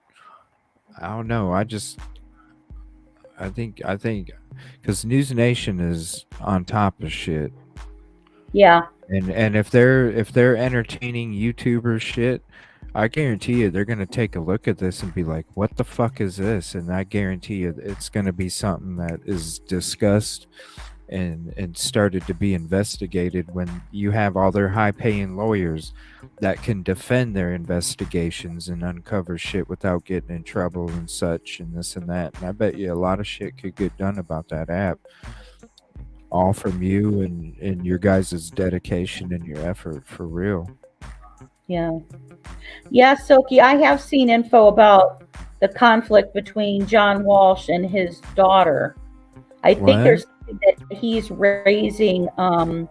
I don't know. I think because News Nation is on top of shit. Yeah. And if they're entertaining YouTuber shit, I guarantee you they're gonna take a look at this and be like, what the fuck is this? And I guarantee you it's gonna be something that is discussed and started to be investigated, when you have all their high-paying lawyers that can defend their investigations and uncover shit without getting in trouble and such and this and that. And I bet you a lot of shit could get done about that app, all from you and your guys' dedication and your effort, for real. Yeah. Yeah, Silky, I have seen info about the conflict between John Walsh and his daughter. I think What? there's something that he's raising. I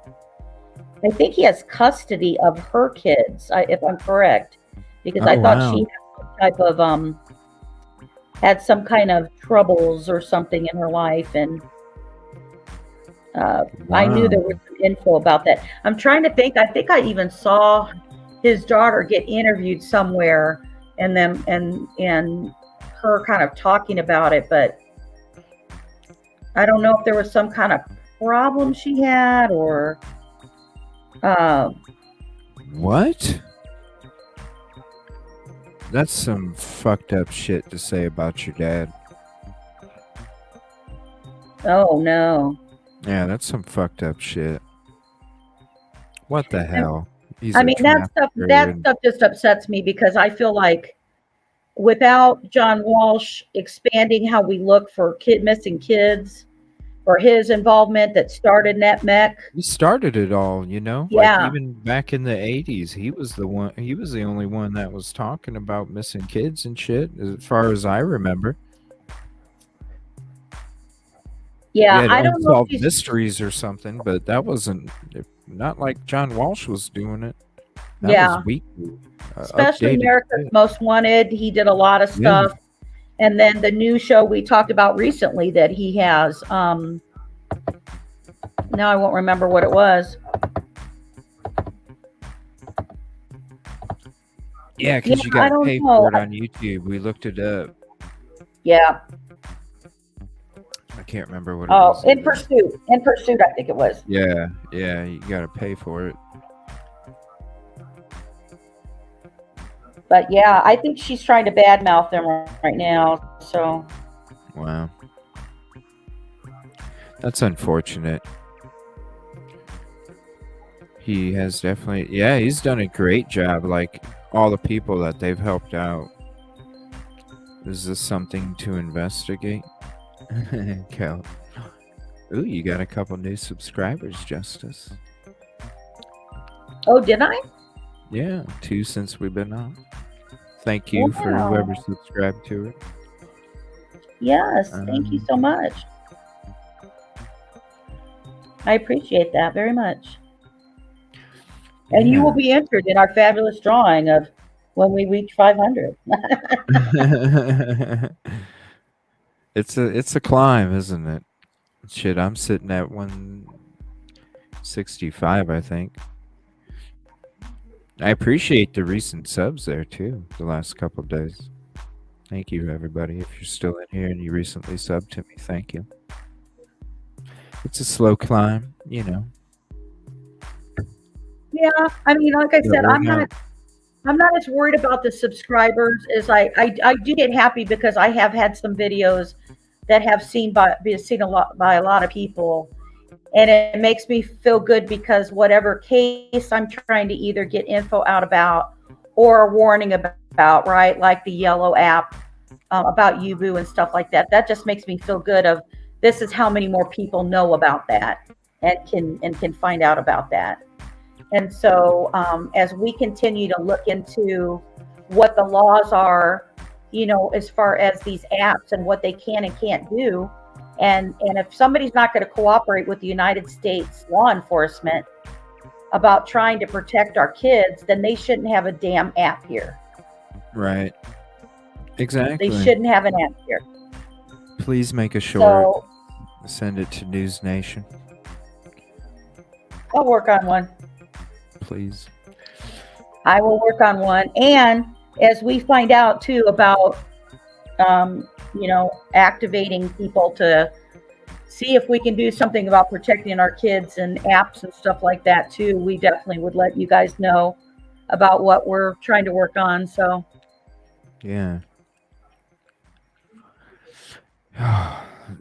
think he has custody of her kids, if I'm correct, because I thought she had some kind of troubles or something in her life, and I knew there was some info about that. I'm trying to think. I think I even saw his daughter get interviewed somewhere, and them and her kind of talking about it, but I don't know if there was some kind of problem she had or What? That's some fucked up shit to say about your dad. oh no. Yeah, that's some fucked up shit. What the hell? He's I a mean, that trafficker and- stuff just upsets me because I feel like without John Walsh expanding how we look for missing kids, or his involvement that started NetMech. He started it all, you know? Yeah. Like even back in the 80s, he was the only one that was talking about missing kids and shit, as far as I remember. Yeah, He had I don't know if Unsolved he's, Mysteries or something, but that wasn't not like John Walsh was doing it. That Yeah. was weekly. especially Updated America's shit. Most Wanted. He did a lot of Yeah. stuff. And then the new show we talked about recently that he has, now I won't remember what it was. Yeah, because Yeah, you I got to don't pay know. for it on YouTube. We looked it up. Yeah. I can't remember what it Oh, was. In Pursuit. In Pursuit, I think it was. Yeah, you got to pay for it. But yeah, I think she's trying to badmouth them right now. So Wow. That's unfortunate. He has definitely, yeah, he's done a great job. Like all the people that they've helped out. Is this something to investigate? Cal. Ooh, you got a couple new subscribers, Justice. oh, did I? Yeah, 2 since we've been on. Thank you for Wow. whoever subscribed to it. Yes, thank you so much. I appreciate that very much. And you will be entered in our fabulous drawing of when we reach 500. It's a climb, isn't it? Shit, I'm sitting at 165, I think. I appreciate the recent subs there too, the last couple of days. Thank you, everybody. If you're still in here and you recently subbed to me, thank you. It's a slow climb, you know. Yeah, I mean, like I Yeah, said, we're I'm not as worried about the subscribers as I do get happy because I have had some videos that have been seen a lot of people, and it makes me feel good because whatever case I'm trying to either get info out about or a warning about, right, like the yellow app about Yubu and stuff like that. That just makes me feel good. Of this is how many more people know about that and can find out about that. And so as we continue to look into what the laws are, you know, as far as these apps and what they can and can't do, and if somebody's not going to cooperate with the United States law enforcement about trying to protect our kids, then they shouldn't have a damn app here. Right. Exactly. They shouldn't have an app here. Please make a short. So Send it to News Nation, I'll work on one. please. I will work on one. And as we find out too about, you know, activating people to see if we can do something about protecting our kids and apps and stuff like that too, we definitely would let you guys know about what we're trying to work on. So Yeah.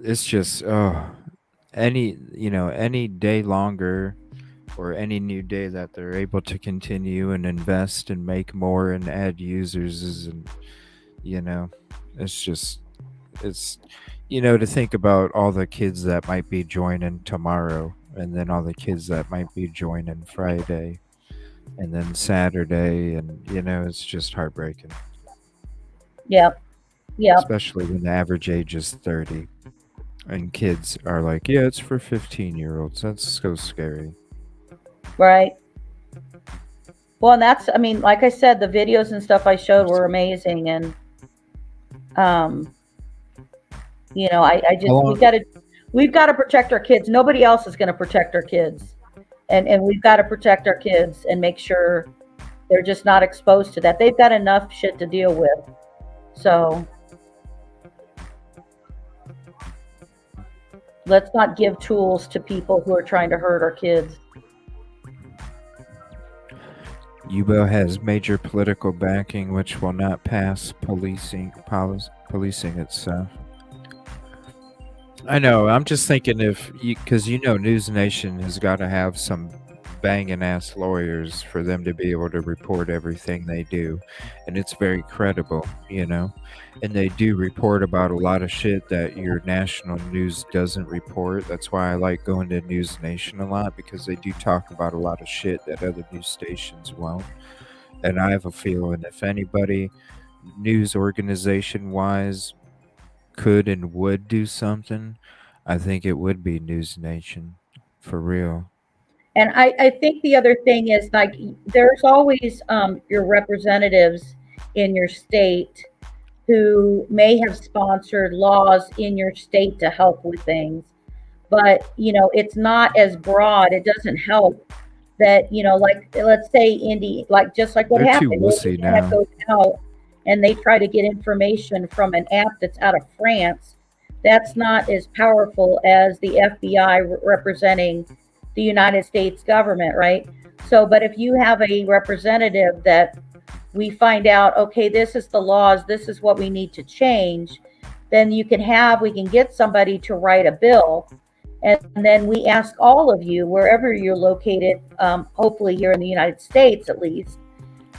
It's just any day longer or any new day that they're able to continue and invest and make more and add users is, and it's to think about all the kids that might be joining tomorrow, and then all the kids that might be joining Friday and then Saturday, and it's just heartbreaking. Yep. Especially when the average age is 30 and kids are like, yeah, it's for 15-year-olds. That's so scary. Right. Well, and that's, I mean, like I said, the videos and stuff I showed were amazing. And, I just, we've got to protect our kids. Nobody else is going to protect our kids. And we've got to protect our kids and make sure they're just not exposed to that. They've got enough shit to deal with. So let's not give tools to people who are trying to hurt our kids. UBO has major political backing, which will not pass policing itself. I know. I'm just thinking because News Nation has got to have some banging ass lawyers for them to be able to report everything they do, and it's very credible, and they do report about a lot of shit that your national news doesn't report. That's why I like going to News Nation a lot, because they do talk about a lot of shit that other news stations won't. And I have a feeling if anybody news organization wise could and would do something, I think it would be News Nation, for real. And I think the other thing is, like, there's always your representatives in your state who may have sponsored laws in your state to help with things, but it's not as broad. It doesn't help that, like, let's say Indy, like, just like what They're happened, too wussy Indiana now. goes out and they try to get information from an app that's out of France. That's not as powerful as the FBI representing the United States government, right? So, but if you have a representative that we find out, okay, this is the laws, this is what we need to change, then we can get somebody to write a bill, and then we ask all of you, wherever you're located, hopefully here in the United States at least,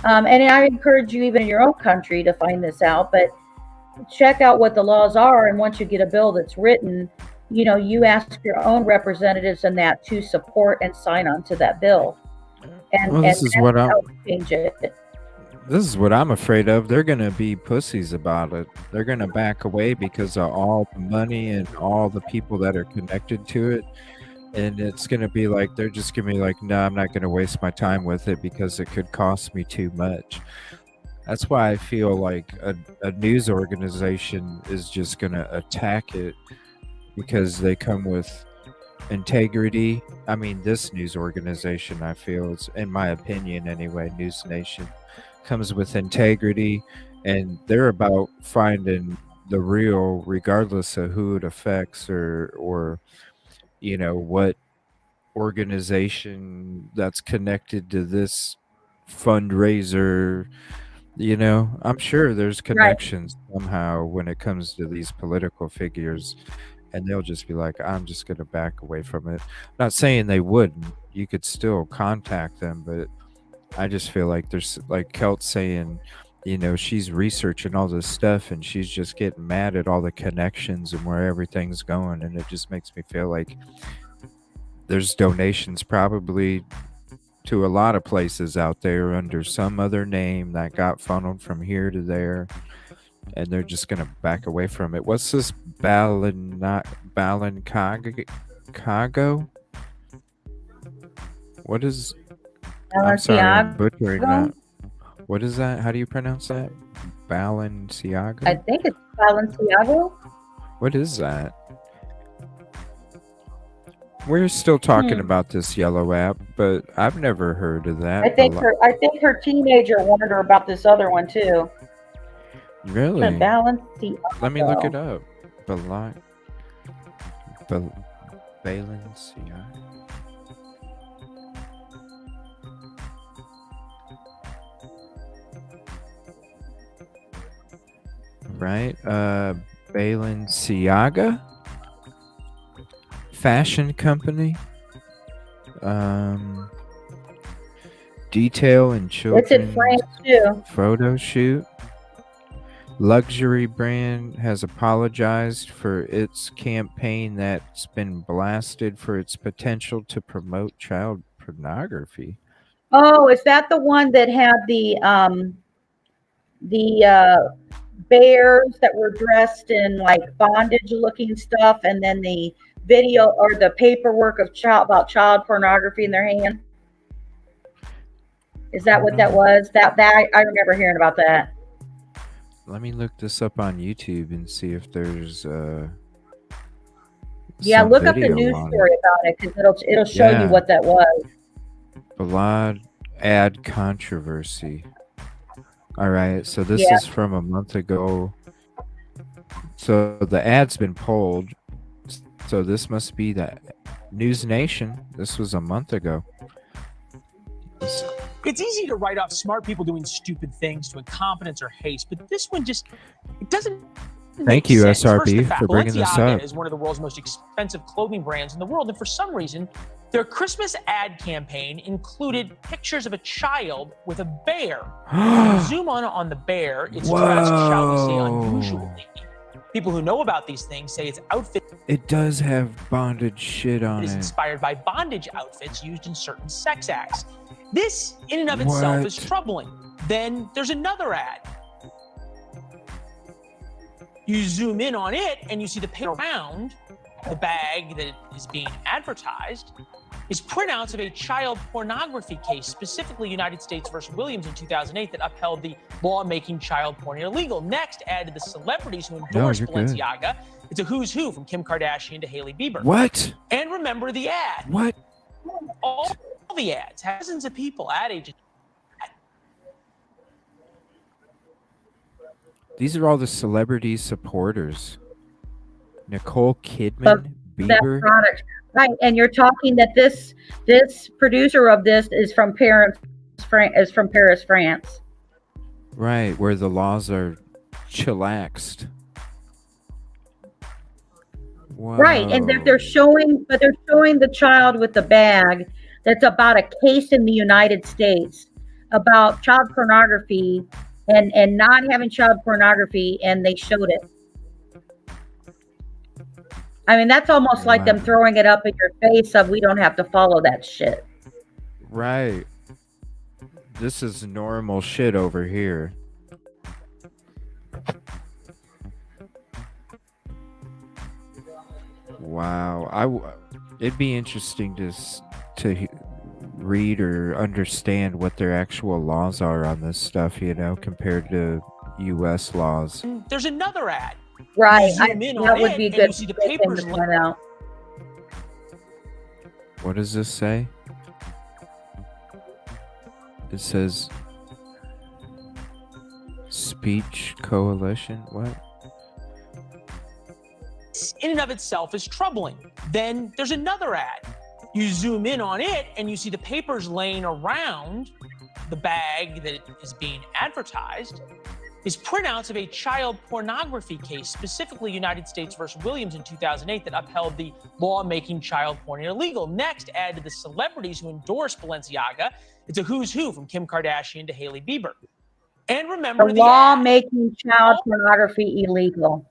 and I encourage you even in your own country to find this out, but check out what the laws are, and once you get a bill that's written, you ask your own representatives in that to support and sign on to that bill. And This is what change it. This is what I'm afraid of. They're going to be pussies about it. They're going to back away because of all the money and all the people that are connected to it. And it's going to be like, they're just going to be like, no, I'm not going to waste my time with it because it could cost me too much. That's why I feel like a news organization is just going to attack it, because they come with integrity. I mean, this news organization, I feel, is, in my opinion anyway, News Nation, comes with integrity, and they're about finding the real, regardless of who it affects or what organization that's connected to this fundraiser. I'm sure there's connections somehow when it comes to these political figures, and they'll just be like, I'm just going to back away from it. Not saying they wouldn't. You could still contact them, but I just feel like there's, like Kelt saying, she's researching all this stuff and she's just getting mad at all the connections and where everything's going. And it just makes me feel like there's donations probably to a lot of places out there under some other name that got funneled from here to there, and they're just going to back away from it. What's this Balenciaga? What is... I'm sorry, I'm butchering that. What is that? How do you pronounce that? Balenciaga? I think it's Balenciaga. What is that? We're still talking about this yellow app, but I've never heard of that. I think her teenager warned her about this other one too. Really? Balenciaga. Let me look it up. Balenciaga. Right? Balenciaga? Fashion company? Detail and children's It's in France too. Photo shoot. Luxury brand has apologized for its campaign that's been blasted for its potential to promote child pornography. Oh, is that the one that had the bears that were dressed in like bondage looking stuff, and then the video or the paperwork of about child pornography in their hand? Is that what that was? That I remember hearing about that. Let me look this up on YouTube and see if there's Yeah, some look up the video news on story about it because it'll show you Yeah. what that was. Blood ad controversy. All right, so this Yeah. is from a month ago. So the ad's been pulled. So this must be the News Nation. This was a month ago. It's easy to write off smart people doing stupid things to incompetence or haste, but this one just it doesn't. Thank you, sense. First, SRB, the fact, for bringing this Balenciaga up. is one of the world's most expensive clothing brands in the world, and for some reason, their Christmas ad campaign included pictures of a child with a bear. When you zoom on the bear, it's dressed, shall we say, unusually. People who know about these things say its outfit It does have bondage shit on is it. inspired by bondage outfits used in certain sex acts. This, in and of itself, is What? troubling. Then there's another ad. You zoom in on it and you see the picture around the bag that is being advertised is printouts of a child pornography case, specifically United States versus Williams in 2008, that upheld the law making child porn illegal. Next, added the celebrities who endorsed you're good. Balenciaga. It's a who's who from Kim Kardashian to Hailey Bieber. What? And remember the ad. What? All the ads, thousands of people, ad agents. These are all the celebrity supporters. Nicole Kidman, That Bieber. product, right? And you're talking that this producer of this is from Paris, France. Right, where the laws are chillaxed. Right, and they're showing the child with the bag that's about a case in the United States about child pornography and not having child pornography, and they showed it. I mean, that's almost like them throwing it up in your face of we don't have to follow that shit. Right. This is normal shit over here. Wow. It'd be interesting to read or understand what their actual laws are on this stuff, compared to U.S. laws. There's another ad. Right, You zoom in that on would it, be and good. you see the good thing papers to point out. What does this say? It says Speech Coalition. What? In and of itself is troubling. Then there's another ad. You zoom in on it and you see the papers laying around the bag that is being advertised is printouts of a child pornography case, specifically United States versus Williams in 2008, that upheld the law making child porn illegal. Next, added the celebrities who endorsed Balenciaga. It's a who's who from Kim Kardashian to Hailey Bieber. And remember The the law ad. making child pornography illegal.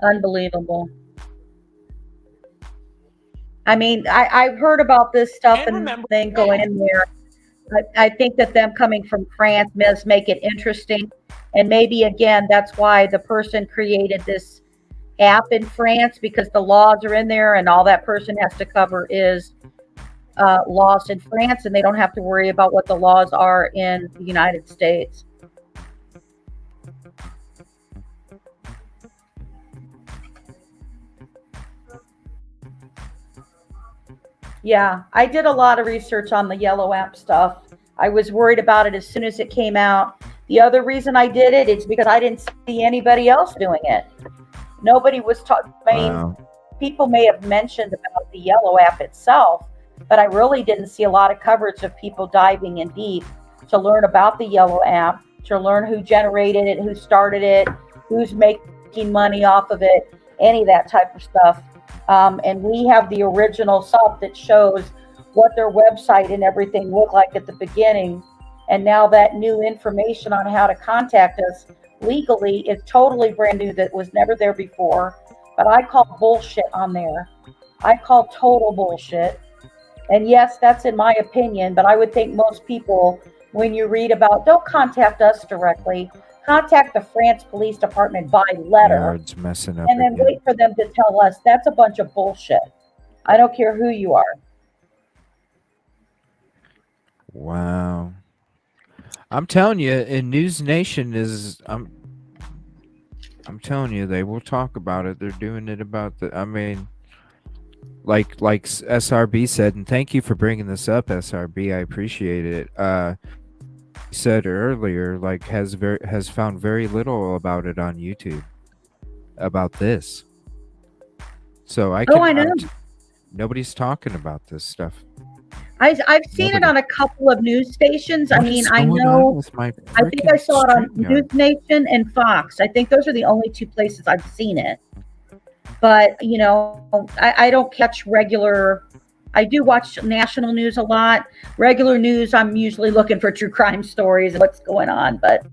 Unbelievable. I mean, I've heard about this stuff and then going in there. I think that them coming from France does make it interesting. And maybe, again, that's why the person created this app in France, because the laws are in there and all that person has to cover is laws in France, and they don't have to worry about what the laws are in the United States. Yeah, I did a lot of research on the yellow app stuff. I was worried about it as soon as it came out. The other reason I did it is because I didn't see anybody else doing it. Nobody was talking. I mean, people may have mentioned about the yellow app itself, but I really didn't see a lot of coverage of people diving in deep to learn about the yellow app, to learn who generated it, who started it, who's making money off of it, any of that type of stuff. And we have the original sub that shows what their website and everything looked like at the beginning. And now that new information on how to contact us legally is totally brand new, that was never there before. But I call bullshit on there. I call total bullshit. And yes, that's in my opinion, but I would think most people, when you read about, don't contact us directly, contact the France Police Department by letter, Yard's messing up and then again. wait for them to tell us. That's a bunch of bullshit. I don't care who you are. Wow. I'm telling you, in News Nation is I'm telling you, they will talk about it. They're doing it about the. I mean, like SRB said, and thank you for bringing this up, SRB. I appreciate it. Said earlier, like has found very little about it on YouTube about this. So I know. Nobody's talking about this stuff. I've seen it on a couple of news stations. What I mean, is I going know. on with my I think I saw it on StreamYard? News Nation and Fox. I think those are the only two places I've seen it. But you know, I don't catch regular. I do watch national news a lot. Regular news, I'm usually looking for true crime stories and what's going on. But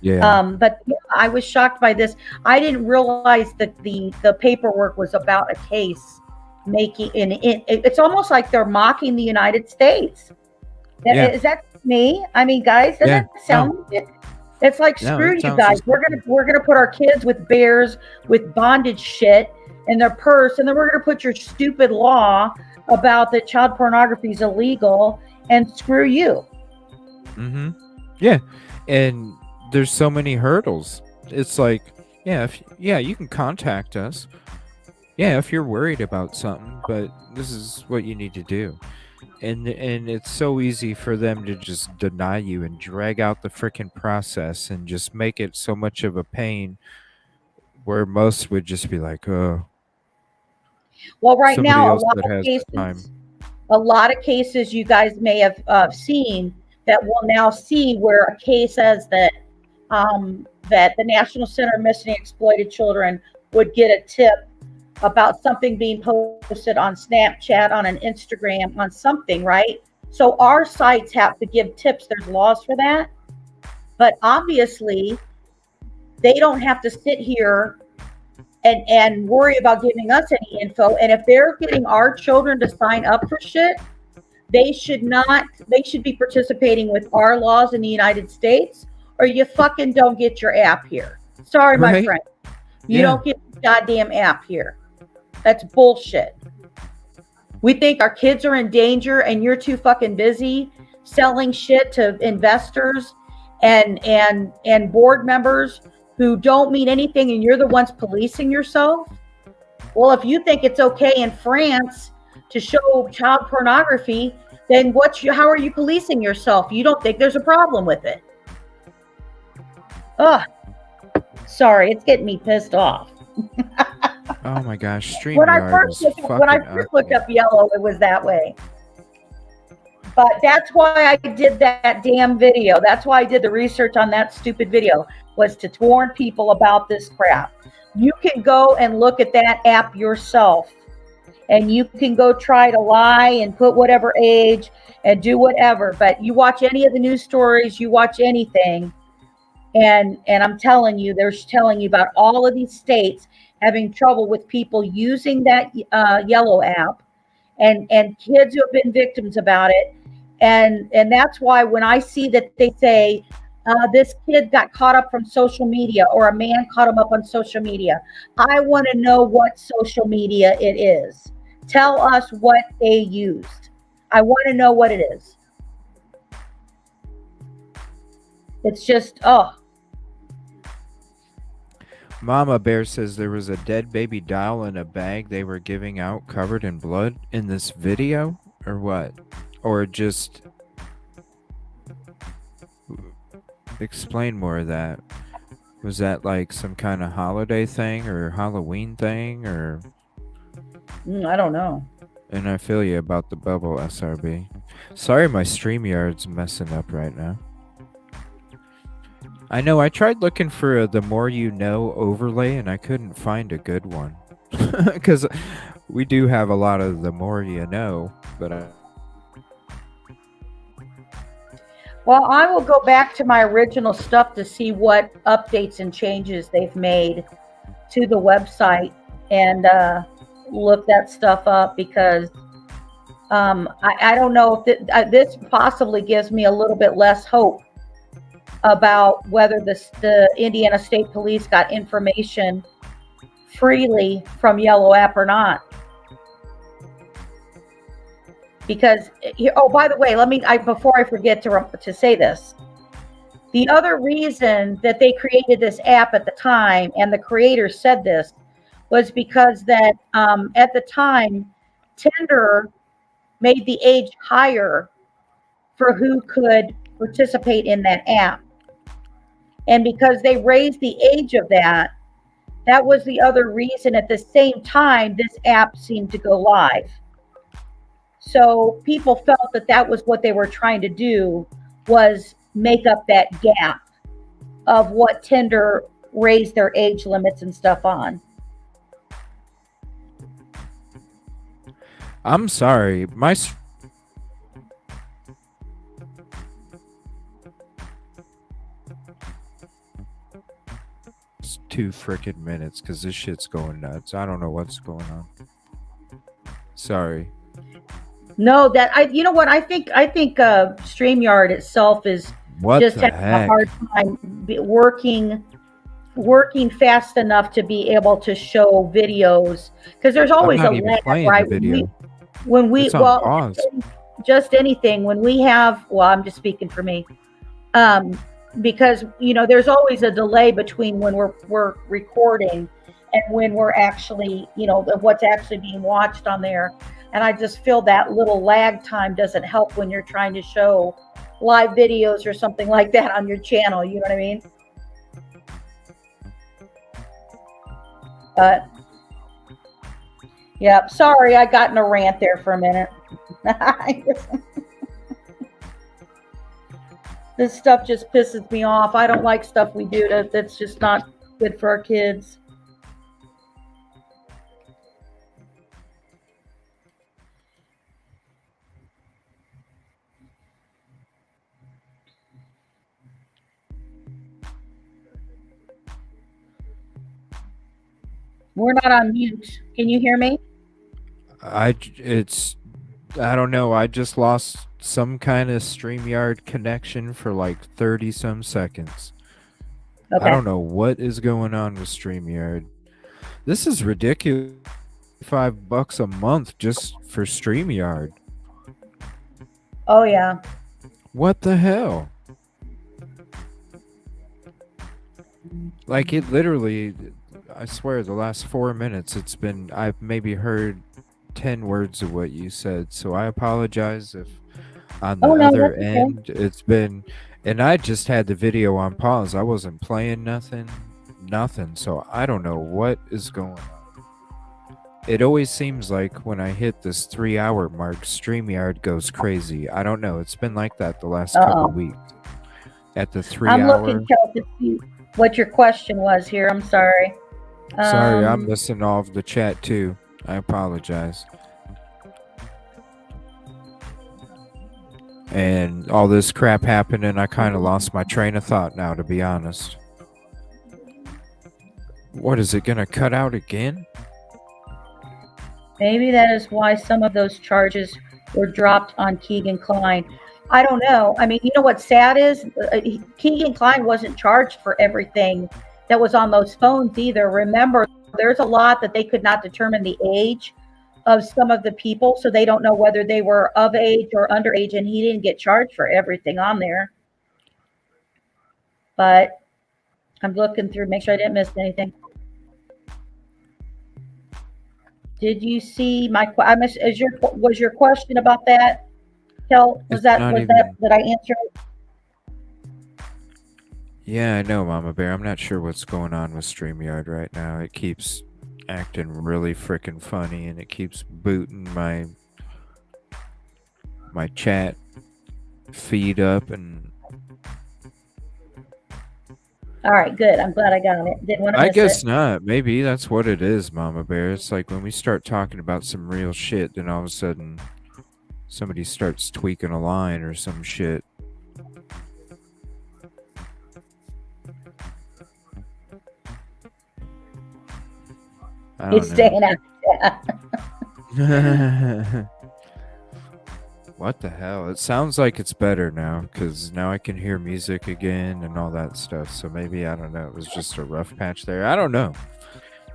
but yeah, I was shocked by this. I didn't realize that the paperwork was about a case making it's almost like they're mocking the United States. Is that me? I mean, guys, doesn't that sound it's like screw you guys. We're gonna put our kids with bears with bondage shit in their purse, and then we're gonna put your stupid law about that child pornography is illegal, and screw you. Mm-hmm. Yeah, and there's so many hurdles. It's like, you can contact us. Yeah, if you're worried about something, but this is what you need to do. And it's so easy for them to just deny you and drag out the freaking process and just make it so much of a pain where most would just be like, oh. Well, right now, a lot of cases you guys may have seen that will now see where a case says that that the National Center of Missing and Exploited Children would get a tip about something being posted on Snapchat, on an Instagram, on something, right? So our sites have to give tips. There's laws for that. But obviously, they don't have to sit here and worry about giving us any info. And if they're getting our children to sign up for shit, they should be participating with our laws in the United States, or you fucking don't get your app here. Sorry, my friend. You don't get the goddamn app here. That's bullshit. We think our kids are in danger and you're too fucking busy selling shit to investors and board members who don't mean anything, and you're the ones policing yourself. Well, if you think it's okay in France to show child pornography, then how are you policing yourself? You don't think there's a problem with it. Ugh. Sorry, it's getting me pissed off. Oh my gosh, StreamYard When I first looked up Yellow, it was that way. But that's why I did that damn video. That's why I did the research on that stupid video, was to warn people about this crap. You can go and look at that app yourself, and you can go try to lie and put whatever age and do whatever. But you watch any of the news stories, you watch anything, and I'm telling you, they're telling you about all of these states having trouble with people using that Yellow app, and kids who have been victims about it. And that's why when I see that they say this kid got caught up from social media, or a man caught him up on social media, I want to know what social media it is. Tell us what they used. I want to know what it is. It's just, Mama Bear says there was a dead baby doll in a bag they were giving out covered in blood in this video, or what? Or just explain more of that. Was that like some kind of holiday thing or Halloween thing, or? I don't know. And I feel you about the bubble, SRB. Sorry, my StreamYard's messing up right now. I know, I tried looking for a The More You Know overlay, and I couldn't find a good one. Because we do have a lot of The More You Know, but Well, I will go back to my original stuff to see what updates and changes they've made to the website, and look that stuff up, because I don't know if this possibly gives me a little bit less hope about whether the Indiana State Police got information freely from Yellow app or not. Because, oh, by the way, before I forget to say this, The other reason that they created this app at the time, and the creators said this, was because that at the time, Tinder made the age higher for who could participate in that app. And because they raised the age of that, that was the other reason at the same time this app seemed to go live. So people felt that that was what they were trying to do, was make up that gap of what Tinder raised their age limits and stuff on. I'm sorry. It's 2 freaking minutes because this shit's going nuts. I don't know what's going on. Sorry. No, you know what? I think StreamYard itself is just having a hard time working fast enough to be able to show videos, because there's always a lag, right? When we just anything when we have, well, I'm just speaking for me, because there's always a delay between when we're recording and when we're actually what's actually being watched on there. And I just feel that little lag time doesn't help when you're trying to show live videos or something like that on your channel. You know what I mean? But yeah, sorry, I got in a rant there for a minute. This stuff just pisses me off. I don't like stuff we do that's just not good for our kids. We're not on mute. Can you hear me? I don't know. I just lost some kind of StreamYard connection for like 30 some seconds. Okay. I don't know what is going on with StreamYard. This is ridiculous. $5 a month just for StreamYard. Oh yeah. What the hell? Like, it literally, I swear, the last 4 minutes I've maybe heard 10 words of what you said, so I apologize if on the other end it's been, and I just had the video on pause. I wasn't playing nothing, so I don't know what is going on. It always seems like when I hit this 3-hour mark, StreamYard goes crazy. I don't know. It's been like that the last couple weeks. At the 3 I'm hour. looking to see what your question was here. I'm sorry. Sorry, I'm missing all of the chat too. I apologize. And all this crap happened, and I kind of lost my train of thought now, to be honest. What, is it going to cut out again? Maybe that is why some of those charges were dropped on Keegan Klein. I don't know. I mean, you know what's sad is Keegan Klein wasn't charged for everything that was on those phones either. Remember, there's a lot that they could not determine the age of some of the people, so they don't know whether they were of age or underage, and he didn't get charged for everything on there. But I'm looking through, make sure I didn't miss anything. Did you see my? Was your question about that? Did I answer it? Yeah, I know, Mama Bear. I'm not sure what's going on with StreamYard right now. It keeps acting really freaking funny, and it keeps booting my chat feed up. And all right, good. I'm glad I got it. Didn't want to I miss guess it. not. Maybe that's what it is, Mama Bear. It's like when we start talking about some real shit, then all of a sudden somebody starts tweaking a line or some shit. It's staying out. What the hell? It sounds like it's better now, because now I can hear music again and all that stuff. So maybe, I don't know, it was just a rough patch there. I don't know.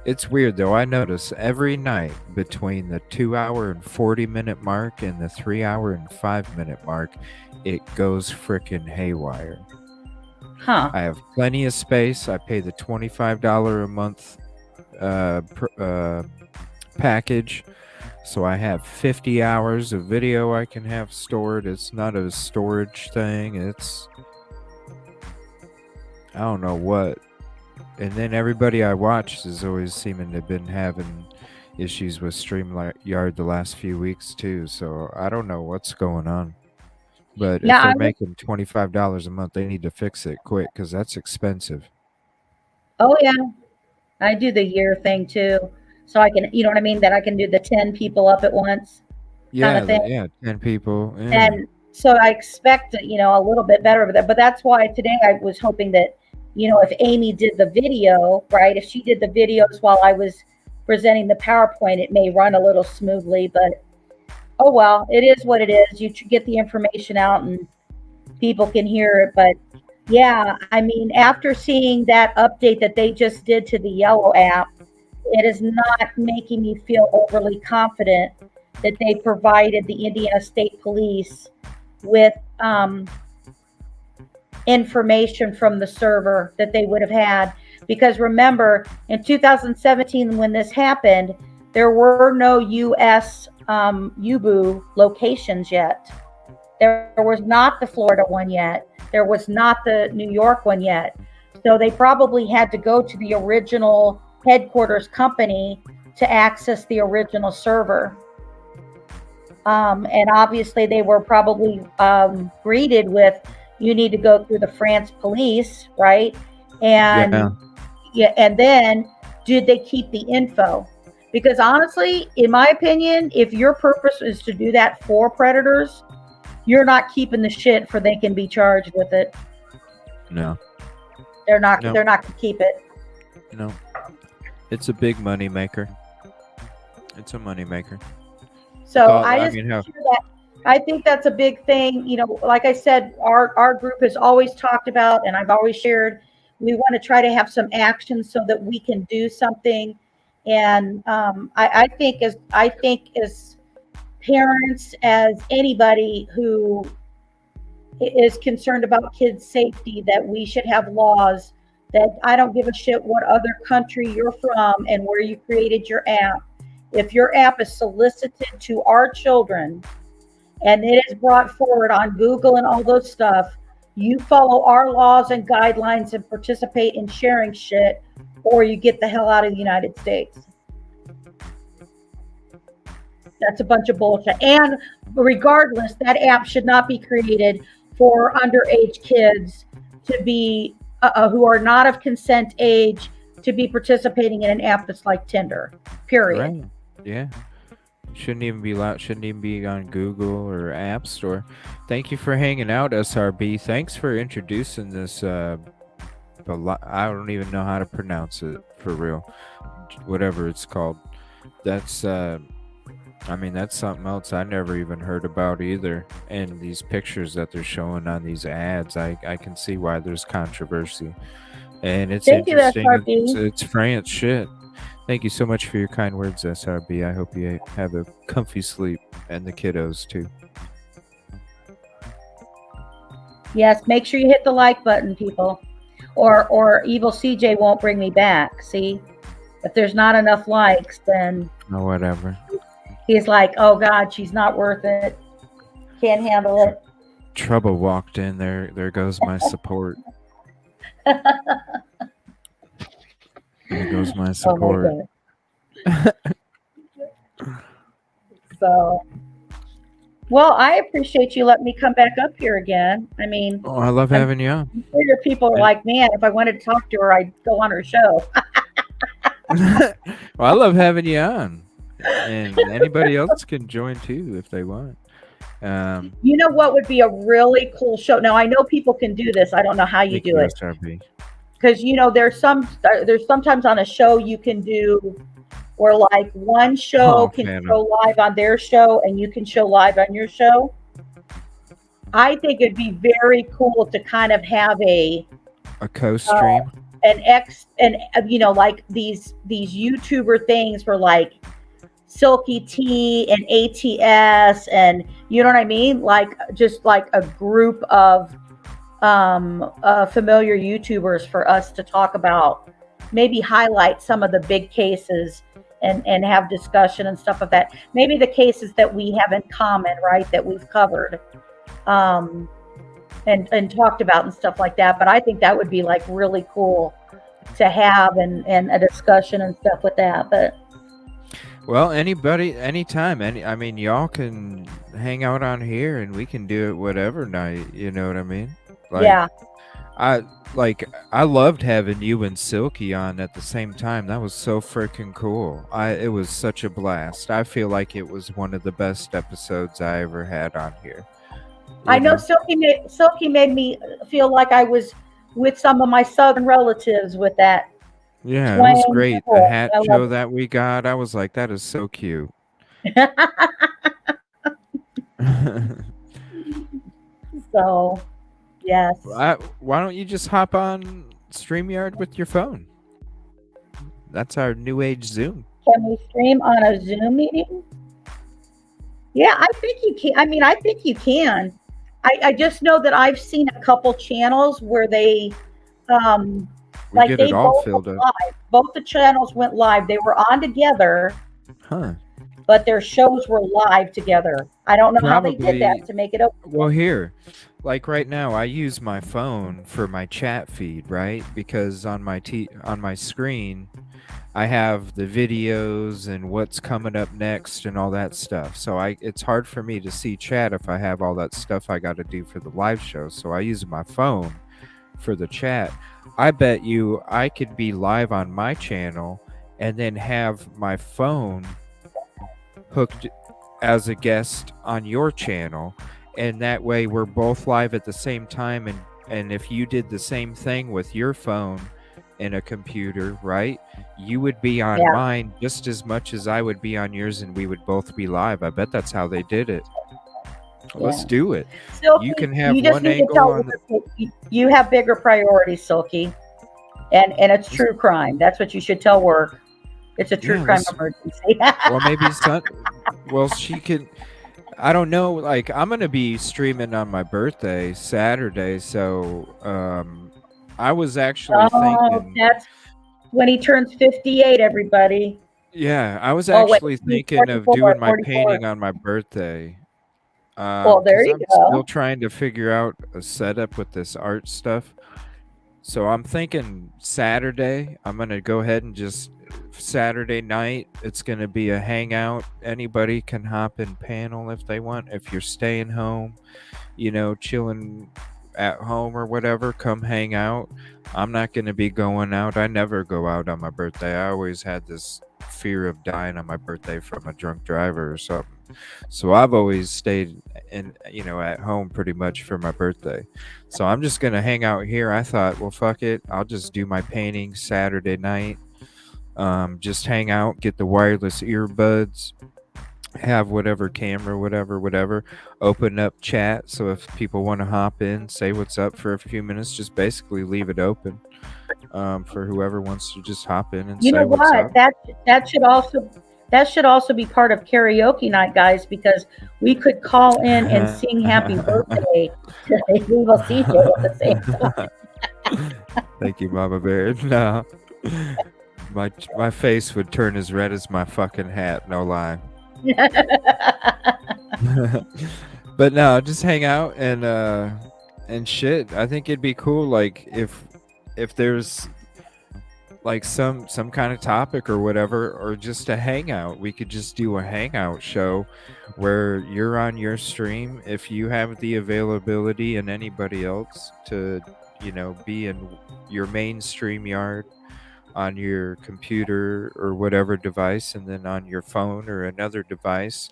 It's weird though. I notice every night between the 2 hour and 40-minute mark and the 3 hour and 5 minute mark, it goes frickin' haywire. Huh. I have plenty of space. I pay the $25 a month package. So I have 50 hours of video I can have stored. It's not a storage thing. It's, I don't know what. And then everybody I watch is always seeming to have been having issues with StreamYard the last few weeks too. So I don't know what's going on. But if they're making $25 a month, they need to fix it quick because that's expensive. Oh yeah, I do the year thing too, so I can, you know what I mean, that I can do the 10 people up at once. Yeah, kind of thing. yeah, 10 people. Yeah. And so I expect, you know, a little bit better of that. But that's why today I was hoping that, you know, if Amy did the video, right, if she did the videos while I was presenting the PowerPoint, it may run a little smoothly. But oh well, it is what it is. You get the information out and people can hear it. But yeah, I mean, after seeing that update that they just did to the Yellow app, it is not making me feel overly confident that they provided the Indiana State Police with information from the server that they would have had. Because remember, in 2017, when this happened, there were no U.S. UBU locations yet. There was not the Florida one yet. There was not the New York one yet. So they probably had to go to the original headquarters company to access the original server. And obviously they were probably greeted with, you need to go through the France police, right? And and then did they keep the info? Because honestly, in my opinion, if your purpose is to do that for predators, you're not keeping the shit for they can be charged with it. No. They're not going to keep it. No. It's a big money maker. It's a money maker. So I think that's a big thing. You know, like I said, our group has always talked about, and I've always shared, we want to try to have some action so that we can do something. And I think as parents, as anybody who is concerned about kids' safety, that we should have laws that I don't give a shit what other country you're from and where you created your app. If your app is solicited to our children and it is brought forward on Google and all those stuff, you follow our laws and guidelines and participate in sharing shit, or you get the hell out of the United States. That's a bunch of bullshit. And regardless, that app should not be created for underage kids to be who are not of consent age to be participating in an app that's like Tinder. Period. Right. Yeah. Shouldn't even be on Google or App Store. Thank you for hanging out, SRB. Thanks for introducing this. I don't even know how to pronounce it for real. Whatever it's called. That's that's something else I never even heard about either. And these pictures that they're showing on these ads, I can see why there's controversy. And it's interesting. It's France shit. Thank you so much for your kind words, SRB. I hope you have a comfy sleep, and the kiddos too. Yes, make sure you hit the like button, people. Or EvilleCJ won't bring me back. See? If there's not enough likes, then whatever. He's like, oh God, she's not worth it. Can't handle it. Trouble walked in. There goes my support. There goes my support. Oh my So, well, I appreciate you letting me come back up here again. I mean, I love having you on. I'm sure people are like, man, if I wanted to talk to her, I'd go on her show. Well, I love having you on. And anybody else can join too if they want. You know what would be a really cool show? Now, I know people can do this. I don't know how you do it. Because, you know, there's sometimes on a show you can do where like one show can go live on their show and you can show live on your show. I think it'd be very cool to kind of have a co-stream. And you know, like these YouTuber things for like Silky T and ATS, and you know what I mean? Like just like a group of familiar YouTubers for us to talk about, maybe highlight some of the big cases and have discussion and stuff of that. Maybe the cases that we have in common, right, that we've covered and talked about and stuff like that. But I think that would be like really cool to have and a discussion and stuff with that. But well, anybody, anytime, I mean, y'all can hang out on here and we can do it whatever night. You know what I mean? Like, yeah. I loved having you and Silky on at the same time. That was so freaking cool. It was such a blast. I feel like it was one of the best episodes I ever had on here. I know Silky made me feel like I was with some of my southern relatives with that. Yeah, it was great. The hat show that we got, I was like, that is so cute. So, yes. Why don't you just hop on StreamYard with your phone? That's our new age Zoom. Can we stream on a Zoom meeting? Yeah, I think you can. I mean, I think you can. I just know that I've seen a couple channels where they like get they it all both filled went up. live. Both the channels went live. They were on together, Huh. but their shows were live together. I don't know how they did that Probably- to make it open. Well, here, like right now, I use my phone for my chat feed, right? Because on my screen, I have the videos and what's coming up next and all that stuff. So it's hard for me to see chat if I have all that stuff I got to do for the live show. So I use my phone for the chat. I bet you I could be live on my channel and then have my phone hooked as a guest on your channel, and that way we're both live at the same time, and if you did the same thing with your phone and a computer, right, you would be on Yeah. mine just as much as I would be on yours, and we would both be live. I bet that's how they did it. Let's Yeah. do it. Silky, You can have you just one need to angle tell on you have bigger priorities, Silky, and it's true crime. That's what you should tell work. It's a true Yeah, crime let's- emergency. well, maybe well, she could. I don't know. Like, I'm gonna be streaming on my birthday Saturday, so I was actually thinking. That's when he turns 58. Everybody. Yeah, I was Oh, wait, actually he's thinking of 44, doing my 44. painting on my birthday. Well, there 'Cause you I'm go. still trying to figure out a setup with this art stuff. So I'm thinking Saturday. I'm gonna go ahead and just Saturday night. It's gonna be a hangout. Anybody can hop in panel if they want. If you're staying home, chilling at home or whatever, come hang out. I'm not gonna be going out. I never go out on my birthday. I always had this fear of dying on my birthday from a drunk driver or something. So I've always stayed at home pretty much for my birthday. So I'm just gonna hang out here. I thought, well, fuck it. I'll just do my painting Saturday night. Just hang out, get the wireless earbuds, have whatever camera, whatever, open up chat. So if people want to hop in, say what's up for a few minutes, just basically leave it open for whoever wants to just hop in and You say know what's what? up. That should also be part of karaoke night, guys, because we could call in and sing happy birthday to EvilleCJ at the same time. Thank you, Mama Bear. No, my face would turn as red as my fucking hat. No lie. But no, just hang out and shit. I think it'd be cool, like if there's like some kind of topic or whatever, or just a hangout. We could just do a hangout show where you're on your stream if you have the availability, and anybody else to be in your main StreamYard on your computer or whatever device, and then on your phone or another device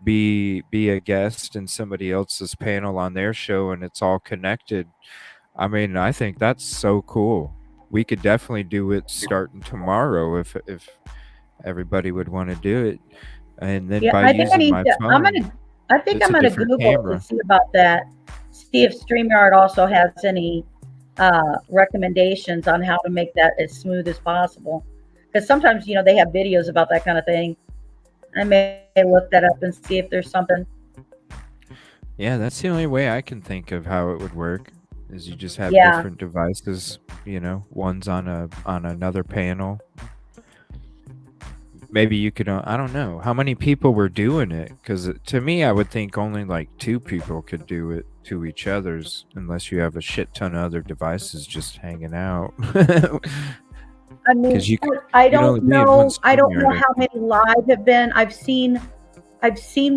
be a guest in somebody else's panel on their show, and it's all connected. I mean, I think that's so cool. We could definitely do it starting tomorrow if everybody would want to do it, and then Yeah, by I think I using need my to. phone, I think it's I'm a gonna different Google camera. to see about that. See if StreamYard also has any recommendations on how to make that as smooth as possible. Because sometimes they have videos about that kind of thing. I may look that up and see if there's something. Yeah, that's the only way I can think of how it would work. is you just have Yeah. different devices, you know, one's on another panel. Maybe you could, I don't know how many people were doing it, because to me, I would think only like 2 people could do it to each other's, unless you have a shit ton of other devices just hanging out. I mean, 'Cause you could- I you'd only don't be in one know. I don't know StreamYard, I how many live have been. I've seen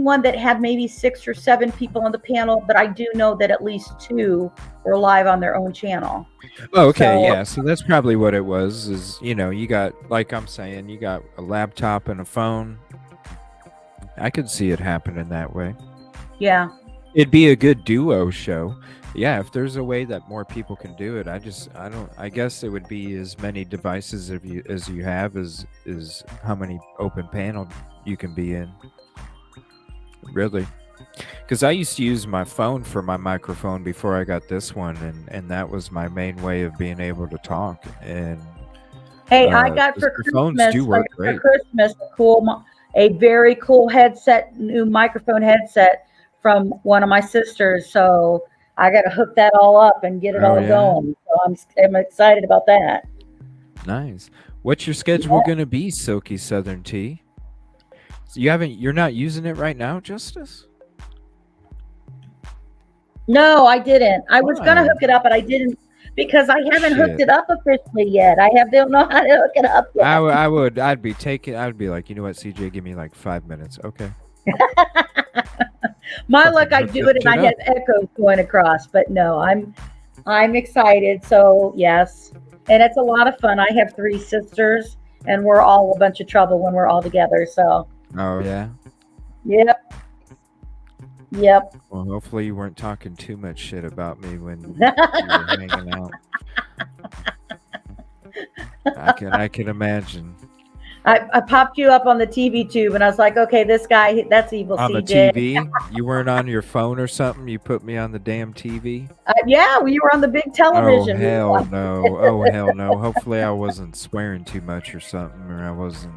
one that had maybe 6 or 7 people on the panel, but I do know that at least 2 were live on their own channel. Oh, okay, So- yeah. So that's probably what it was. Is, you know, you got, like I'm saying, you got a laptop and a phone. I could see it happening that way. Yeah. It'd be a good duo show. Yeah, if there's a way that more people can do it, I guess it would be as many devices as you have is how many open panel you can be in. Really. Because I used to use my phone for my microphone before I got this one, and that was my main way of being able to talk. And Hey, I got for the phones Christmas, do work great. a very cool headset, new microphone headset from one of my sisters. So I got to hook that all up and get it Oh, all yeah? going. So I'm excited about that. Nice. What's your schedule gonna be, Silky Southern Tea? So you're not using it right now, Justice? No, I didn't. I was gonna Why? hook it up, but I didn't because I haven't hooked Shit. it up officially yet. don't know how to hook it up yet. I'd be like, you know what, CJ, give me like 5 minutes. Okay. My luck, I do it and I have echoes going across, but no, I'm excited. So yes, and it's a lot of fun. I have 3 sisters, and we're all a bunch of trouble when we're all together. So Oh, yeah? Yep. Well, hopefully you weren't talking too much shit about me when you were hanging out. I can imagine. I popped you up on the TV tube, and I was like, okay, this guy, that's EvilleCJ. On the TV? You weren't on your phone or something? You put me on the damn TV? Yeah, well, you were on the big television. Oh, hell no. Oh, hell no. Hopefully I wasn't swearing too much or something, or I wasn't.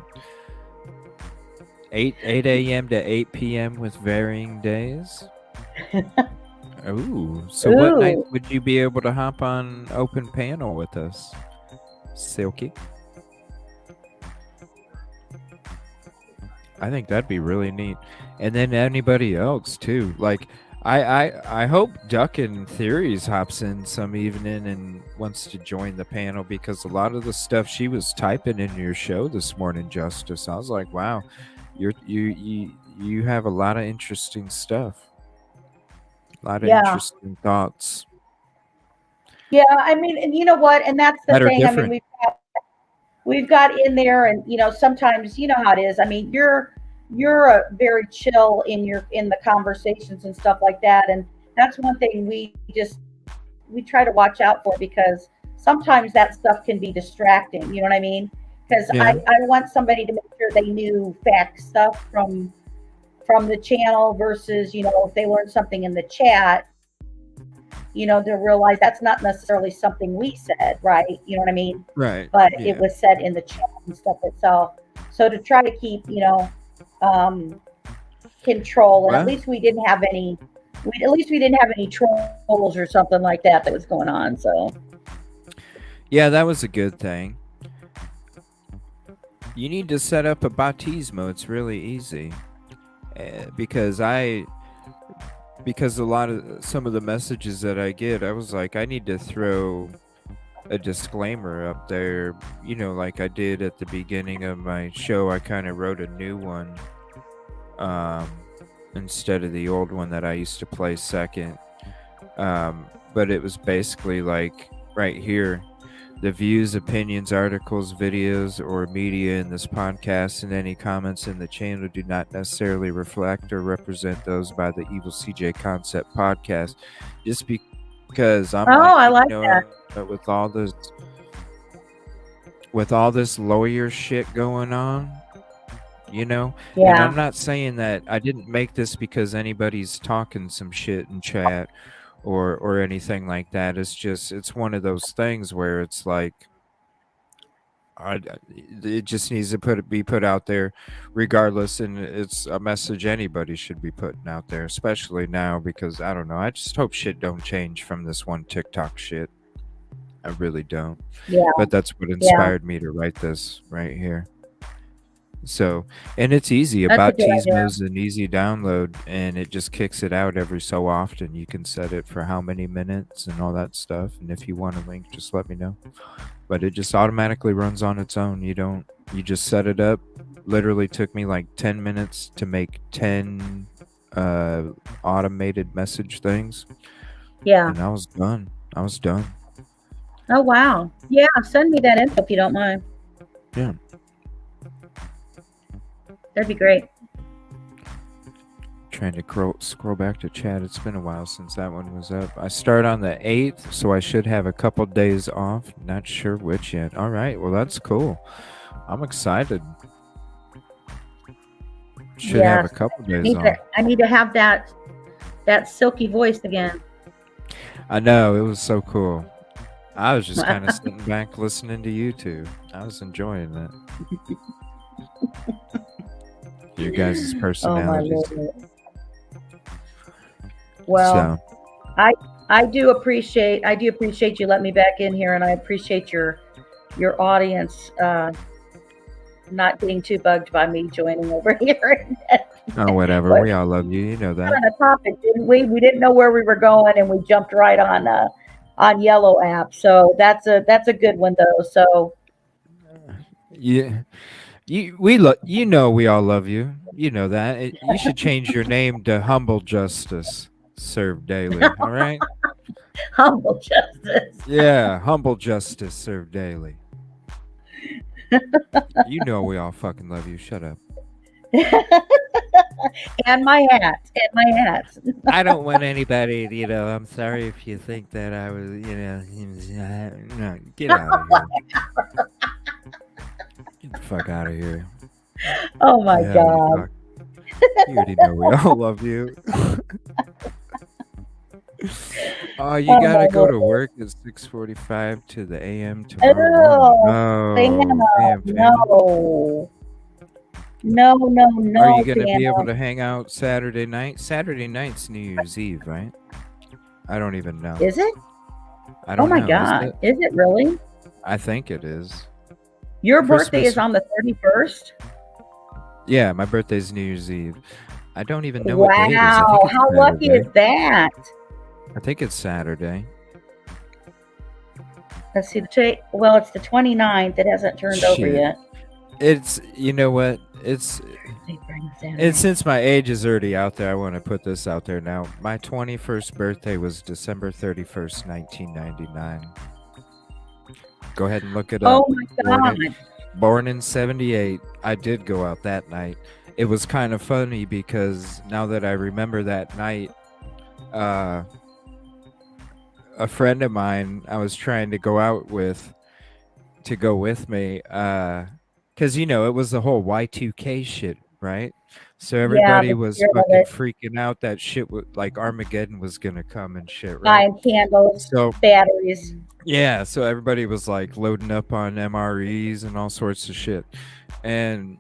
8 a.m. to 8 p.m. with varying days? Ooh. So what night would you be able to hop on open panel with us, Silky? I think that'd be really neat. And then anybody else too. Like I hope Duck and Theories hops in some evening and wants to join the panel, because a lot of the stuff she was typing in your show this morning, Justice, I was like, wow, you have a lot of interesting stuff. A lot of interesting thoughts. Yeah, I mean, and you know what? And that's the That are thing. I different. mean, we've got in there, and sometimes you know how it is. I mean, you're a very chill in the conversations and stuff like that, and that's one thing we try to watch out for, because sometimes that stuff can be distracting. You know what I mean? Because I want somebody to make sure they knew fact stuff from the channel versus, if they learned something in the chat, to realize that's not necessarily something we said, right? You know what I mean? Right. But yeah. it was said in the chat and stuff itself. So to try to keep, control, and at least we didn't have any trolls or something like that was going on. So yeah, that was a good thing. You need to set up a baptismo. It's really easy. Because some of the messages that I get, I was like, I need to throw a disclaimer up there, like I did at the beginning of my show. I kind of wrote a new one instead of the old one that I used to play second. But it was basically like right here: the views, opinions, articles, videos, or media in this podcast and any comments in the channel do not necessarily reflect or represent those by the EvilleCJ Concept podcast. Just because I'm I like that. With all this lawyer shit going on, Yeah. And I'm not saying that I didn't make this because anybody's talking some shit in chat or anything like that. It's just, it's one of those things where it's like, It just needs to be put out there regardless, and it's a message anybody should be putting out there, especially now, because I don't know, I just hope shit don't change from this one TikTok shit. I really don't. Yeah. But that's what inspired me to write this right here. So, and it's easy. That's a About good idea. Teasmo is an easy download, and it just kicks it out every so often. You can set it for how many minutes and all that stuff. And if you want a link, just let me know. But it just automatically runs on its own. You just set it up. Literally took me like 10 minutes to make 10 automated message things. Yeah. And I was done. Oh, wow. Yeah, send me that info if you don't mind. Yeah. That'd be great. Trying to scroll back to chat. It's been a while since that one was up. I start on the 8th, so I should have a couple days off. Not sure which yet. All right, well, that's cool. I'm excited. Should have a couple days off. I need to have that silky voice again. I know, it was so cool. I was just kind of sitting back listening to you two. I was enjoying that. Your guys' personalities. Oh, my Lord. Well, so. I do appreciate you letting me back in here, and I appreciate your audience not being too bugged by me joining over here. Oh, whatever. We all love you. You know that. On a topic, didn't we? We didn't know where we were going, and we jumped right on Yellow app. So that's a good one though. So yeah, we all love you. You know that. You should change your name to Humble Justice Served Daily. All right. Humble Justice. Yeah, Humble Justice Served Daily. You know we all fucking love you. Shut up. And my hat. I don't want anybody, I'm sorry if you think that I was, no, get out of here. Get the fuck out of here. Oh my God. You already know we all love you. Oh, you gotta go to work at 6:45 to the AM tomorrow morning. No. Are you gonna be able to hang out Saturday night? Saturday night's New Year's Eve, right? I don't even know. Is it? I don't know. Oh my God. Is it really? I think it is. Your birthday is on the 31st? Yeah, my birthday's New Year's Eve. I don't even know what day it is. Wow, how lucky is that? I think it's Saturday. Let's see. Well, it's the 29th. It hasn't turned over yet. It's, you know what? It's since my age is already out there, I want to put this out there now. My 21st birthday was December 31st, 1999. Go ahead and look it up. Oh my God. Born in 78. I did go out that night. It was kind of funny because now that I remember that night, a friend of mine I was trying to go out with to go with me, because it was the whole Y2K shit, right? So everybody was fucking freaking out that shit like Armageddon was gonna come and shit, right? Buying candles, batteries. Yeah, so everybody was like loading up on MREs and all sorts of shit, and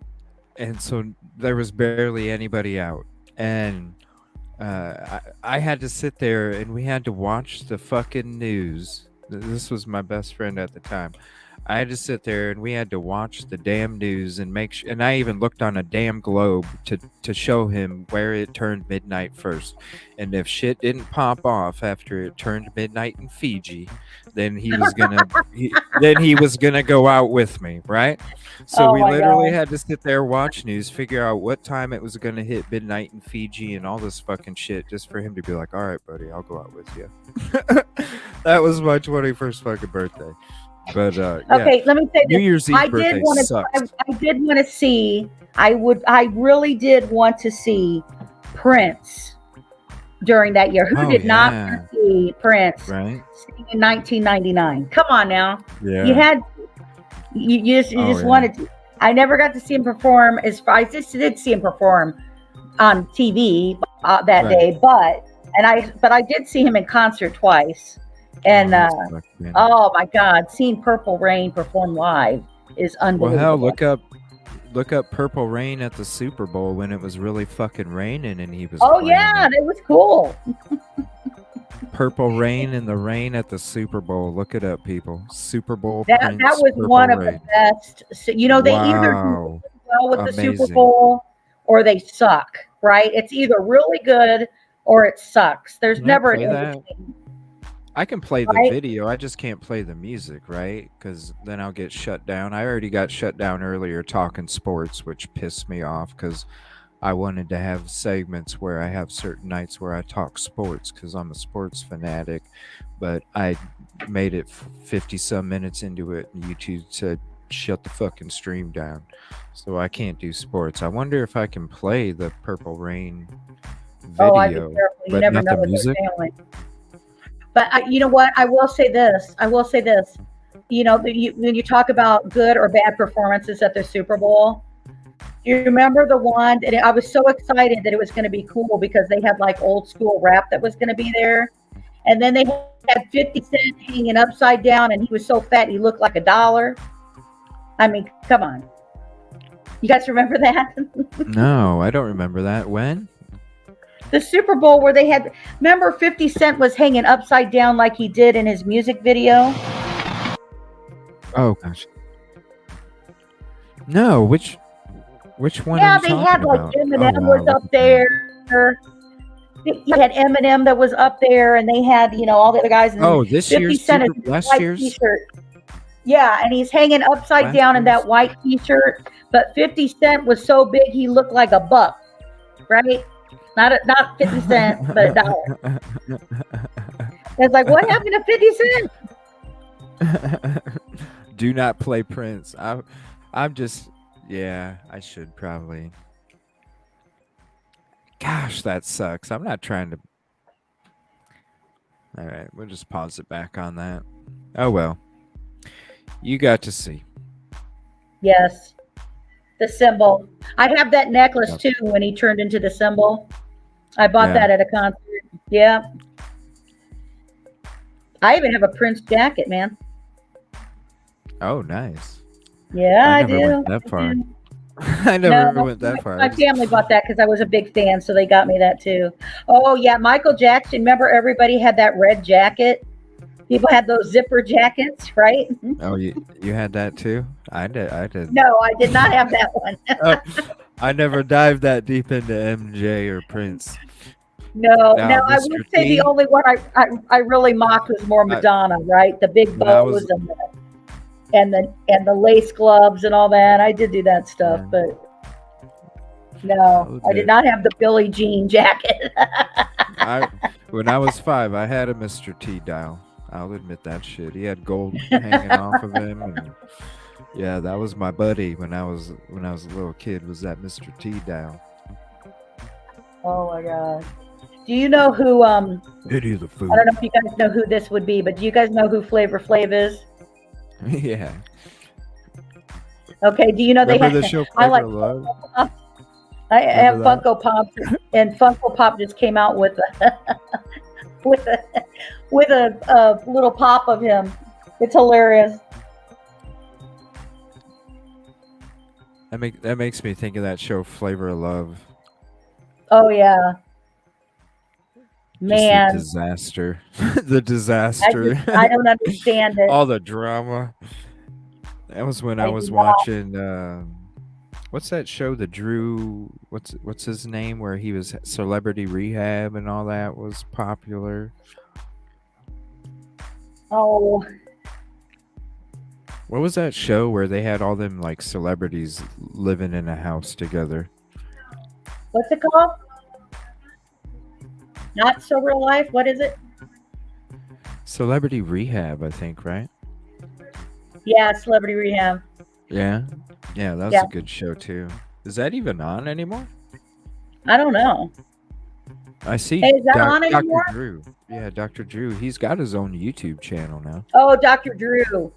so there was barely anybody out, and I had to sit there and we had to watch the fucking news. This was my best friend at the time. I had to sit there and we had to watch the damn news and make sure. And I even looked on a damn globe to show him where it turned midnight first. And if shit didn't pop off after it turned midnight in Fiji, then he was gonna go out with me, right? So we literally had to sit there, watch news, figure out what time it was gonna hit midnight in Fiji, and all this fucking shit, just for him to be like, "All right, buddy, I'll go out with you." That was my 21st fucking birthday. But okay, let me say this. New Year's Eve birthday sucks. I did want to see. I really did want to see Prince during that year. Who did not want to see Prince right in 1999? Come on now. Yeah. You just wanted to. I never got to see him perform. I just did see him perform on TV that day, but I did see him in concert twice. And oh my God, seeing Purple Rain perform live is Well, unbelievable. hell, look up Purple Rain at the Super Bowl when it was really fucking raining and he was Oh playing yeah, it. that was cool. Purple Rain in the rain at the Super Bowl. Look it up, people. Super Bowl That Prince, was Purple one of Rain. the best. So, you know, they either do Wow. well with the Super Amazing. Bowl or they suck, right? It's either really good or it sucks. There's Can I never play an that? in-between. I can play the Right? video. I just can't play the music, right? Because then I'll get shut down. I already got shut down earlier talking sports, which pissed me off because I wanted to have segments where I have certain nights where I talk sports because I'm a sports fanatic. But I made it 50 some minutes into it, and YouTube said, shut the fucking stream down. So I can't do sports. I wonder if I can play the Purple Rain video, Oh, I'd be careful. You but never not know the what music. they're failing. But you know what? I will say this. You know, when you talk about good or bad performances at the Super Bowl, you remember the one? And I was so excited that it was going to be cool because they had like old school rap that was going to be there. And then they had 50 Cent hanging upside down, and he was so fat he looked like $1. I mean, come on. You guys remember that? No, I don't remember that. When? The Super Bowl where they had, remember 50 Cent was hanging upside down like he did in his music video? Oh gosh. No, which one Yeah, are you they talking had like about? Eminem Oh, wow, was look up at that. there. You had Eminem that was up there, and they had, you know, all the other guys. And Oh, this 50 year's Cent Super, is in a last white year's, t-shirt. Yeah, and he's hanging upside last down in year's. that white t-shirt. But 50 Cent was so big he looked like a buck, right? Not 50 cents, but $1. It's like, what happened to 50 Cent? Do not play Prince. I'm just, yeah, I should probably. Gosh, that sucks. I'm not trying to. All right, we'll just pause it back on that. Oh well. You got to see. Yes, the symbol. I have that necklace Yep. too when he turned into the symbol. I bought Yeah. that at a concert. Yeah. I even have a Prince jacket, man. Oh, nice. Yeah, I never do. went that I far. do. I never No, went that far. my family bought that because I was a big fan, so they got me that too. Oh yeah, Michael Jackson. Remember, everybody had that red jacket. People had those zipper jackets, right? Oh, you had that too? I did. I did. No, I did not have that one. Oh, I never dived that deep into MJ or Prince. No, Now, I Mr. would say T, the only one I really mocked was more Madonna, right? The big when I bows was- and the lace gloves and all that. I did do that stuff, but no, I did not have the Billie Jean jacket. When I was 5, I had a Mr. T dial. I'll admit that shit. He had gold hanging off of him, and yeah, that was my buddy when I was a little kid. Was that Mr. T dial? Oh my god! Do you know who? Pity the food. I don't know if you guys know who this would be, but do you guys know who Flavor Flav is? Yeah. Okay. Do you know Remember they had? the show I like. Flavor Love? I have Remember that? Funko Pops, and Funko Pop just came out with a with a little pop of him. It's hilarious. That makes me think of that show Flavor of Love. Oh yeah, Just man. the disaster. The disaster. I don't understand it. All the drama. That was when I I was do not. watching what's that show, the Drew, what's his name, where he was Celebrity Rehab and all that was popular. Oh, What was that show where they had all them like celebrities living in a house together? what's it called? Not so real life. What is it? Celebrity Rehab, I think, right? Yeah, Celebrity Rehab. Yeah. Yeah, that was Yeah. a good show too. Is that even on anymore? I don't know. I see Hey, is that on Dr. anymore? Drew. Yeah, Dr. Drew. He's got his own YouTube channel now. Oh, Dr. Drew.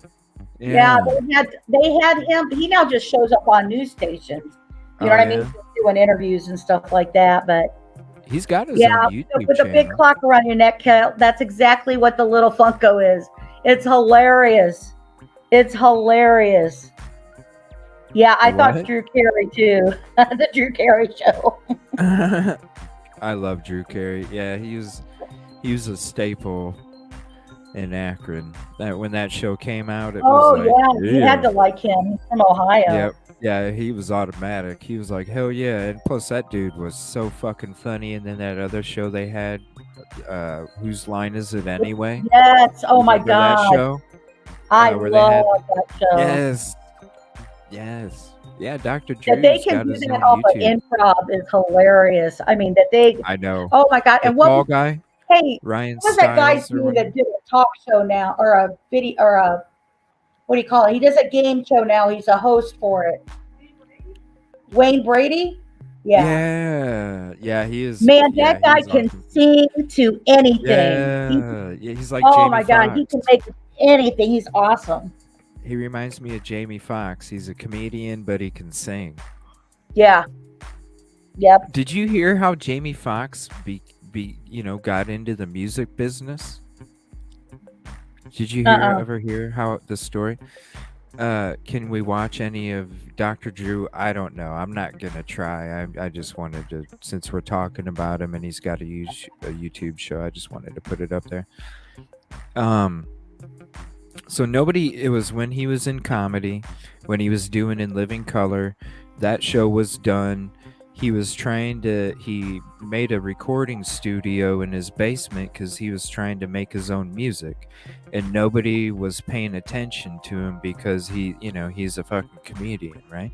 Yeah. Yeah, they had him. He now just shows up on news stations. You know Oh, what I mean? yeah? Doing interviews and stuff like that. But He's got his yeah, own YouTube with a channel. big clock around your neck, Kel, that's exactly what the little Funko is. It's hilarious. It's hilarious. Yeah, I The thought what? Drew Carey too. The Drew Carey show. I love Drew Carey. Yeah, he was a staple in Akron. That when that show came out, it was Oh like, yeah, you had to like him. He's from Ohio. yep. Yeah, he was automatic. He was like, hell yeah. And plus that dude was so fucking funny. And then that other show they had, Whose Line Is It Anyway? Yes. Oh my Remember that God. show? I Where they had love that show. Yes. Yes. Yeah, Dr. That they Drew's can got do his that own off of YouTube. improv is hilarious. I mean, that they. I know. Oh my God! The And what tall was, guy, hey, Ryan what was that guy's Stiles or name whatever. that did a talk show now, or a video, or a what do you call it? He does a game show now. He's a host for it. Wayne Brady. Yeah. Yeah, he is. Man, Yeah, that guy he's can awesome. sing to anything. Yeah, he's like Oh Jamie my God, he Foxx. can make anything. He's awesome. He reminds me of Jamie Foxx. He's a comedian, but he can sing. Yeah. Yep. Did you hear how Jamie Foxx got into the music business? Did you ever hear how the story? Can we watch any of Dr. Drew? I don't know. I'm not gonna try. I just wanted to, since we're talking about him and he's got a YouTube show, I just wanted to put it up there. So it was when he was in comedy, when he was doing In Living Color, that show was done. He made a recording studio in his basement because he was trying to make his own music, and nobody was paying attention to him because he's a fucking comedian, right?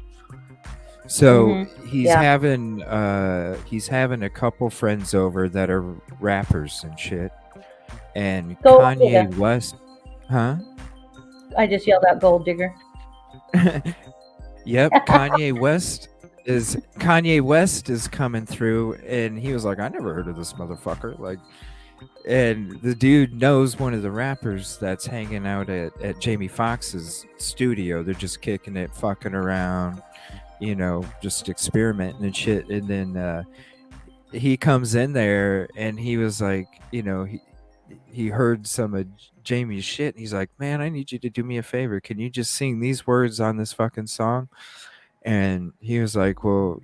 So he's having a couple friends over that are rappers and shit, and Gold Kanye digger. West, huh? I just yelled out gold digger. Yep, Kanye West is coming through, and he was like, I never heard of this motherfucker. Like, and the dude knows one of the rappers that's hanging out at Jamie Foxx's studio. They're just kicking it, fucking around, just experimenting and shit. And then he comes in there, and he was like, he heard some of Jamie's shit. And he's like, man, I need you to do me a favor. Can you just sing these words on this fucking song? And he was like, well,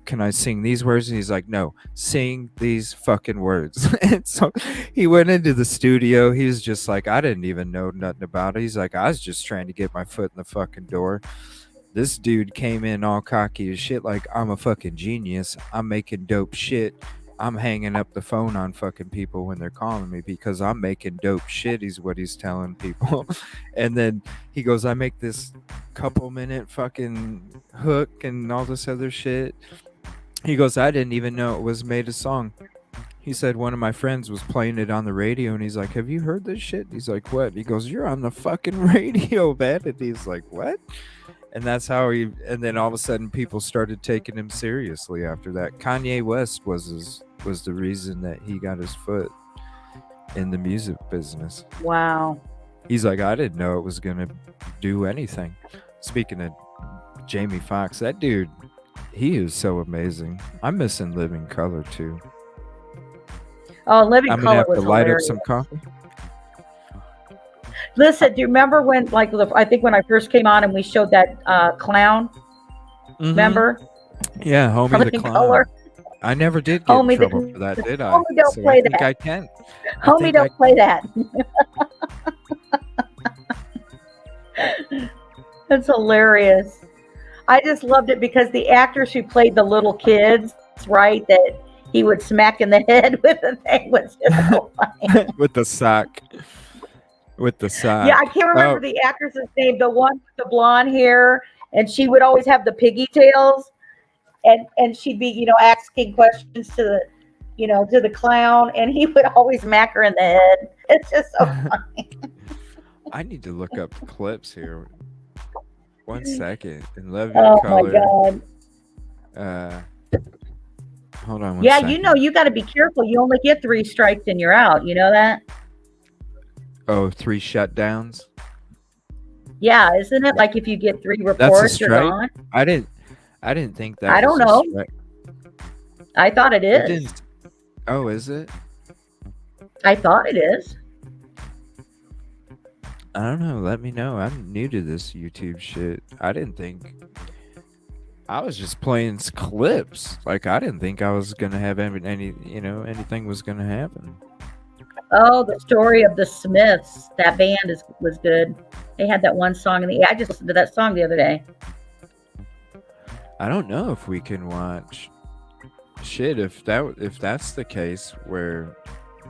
can I sing these words? And he's like, no, sing these fucking words. And so he went into the studio. He was just like, I didn't even know nothing about it. He's like, I was just trying to get my foot in the fucking door. This dude came in all cocky as shit, like, I'm a fucking genius. I'm making dope shit. I'm hanging up the phone on fucking people when they're calling me because I'm making dope shit, is what he's telling people. And then he goes, I make this couple-minute fucking hook and all this other shit. He goes, I didn't even know it was made a song. He said one of my friends was playing it on the radio, and he's like, have you heard this shit? He's like, what? He goes, you're on the fucking radio, man. And he's like, what? And that's how and then all of a sudden people started taking him seriously after that. Kanye West was the reason that he got his foot in the music business. Wow. He's like, I didn't know it was going to do anything. Speaking of Jamie Foxx, that dude, he is so amazing. I'm missing Living Color too. Oh, Living I'm Color gonna have was to light up hilarious. some coffee. Listen, do you remember when, I think when I first came on and we showed that clown? Mhm. Remember? Yeah, Homie the Living Clown. Color. I never did get Homie in the- trouble for that, did I? Homie, don't So play I think that. I can. I Homie, think don't play that. That's hilarious. I just loved it because the actors who played the little kids, right, that he would smack in the head with the thing was just so funny. with the sock. With the sock. Yeah, I can't remember Oh, the actress's name, the one with the blonde hair, and she would always have the piggy tails, and she'd be, asking questions to the clown, and he would always smack her in the head. It's just so funny. I need to look up clips here. 1 second. In Living Oh Color. my God. Hold on one Yeah, second. you got to be careful. You only get 3 strikes and you're out. You know that? Oh, 3 shutdowns. Yeah, isn't it? Like if you get 3 That's a reports, you're strike. gone. I didn't think that. I don't was a know. strike. I thought it It is. didn't. Oh, is it? I thought it is. I don't know. Let me know. I'm new to this YouTube shit. I didn't think. I was just playing clips. Like I didn't think I was gonna have anything was gonna happen. Oh, the story of the Smiths. That band was good. They had that one song I just listened to that song the other day. I don't know if we can watch shit if that's the case, where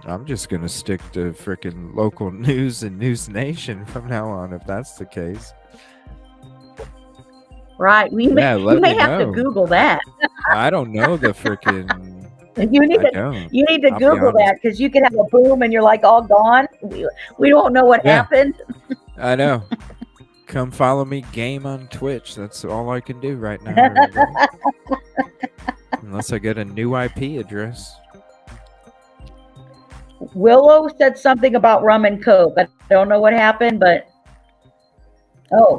I'm just gonna stick to freaking local news and News Nation from now on if that's the case. Right. We may have to Google that. I don't know the freaking. You need to Google that, because you could have a boom and you're like all gone. We don't know what happened. I know. Come follow me, game on Twitch. That's all I can do right now. Unless I get a new IP address. Willow said something about rum and coke. I don't know what happened, but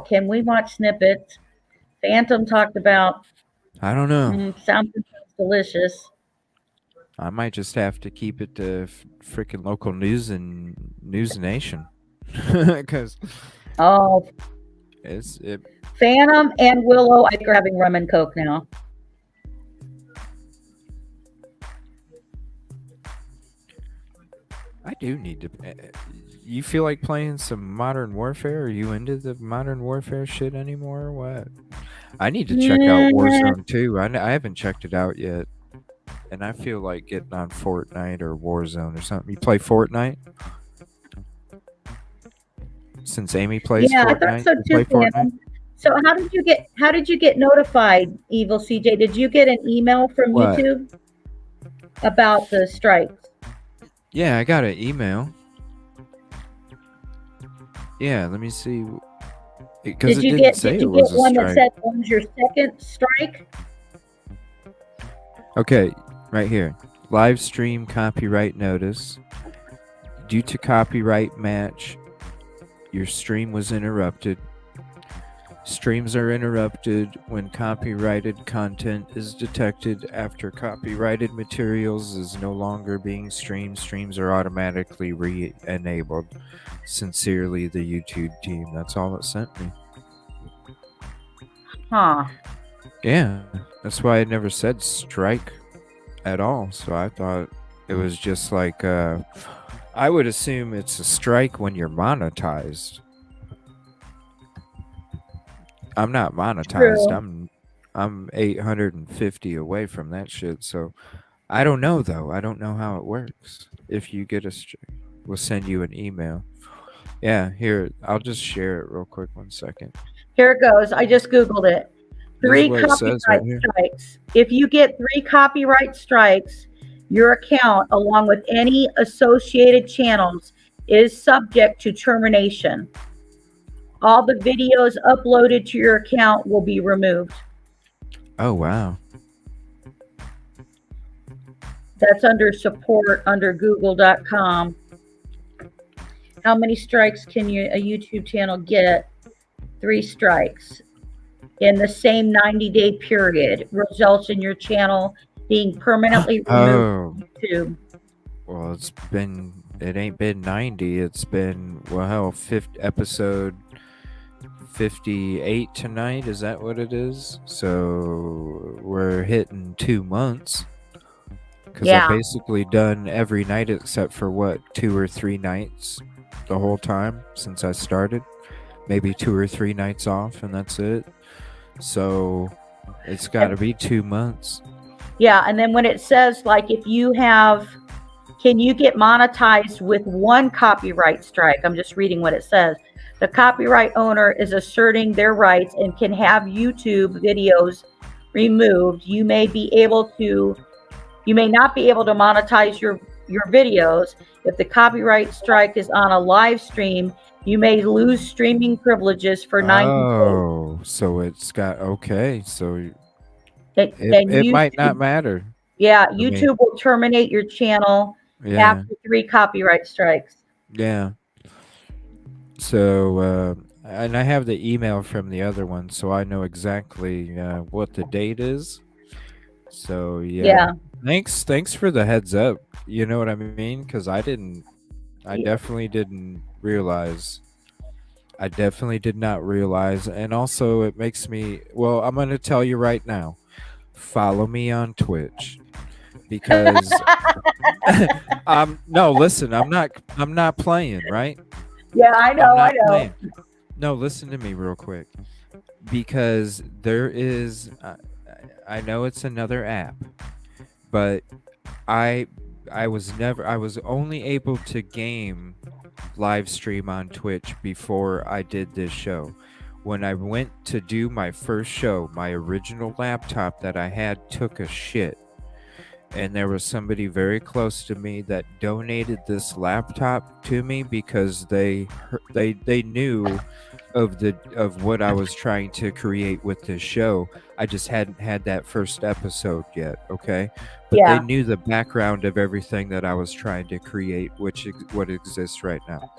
can we watch snippets? Phantom talked about. I don't know. Sounds delicious. I might just have to keep it to freaking local news and News Nation, because Phantom and Willow, I think, are having rum and coke now. I do need to. You feel like playing some Modern Warfare? Are you into the Modern Warfare shit anymore? Or what? I need to check out Warzone 2. I haven't checked it out yet. And I feel like getting on Fortnite or Warzone or something. You play Fortnite? Since Amy plays Fortnite? I thought so too, Phantom. So how did you get notified, EvilleCJ? Did you get an email from YouTube about the strikes? Yeah, I got an email. Yeah, let me see. Because Did you get one that said when's your second strike? Okay, right here. Live stream copyright notice. Due to copyright match, your stream was interrupted. Streams are interrupted when copyrighted content is detected after copyrighted materials is no longer being streamed. Streams are automatically re-enabled. Sincerely, the YouTube team. That's all it sent me. Huh. Yeah, that's why I never said strike at all. So I thought it was just like, I would assume it's a strike when you're monetized. I'm not monetized. True. I'm 850 away from that shit. So I don't know though. I don't know how it works. If you get we'll send you an email. Yeah, here, I'll just share it real quick. 1 second. Here it goes. I just Googled it. 3 copyright strikes. If you get 3 copyright strikes, your account, along with any associated channels, is subject to termination. All the videos uploaded to your account will be removed. Oh, wow. That's under support under google.com. How many strikes can a YouTube channel get? 3 strikes in the same 90-day period results in your channel being permanently removed from YouTube. Well, it ain't been 90. It's been, episode 58 tonight. Is that what it is? So we're hitting 2 months. Because I've basically done every night except for 2 or 3 nights the whole time since I started. Maybe 2 or 3 nights off, and that's it. So it's got to be 2 months. Yeah, and then when it says, like, if you have, can you get monetized with 1 copyright strike? I'm just reading what it says. The copyright owner is asserting their rights and can have YouTube videos removed. You may not be able to monetize your videos. If the copyright strike is on a live stream, you may lose streaming privileges for 90 days. Oh, so it's got, so it might not matter. Yeah, YouTube will terminate your channel after 3 copyright strikes. Yeah. So, and I have the email from the other one, so I know exactly what the date is. So, yeah. Thanks for the heads up. You know what I mean? Because I definitely didn't realize. I definitely did not realize. And also, it makes me, well, I'm going to tell you right now, follow me on Twitch because no, listen, I'm not playing, right? Yeah, I know, I'm I not know. playing. No, listen to me real quick. Because there is, I know it's another app, but I was only able to game live stream on Twitch before I did this show. When I went to do my first show, my original laptop that I had took a shit. And there was somebody very close to me that donated this laptop to me because they knew of what I was trying to create with this show. I just hadn't had that first episode yet, okay? But they Yeah. knew the background of everything that I was trying to create, which what exists right now.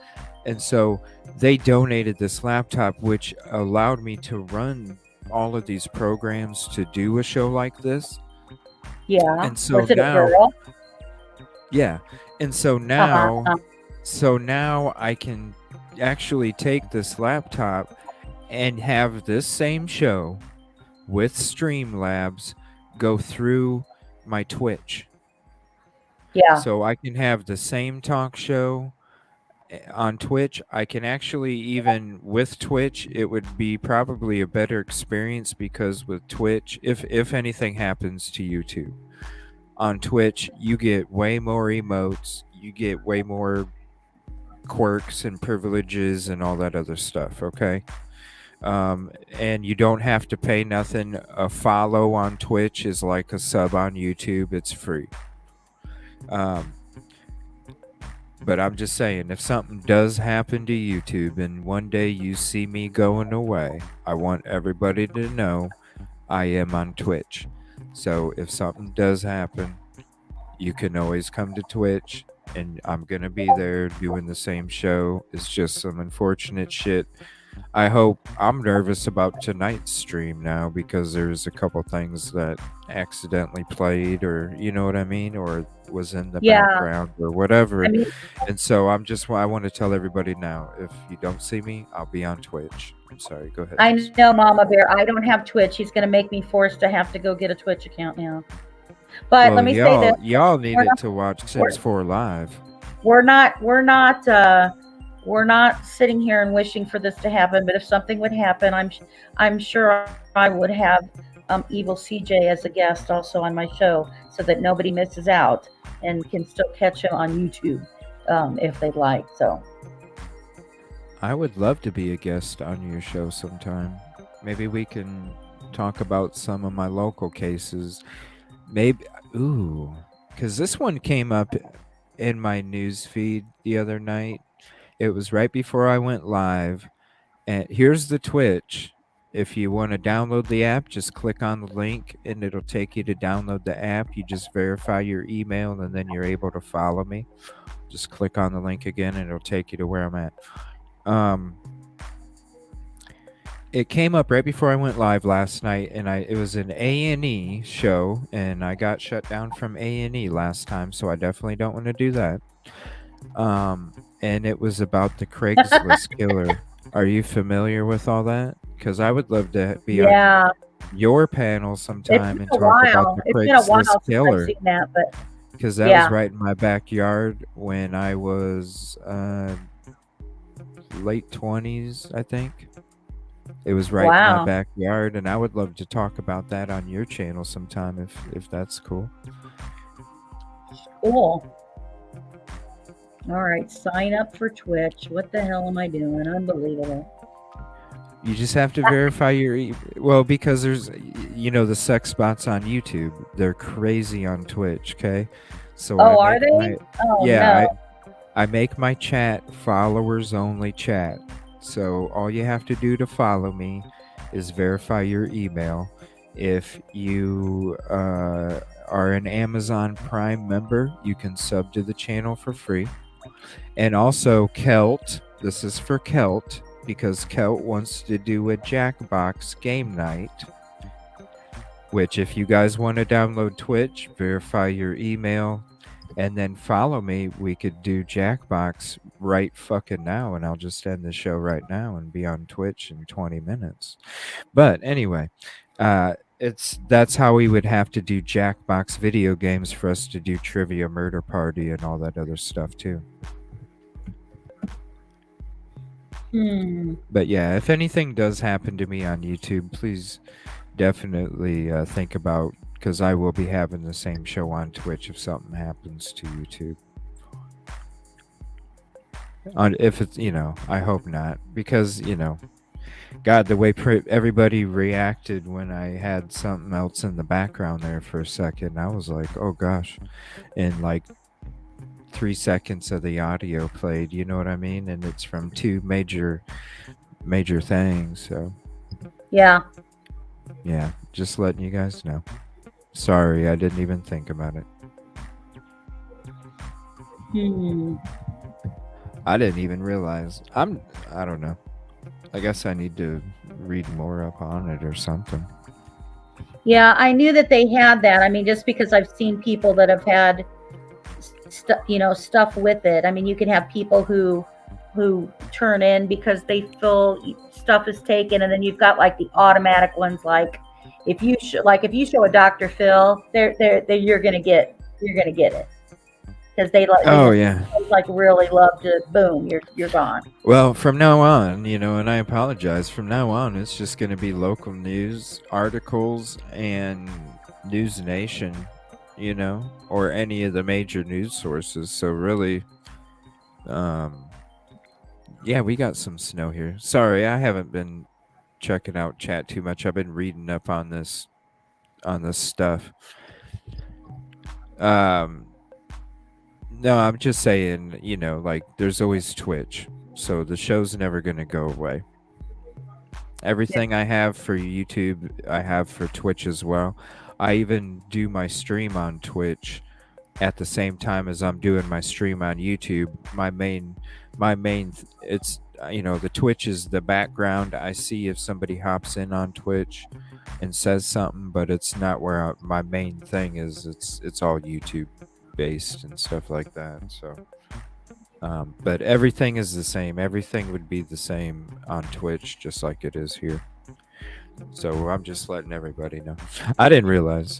And so they donated this laptop, which allowed me to run all of these programs to do a show like this. Yeah. And so Was it now, a girl? yeah. And so now, I can actually take this laptop and have this same show with Streamlabs go through my Twitch. Yeah. So I can have the same talk show on Twitch. I can actually, even with Twitch, it would be probably a better experience because with Twitch, if anything happens to YouTube, on Twitch, you get way more emotes, you get way more quirks and privileges and all that other stuff, okay? And you don't have to pay nothing. A follow on Twitch is like a sub on YouTube. It's free. But I'm just saying, if something does happen to YouTube and one day you see me going away, I want everybody to know I am on Twitch. So if something does happen, you can always come to Twitch and I'm going to be there doing the same show. It's just some unfortunate shit. I'm nervous about tonight's stream now because there's a couple things that accidentally played, or you know what I mean, or was in the background or whatever. I mean, and so I want to tell everybody now, if you don't see me, I'll be on Twitch. I'm sorry, go ahead. I know, Mama Bear. I don't have Twitch. He's going to make me forced to have to go get a Twitch account now. But let me say this: y'all needed to watch Sims 4 live. We're not sitting here and wishing for this to happen. But if something would happen, I'm sure I would have EvilleCJ as a guest also on my show, so that nobody misses out and can still catch him on YouTube if they'd like. So I would love to be a guest on your show sometime. Maybe we can talk about some of my local cases. Maybe, because this one came up in my news feed the other night. It was right before I went live. And here's the Twitch. If you want to download the app, just click on the link and it'll take you to download the app. You just verify your email and then you're able to follow me. Just click on the link again and it'll take you to where I'm at. It came up right before I went live last night, and it was an A&E show, and I got shut down from A&E last time, so I definitely don't want to do that. And it was about the Craigslist killer. Are you familiar with all that? Because I would love to be on your panel sometime and talk about the Craigslist killer. I've seen that, but because that was right in my backyard when I was late 20s, I think. It was right in my backyard, and I would love to talk about that on your channel sometime if that's cool. Cool. All right, sign up for Twitch. What the hell am I doing? Unbelievable. You just have to verify your because there's the sex bots on YouTube. They're crazy on Twitch, okay? So are they? I make my chat followers only chat. So all you have to do to follow me is verify your email. If you are an Amazon Prime member, you can sub to the channel for free. And also Kelt, this is for Kelt, because Kelt wants to do a Jackbox game night. Which if you guys want to download Twitch, verify your email and then follow me. We could do Jackbox right fucking now, and I'll just end the show right now and be on Twitch in 20 minutes. But anyway, that's how we would have to do Jackbox video games for us to do Trivia Murder Party and all that other stuff too. But yeah, if anything does happen to me on YouTube, please definitely think about, because I will be having the same show on Twitch if something happens to YouTube. If it's, I hope not, because, God, the way everybody reacted when I had something else in the background there for a second, I was like, oh gosh. And like 3 seconds of the audio played, you know what I mean? And it's from two major things. So yeah, just letting you guys know. Sorry, I didn't even think about it. I didn't even realize. I don't know. I guess I need to read more up on it or something. Yeah, I knew that they had that. I mean, just because I've seen people that have had stuff with it. I mean, you can have people who turn in because they feel stuff is taken, and then you've got like the automatic ones, like if you show a Dr. Phil, you're gonna get it, because they like really love to boom, you're gone. Well, from now on, and I apologize, from now on it's just going to be local news articles and News Nation, or any of the major news sources. So really, we got some snow here. Sorry, I haven't been checking out chat too much. I've been reading up on this stuff. No, I'm just saying, like there's always Twitch, so the show's never going to go away. Everything I have for YouTube, I have for Twitch as well. I even do my stream on Twitch at the same time as I'm doing my stream on YouTube. My main, it's, the Twitch is the background. I see if somebody hops in on Twitch and says something, but it's not where my main thing is. It's all YouTube based and stuff like that. So, but everything is the same. Everything would be the same on Twitch, just like it is here. So I'm just letting everybody know. I didn't realize.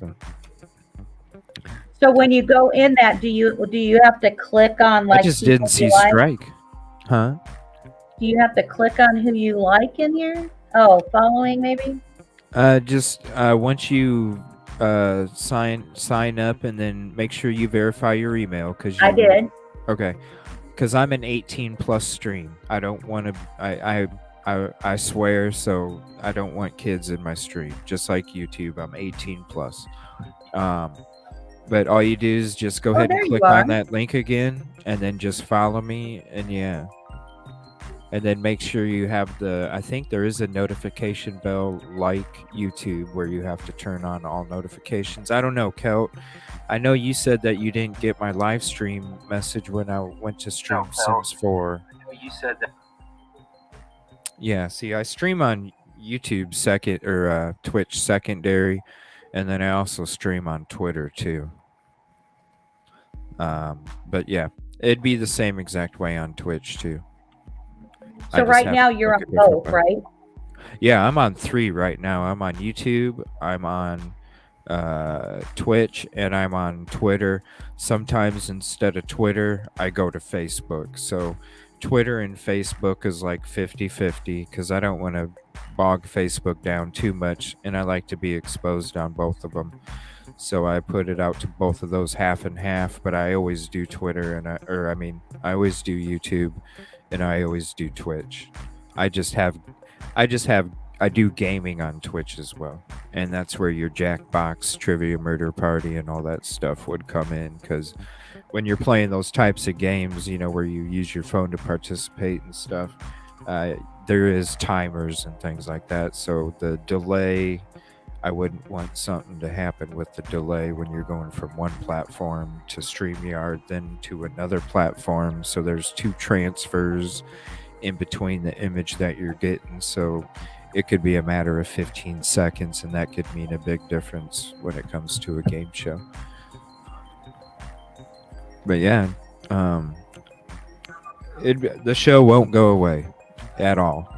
So when you go in that, do you have to click on like? I just didn't see strike. Huh? Do you have to click on who you like in here? Oh, following maybe. Just once you sign up, and then make sure you verify your email, because I did. Okay, because I'm an 18+ stream. I don't want to. I swear, so I don't want kids in my stream. Just like YouTube, I'm 18+. But all you do is just go ahead and click on that link again, and then just follow me, and and then make sure you have I think there is a notification bell like YouTube where you have to turn on all notifications. I don't know, Kelt. I know you said that you didn't get my live stream message when I went to stream Sims 4. I know you said that. Yeah, see, I stream on YouTube Twitch secondary, and then I also stream on Twitter too. But yeah, it'd be the same exact way on Twitch too. So right now you're on both, right? Yeah, I'm on 3 right now. I'm on YouTube, I'm on Twitch, and I'm on Twitter. Sometimes instead of Twitter, I go to Facebook. So Twitter and Facebook is like 50-50, because I don't want to bog Facebook down too much, and I like to be exposed on both of them. So I put it out to both of those half and half, but I always do Twitter, I always do YouTube, and I always do Twitch. I do gaming on Twitch as well, and that's where your Jackbox, Trivia Murder Party, and all that stuff would come in, because when you're playing those types of games, where you use your phone to participate and stuff, there is timers and things like that. So the delay, I wouldn't want something to happen with the delay when you're going from one platform to StreamYard, then to another platform. So there's 2 transfers in between the image that you're getting. So it could be a matter of 15 seconds, and that could mean a big difference when it comes to a game show. But yeah, the show won't go away at all.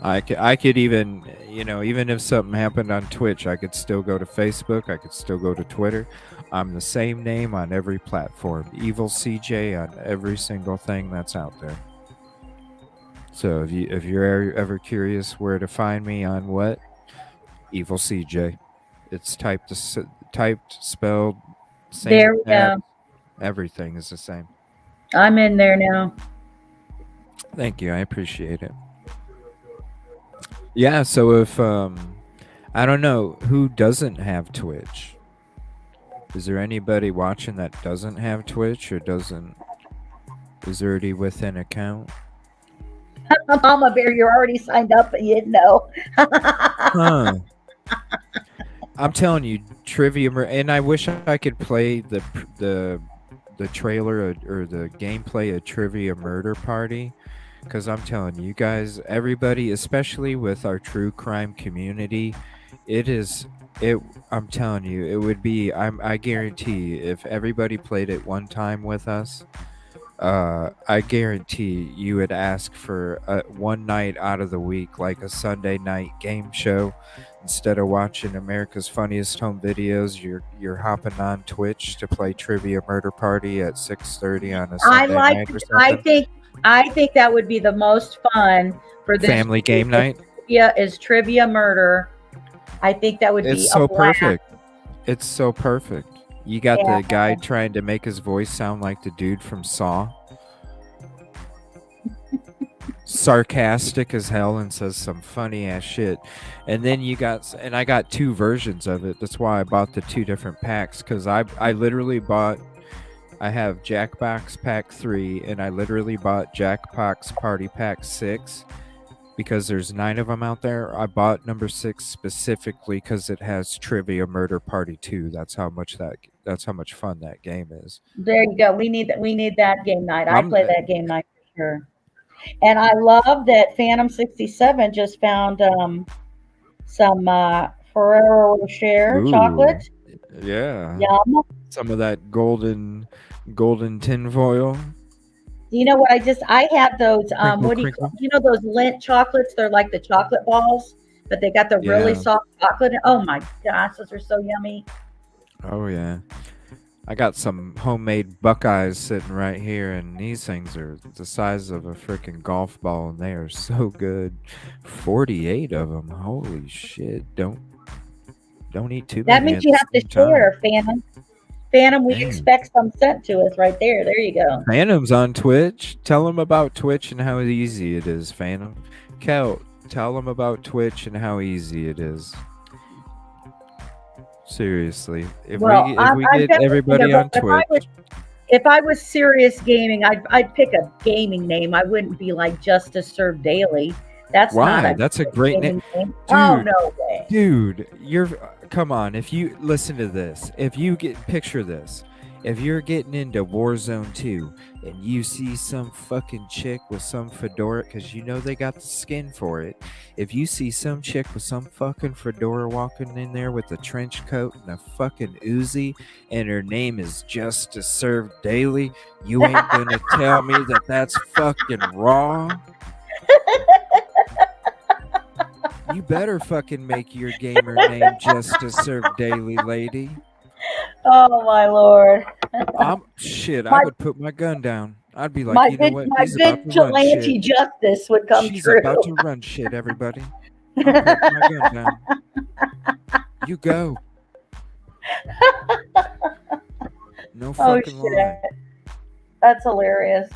I could even, even if something happened on Twitch, I could still go to Facebook. I could still go to Twitter. I'm the same name on every platform. EvilleCJ on every single thing that's out there. So if you're ever curious where to find me on what, EvilleCJ. It's typed, spelled, same. There we go. Everything is the same. I'm in there now. Thank you. I appreciate it. Yeah, so if I don't know who doesn't have Twitch. Is there anybody watching that doesn't have Twitch or is already with an account? Mama Bear, you're already signed up and you didn't know. Huh. I'm telling you, trivia, and I wish I could play the trailer or the gameplay of Trivia Murder Party. Because I'm telling you guys, everybody, especially with our true crime community, I'm telling you, it would be, I guarantee if everybody played it one time with us, I guarantee you would ask for one night out of the week, like a Sunday night game show. Instead of watching America's Funniest Home Videos, you're hopping on Twitch to play Trivia Murder Party at 6:30 on a Sunday night or something. I think that would be the most fun for this family game night. Yeah, is Trivia Murder. I think that would be so perfect. It's so perfect. You got the guy trying to make his voice sound like the dude from Saw. Sarcastic as hell and says some funny ass shit. And then I got two versions of it. That's why I bought the two different packs, because I literally bought, I have Jackbox Pack 3 and I literally bought Jackbox Party Pack 6 because there's 9 of them out there. I bought number 6 specifically because it has Trivia Murder Party 2. That's how much fun that game is. There you go. We need that game night. I play that game night for sure. And I love that Phantom 67 just found some Ferrero Rocher chocolate. Yeah. Yum. Some of that golden tinfoil. You know what? I have those. What do you know those Lindt chocolates? They're like the chocolate balls, but they got the really soft chocolate. Oh my gosh, those are so yummy. Oh yeah. I got some homemade Buckeyes sitting right here, and these things are the size of a freaking golf ball, and they are so good. 48 of them. Holy shit! Don't eat too many. That means you have to share, Phantom. Phantom, we expect some sent to us right there. There you go. Phantom's on Twitch. Tell them about Twitch and how easy it is, Phantom. Kel, tell them about Twitch and how easy it is. Seriously, if we get everybody on Twitch. If I was serious gaming, I'd pick a gaming name. I wouldn't be like Justice Served Daily. That's a great name. Dude, oh no way, dude! Come on. If you listen to this, picture this. If you're getting into Warzone 2 and you see some fucking chick with some fedora, because you know they got the skin for it. If you see some chick with some fucking fedora walking in there with a trench coat and a fucking Uzi, and her name is Justice Served Daily, you ain't gonna tell me that that's fucking wrong. You better fucking make your gamer name Justice Served Daily, lady. Oh my lord! I would put my gun down. I'd be like, you know what? My vigilante justice would come She's true. about to run shit, everybody. I'll put my gun down. You go. No fucking lie. That's hilarious.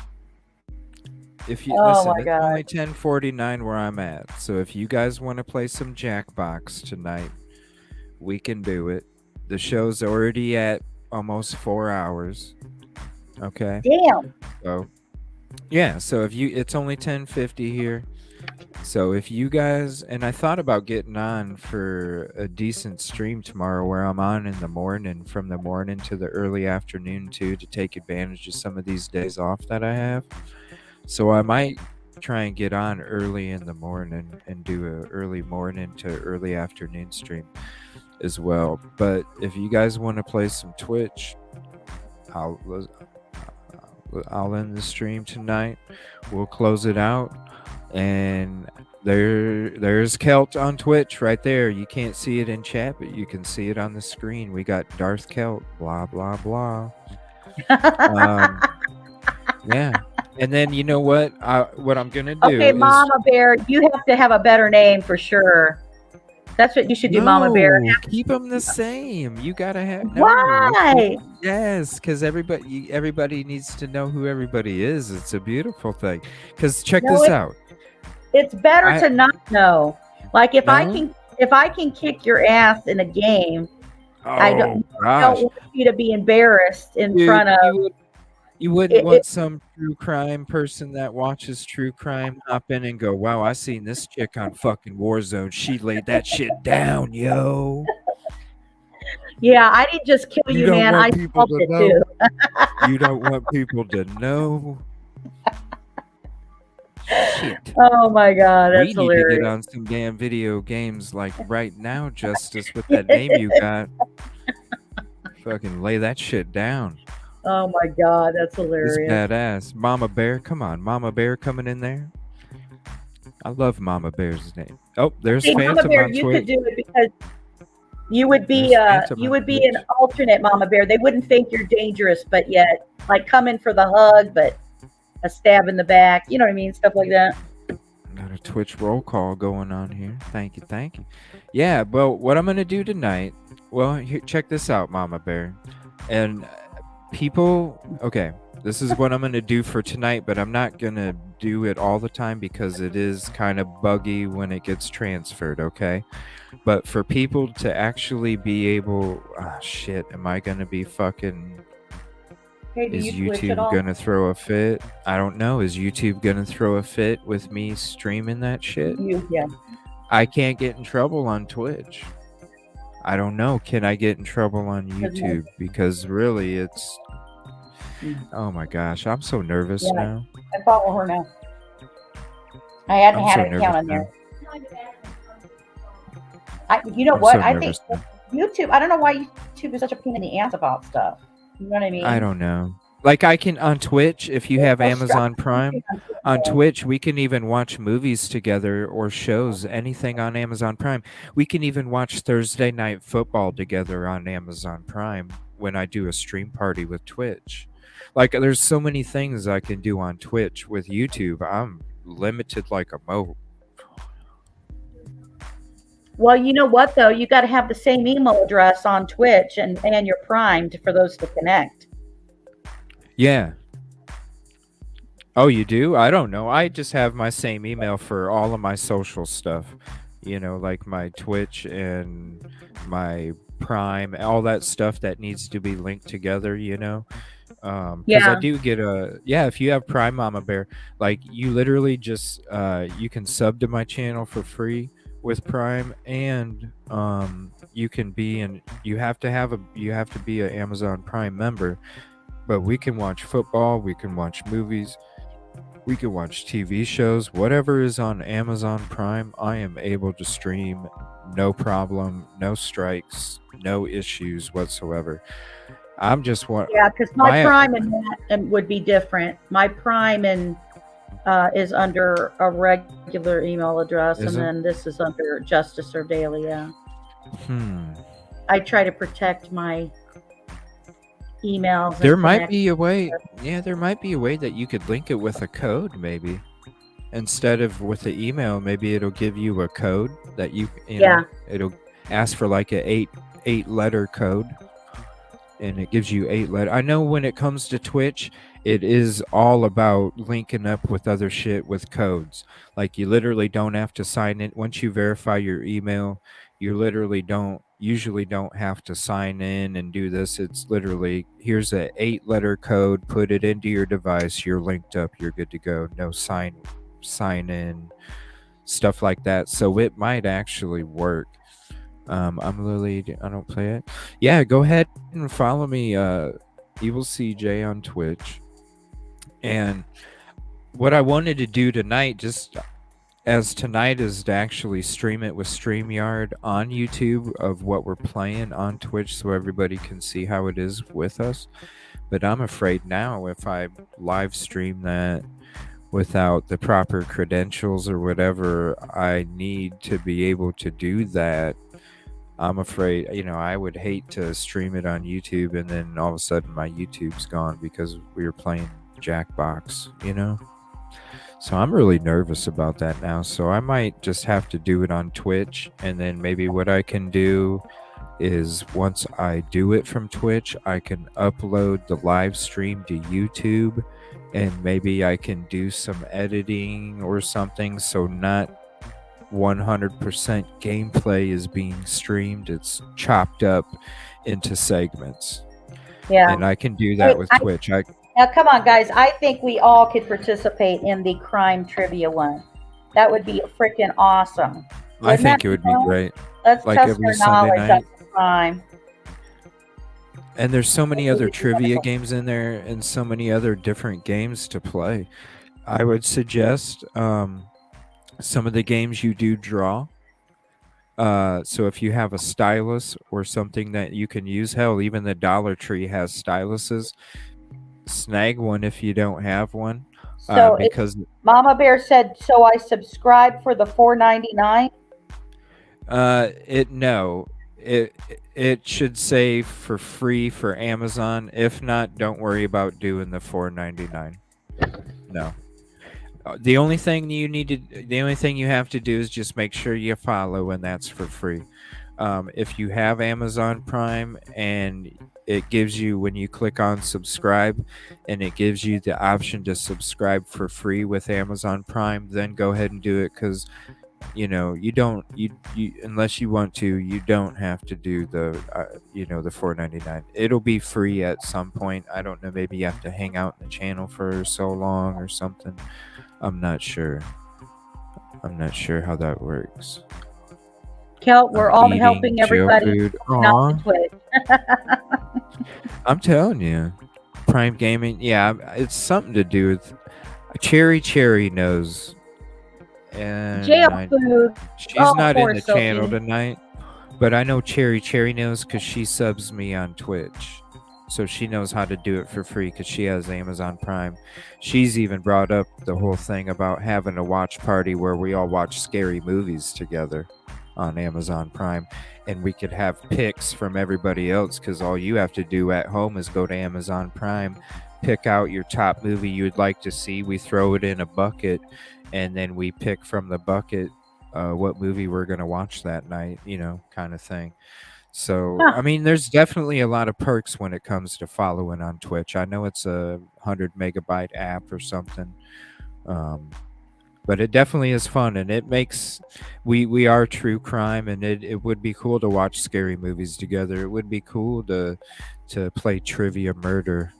If you listen, it's only 10:49 where I'm at. So if you guys want to play some Jackbox tonight, we can do it. The show's already at almost 4 hours. Okay. Damn. So yeah, so it's only 10:50 here. So if you guys, and I thought about getting on for a decent stream tomorrow where I'm on in the morning, from the morning to the early afternoon too, to take advantage of some of these days off that I have. So I might try and get on early in the morning and do a early morning to early afternoon stream as well. But if you guys want to play some Twitch, I'll end the stream tonight. We'll close it out. And there's Kelt on Twitch right there. You can't see it in chat, but you can see it on the screen. We got Darth Kelt, blah, blah, blah. Yeah. And then you know what? What I'm going to do Okay, is... Mama Bear, you have to have a better name for sure. That's what you should do, Mama Bear. Keep them the same. You gotta have. Why? Yes, because everybody needs to know who everybody is. It's a beautiful thing. Because check this out. It's better to not know. Like if I can kick your ass in a game, I don't want you to be embarrassed in front of. You wouldn't want some true crime person that watches true crime hop in and go, "Wow, I seen this chick on fucking Warzone. She laid that shit down, yo." Yeah, I didn't just kill you, man. I felt it too. You don't want people to know. Shit. Oh my God, that's we hilarious. need to get on some damn video games like right now, Justice, with that name you got. Fucking lay that shit down. Oh my God, that's hilarious. It's badass. Mama Bear, come on. Mama Bear coming in there. I love Mama Bear's name. Oh, there's Phantom Mama Bear, on you Twitch. could do it because you would be an alternate Mama Bear. They wouldn't think you're dangerous, but yet like coming for the hug, but a stab in the back. You know what I mean? Stuff like that. Got a Twitch roll call going on here. Thank you, thank you. Yeah, well, what I'm gonna do tonight? Well, here, check this out, Mama Bear, and people. Okay, this is what I'm gonna do for tonight, but I'm not gonna do it all the time because it is kind of buggy when it gets transferred. Okay, but for people to actually be able, shit, am I gonna be fucking? Hey, do Is you Twitch at YouTube all? gonna throw a fit? I don't know. Is YouTube gonna throw a fit with me streaming that shit? Yeah. I can't get in trouble on Twitch. I don't know. Can I get in trouble on YouTube? Because really, it's. Oh my gosh, I'm so nervous Yeah, now. I follow her now. I hadn't I'm had so an account on nervous there. You know I'm what? so I think nervous now. YouTube. I don't know why YouTube is such a pain in the ass about stuff. You know what I mean? I don't know. Like I can on Twitch, if you have Amazon Prime, on Twitch we can even watch movies together or shows, anything on Amazon Prime. We can even watch Thursday Night Football together on Amazon Prime when I do a stream party with Twitch. Like there's so many things I can do on Twitch. With YouTube, I'm limited like a mo. Well, you know what though? You got to have the same email address on Twitch and your Prime for those to connect. Yeah. Oh, you do? I don't know. I just have my same email for all of my social stuff. You know, like my Twitch and my Prime, all that stuff that needs to be linked together, you know? Because Yeah. I do get if you have Prime, Mama Bear, like you literally just, you can sub to my channel for free with Prime, and you can be you have to be an Amazon Prime member. But we can watch football, we can watch movies, we can watch TV shows, whatever is on Amazon Prime, I am able to stream, no problem, no strikes, no issues whatsoever. I'm just Yeah, because my Prime and that would be different. My Prime is under a regular email address, Is and it? then this is under Justice or Daily. Yeah, Hmm. I try to protect my emails. There might be a way. Yeah, there might be a way that you could link it with a code, maybe. Instead of with the email, maybe it'll give you a code that you know, it'll ask for like a eight letter code, and it gives you 8 letters. I know when it comes to Twitch, it is all about linking up with other shit with codes. Like you literally don't have to sign in once you verify your email. You literally usually don't have to sign in and do this. It's literally, here's a 8-letter code, put it into your device, you're linked up, you're good to go. No sign in, stuff like that. So it might actually work. I'm Lily, I don't play it. Yeah, go ahead and follow me, EvilleCJ on Twitch. And what I wanted to do tonight, just as tonight, is to actually stream it with StreamYard on YouTube of what we're playing on Twitch so everybody can see how it is with us. But I'm afraid now if I live stream that without the proper credentials or whatever I need to be able to do that, I'm afraid, I would hate to stream it on YouTube and then all of a sudden my YouTube's gone because we were playing Jackbox, So I'm really nervous about that now. So I might just have to do it on Twitch, and then maybe what I can do is once I do it from Twitch, I can upload the live stream to YouTube, and maybe I can do some editing or something, so not 100% gameplay is being streamed. It's chopped up into segments. Yeah. And I can do that with Twitch. Now, come on, guys. I think we all could participate in the crime trivia one. That would be freaking awesome. I think it would be great. Let's like test every our Sunday knowledge night. of crime. And there's so many other trivia games in there and so many other different games to play. I would suggest some of the games you do draw. So if you have a stylus or something that you can use, hell, even the Dollar Tree has styluses. Snag one if you don't have one. So because Mama Bear said, so I subscribe for the $4.99. It should say for free for Amazon. If not, don't worry about doing the $4.99. No. The only thing you have to do is just make sure you follow, and that's for free. If you have Amazon Prime and it gives you, when you click on subscribe and it gives you the option to subscribe for free with Amazon Prime, then go ahead and do it, because you unless you want to, you don't have to do the the $4.99. It'll be free at some point. I don't know, maybe you have to hang out in the channel for so long or something. I'm not sure how that works. Kel, we're all helping everybody food. on Twitch. I'm telling you, Prime Gaming, yeah, it's something to do with Cherry knows. And Jail food. She's not in the channel tonight, but I know Cherry knows because she subs me on Twitch. So she knows how to do it for free because she has Amazon Prime. She's even brought up the whole thing about having a watch party where we all watch scary movies together on Amazon Prime, and we could have picks from everybody else, because all you have to do at home is go to Amazon Prime, pick out your top movie you would like to see. We throw it in a bucket, and then we pick from the bucket what movie we're going to watch that night, kind of thing. So, I mean, there's definitely a lot of perks when it comes to following on Twitch. I know it's a 100 megabyte app or something. But it definitely is fun, and it makes we are true crime, and it would be cool to watch scary movies together. It would be cool to play trivia murder.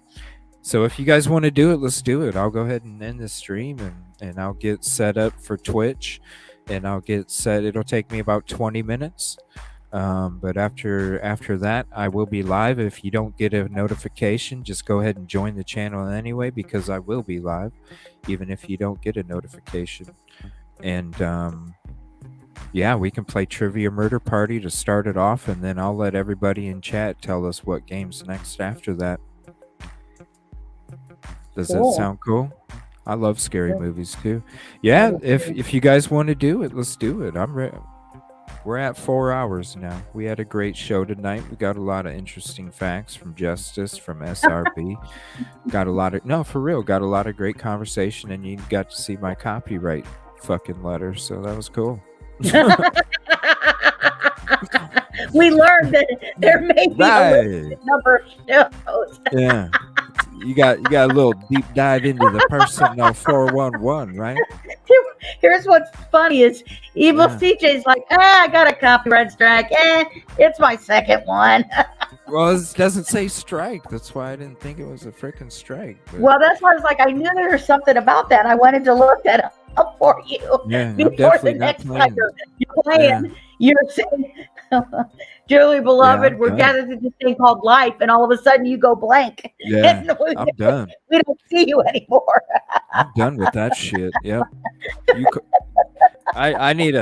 So if you guys want to do it, let's do it. I'll go ahead and end the stream, and I'll get set up for Twitch, and I'll get set. It'll take me about 20 minutes. But after that, I will be live. If you don't get a notification, just go ahead and join the channel anyway, because I will be live, even if you don't get a notification. And yeah, we can play Trivia Murder Party to start it off, and then I'll let everybody in chat tell us what game's next after that. Does that sound cool? I love scary movies too. Yeah, if you guys want to do it, let's do it. I'm ready. We're at 4 hours now. We had a great show tonight. We got a lot of interesting facts from Justice, from SRB. Got a lot of great conversation, and you got to see my copyright fucking letter, so that was cool. We learned that there may be a limited number of shows. Yeah. You got a little deep dive into the personnel 411, right? Here's what's funny is EvilleCJ's like, I got a copyright strike. It's my second one. Well, it doesn't say strike. That's why I didn't think it was a freaking strike. But... Well, that's why I was like, I knew there was something about that. I wanted to look that up for you. Yeah, before the next time you're playing. You're saying, Julie, beloved, we're gathered in this thing called life, and all of a sudden you go blank. Yeah, I'm done. We don't see you anymore. I'm done with that shit. Yep. I need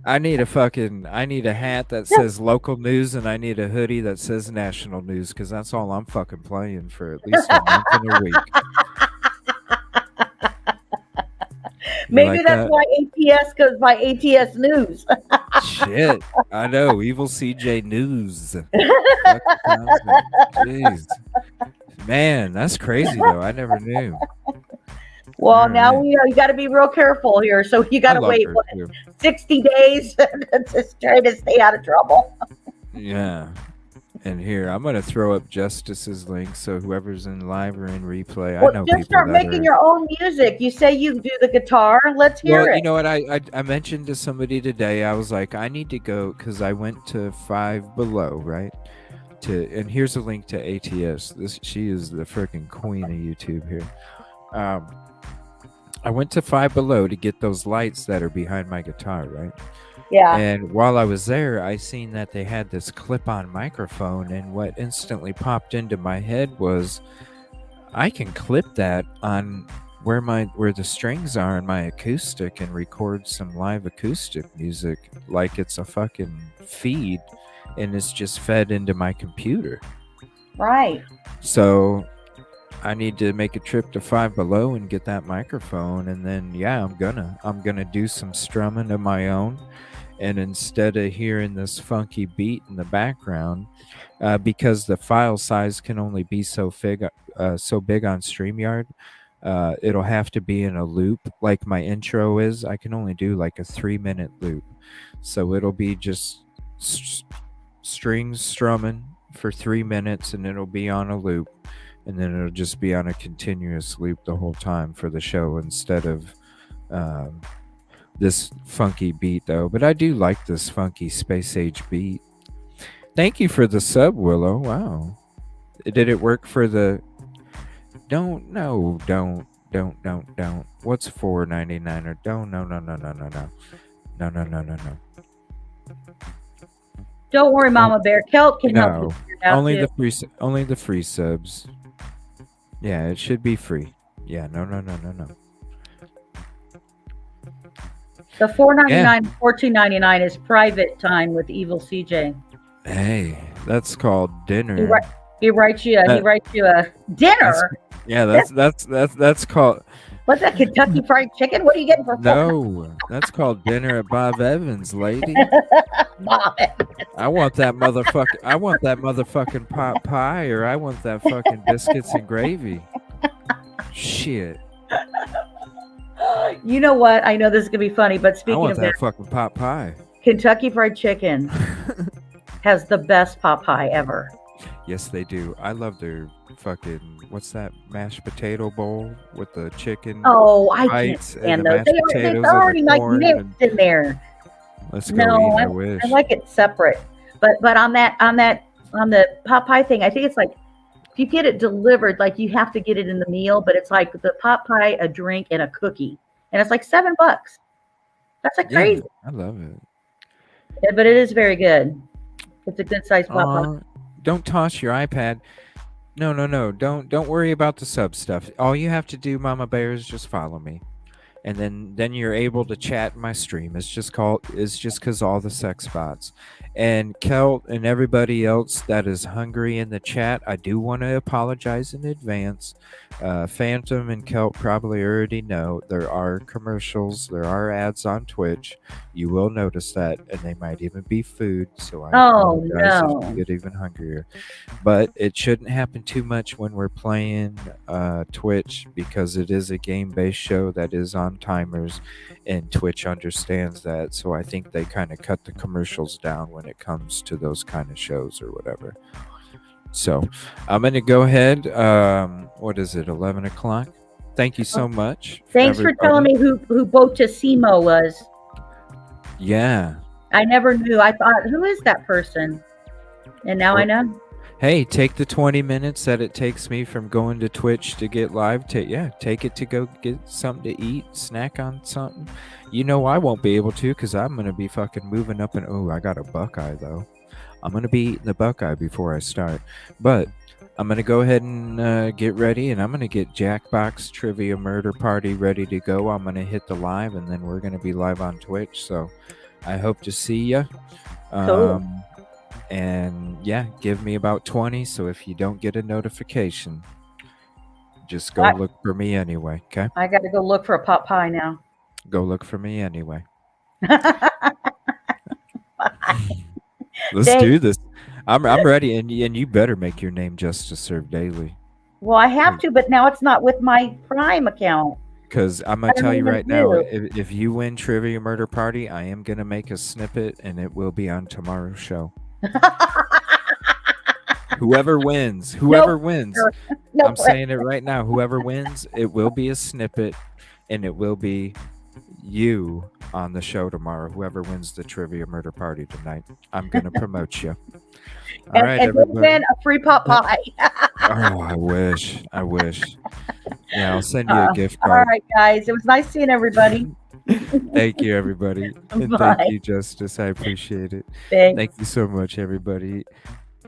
I need a hat that says local news, and I need a hoodie that says national news, because that's all I'm fucking playing for at least a month and a week. You Maybe like that's that? why ATS goes by ATS News. Shit, I know. EvilleCJ News. Jeez, man, that's crazy though. I never knew. Well, All now right. you got to be real careful here. So you got I to love wait her, what, too. 60 days to try to stay out of trouble. Yeah. And here, I'm going to throw up Justice's link, so whoever's in live or in replay, I Well, know just people start that making are. your own music. You say you do the guitar. Let's hear Well, it. you know what? I mentioned to somebody today, I was like, I need to go, because I went to Five Below, right? And here's a link to ATS. She is the freaking queen of YouTube here. I went to Five Below to get those lights that are behind my guitar, right? Yeah. And while I was there, I seen that they had this clip-on microphone, and what instantly popped into my head was, I can clip that on where the strings are in my acoustic and record some live acoustic music like it's a fucking feed, and it's just fed into my computer. Right. So I need to make a trip to Five Below and get that microphone, and then yeah, I'm gonna do some strumming of my own, and instead of hearing this funky beat in the background, because the file size can only be so big on StreamYard, it'll have to be in a loop like my intro is. I can only do like a 3-minute loop, so it'll be just strings strumming for 3 minutes, and it'll be on a loop. And then it'll just be on a continuous loop the whole time for the show, instead of this funky beat, though. But I do like this funky space age beat. Thank you for the sub, Willow. Wow. Did it work for the... Don't. What's $4.99 or don't? No. No. Don't worry, Mama Bear. Kelt can help you No. figure it out Only too. only the free subs. Yeah, it should be free. Yeah, no. The $4.99, $14.99 is private time with EvilleCJ. Hey, that's called dinner. He writes you a dinner. That's called. What's that, Kentucky Fried Chicken? What are you getting for No, that's called dinner at Bob Evans, lady. Bob Evans. I want that motherfucking pot pie, or I want that fucking biscuits and gravy. Shit. You know what? I know this is gonna be funny, but I speaking want of that that, fucking pot pie. Kentucky Fried Chicken has the best pot pie ever. Yes, they do. I love their fucking, what's that, mashed potato bowl with the chicken. Oh, I can't bites stand and the those. mashed They're potatoes already and the like corn. mixed in there. Let's go eat. I wish. I like it separate. But on the pot pie thing, I think it's like if you get it delivered, like you have to get it in the meal, but it's like the pot pie, a drink, and a cookie, and it's like $7. That's like crazy. I love it. Yeah, but it is very good. It's a good sized pot pie. Don't toss your iPad. No. Don't worry about the sub stuff. All you have to do, Mama Bear, is just follow me, and then you're able to chat in my stream. It's just because all the sex bots. And Kelt and everybody else that is hungry in the chat, I do want to apologize in advance. Phantom and Kelt probably already know there are commercials, there are ads on Twitch. You will notice that, and they might even be food. So I apologize if you get even hungrier. But it shouldn't happen too much when we're playing Twitch, because it is a game-based show that is on timers, and Twitch understands that. So I think they kind of cut the commercials down when it comes to those kind of shows or whatever. So I'm going to go ahead. What is it, 11 o'clock? Thank you so much. Thanks for telling me who Botissimo was. Yeah. I never knew. I thought, who is that person? And now I know. Hey, take the 20 minutes that it takes me from going to Twitch to get live. Take it to go get something to eat, snack on something. You know I won't be able to, because I'm going to be fucking moving up and... Oh, I got a Buckeye, though. I'm going to be eating the Buckeye before I start. But I'm going to go ahead and get ready, and I'm going to get Jackbox Trivia Murder Party ready to go. I'm going to hit the live, and then we're going to be live on Twitch. So I hope to see you. Cool. And yeah, give me about 20. So if you don't get a notification, just go look for me anyway. Okay. I got to go look for a pot pie now. Go look for me anyway. Let's do this. I'm ready, and you better make your name Justice Serve Daily. Well, I have to, but now it's not with my Prime account. Because I'm gonna tell you right now, if you win Trivia Murder Party, I am gonna make a snippet, and it will be on tomorrow's show. Whoever wins, I'm saying it right now. Whoever wins, it will be a snippet, and it will be you on the show tomorrow. Whoever wins the Trivia Murder Party tonight, I'm gonna promote you. All right, and everybody. win a free pot pie. Oh, I wish. Yeah, I'll send you a gift card. All right, guys. It was nice seeing everybody. Thank you, everybody. And Bye. thank you, Justice. I appreciate it. Thanks. Thank you so much, everybody.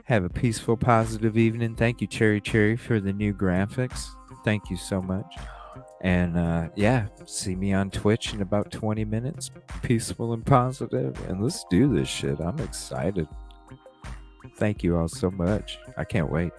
Have a peaceful, positive evening. Thank you, Cherry, for the new graphics. Thank you so much. And yeah, see me on Twitch in about 20 minutes. Peaceful and positive. And let's do this shit. I'm excited. Thank you all so much. I can't wait.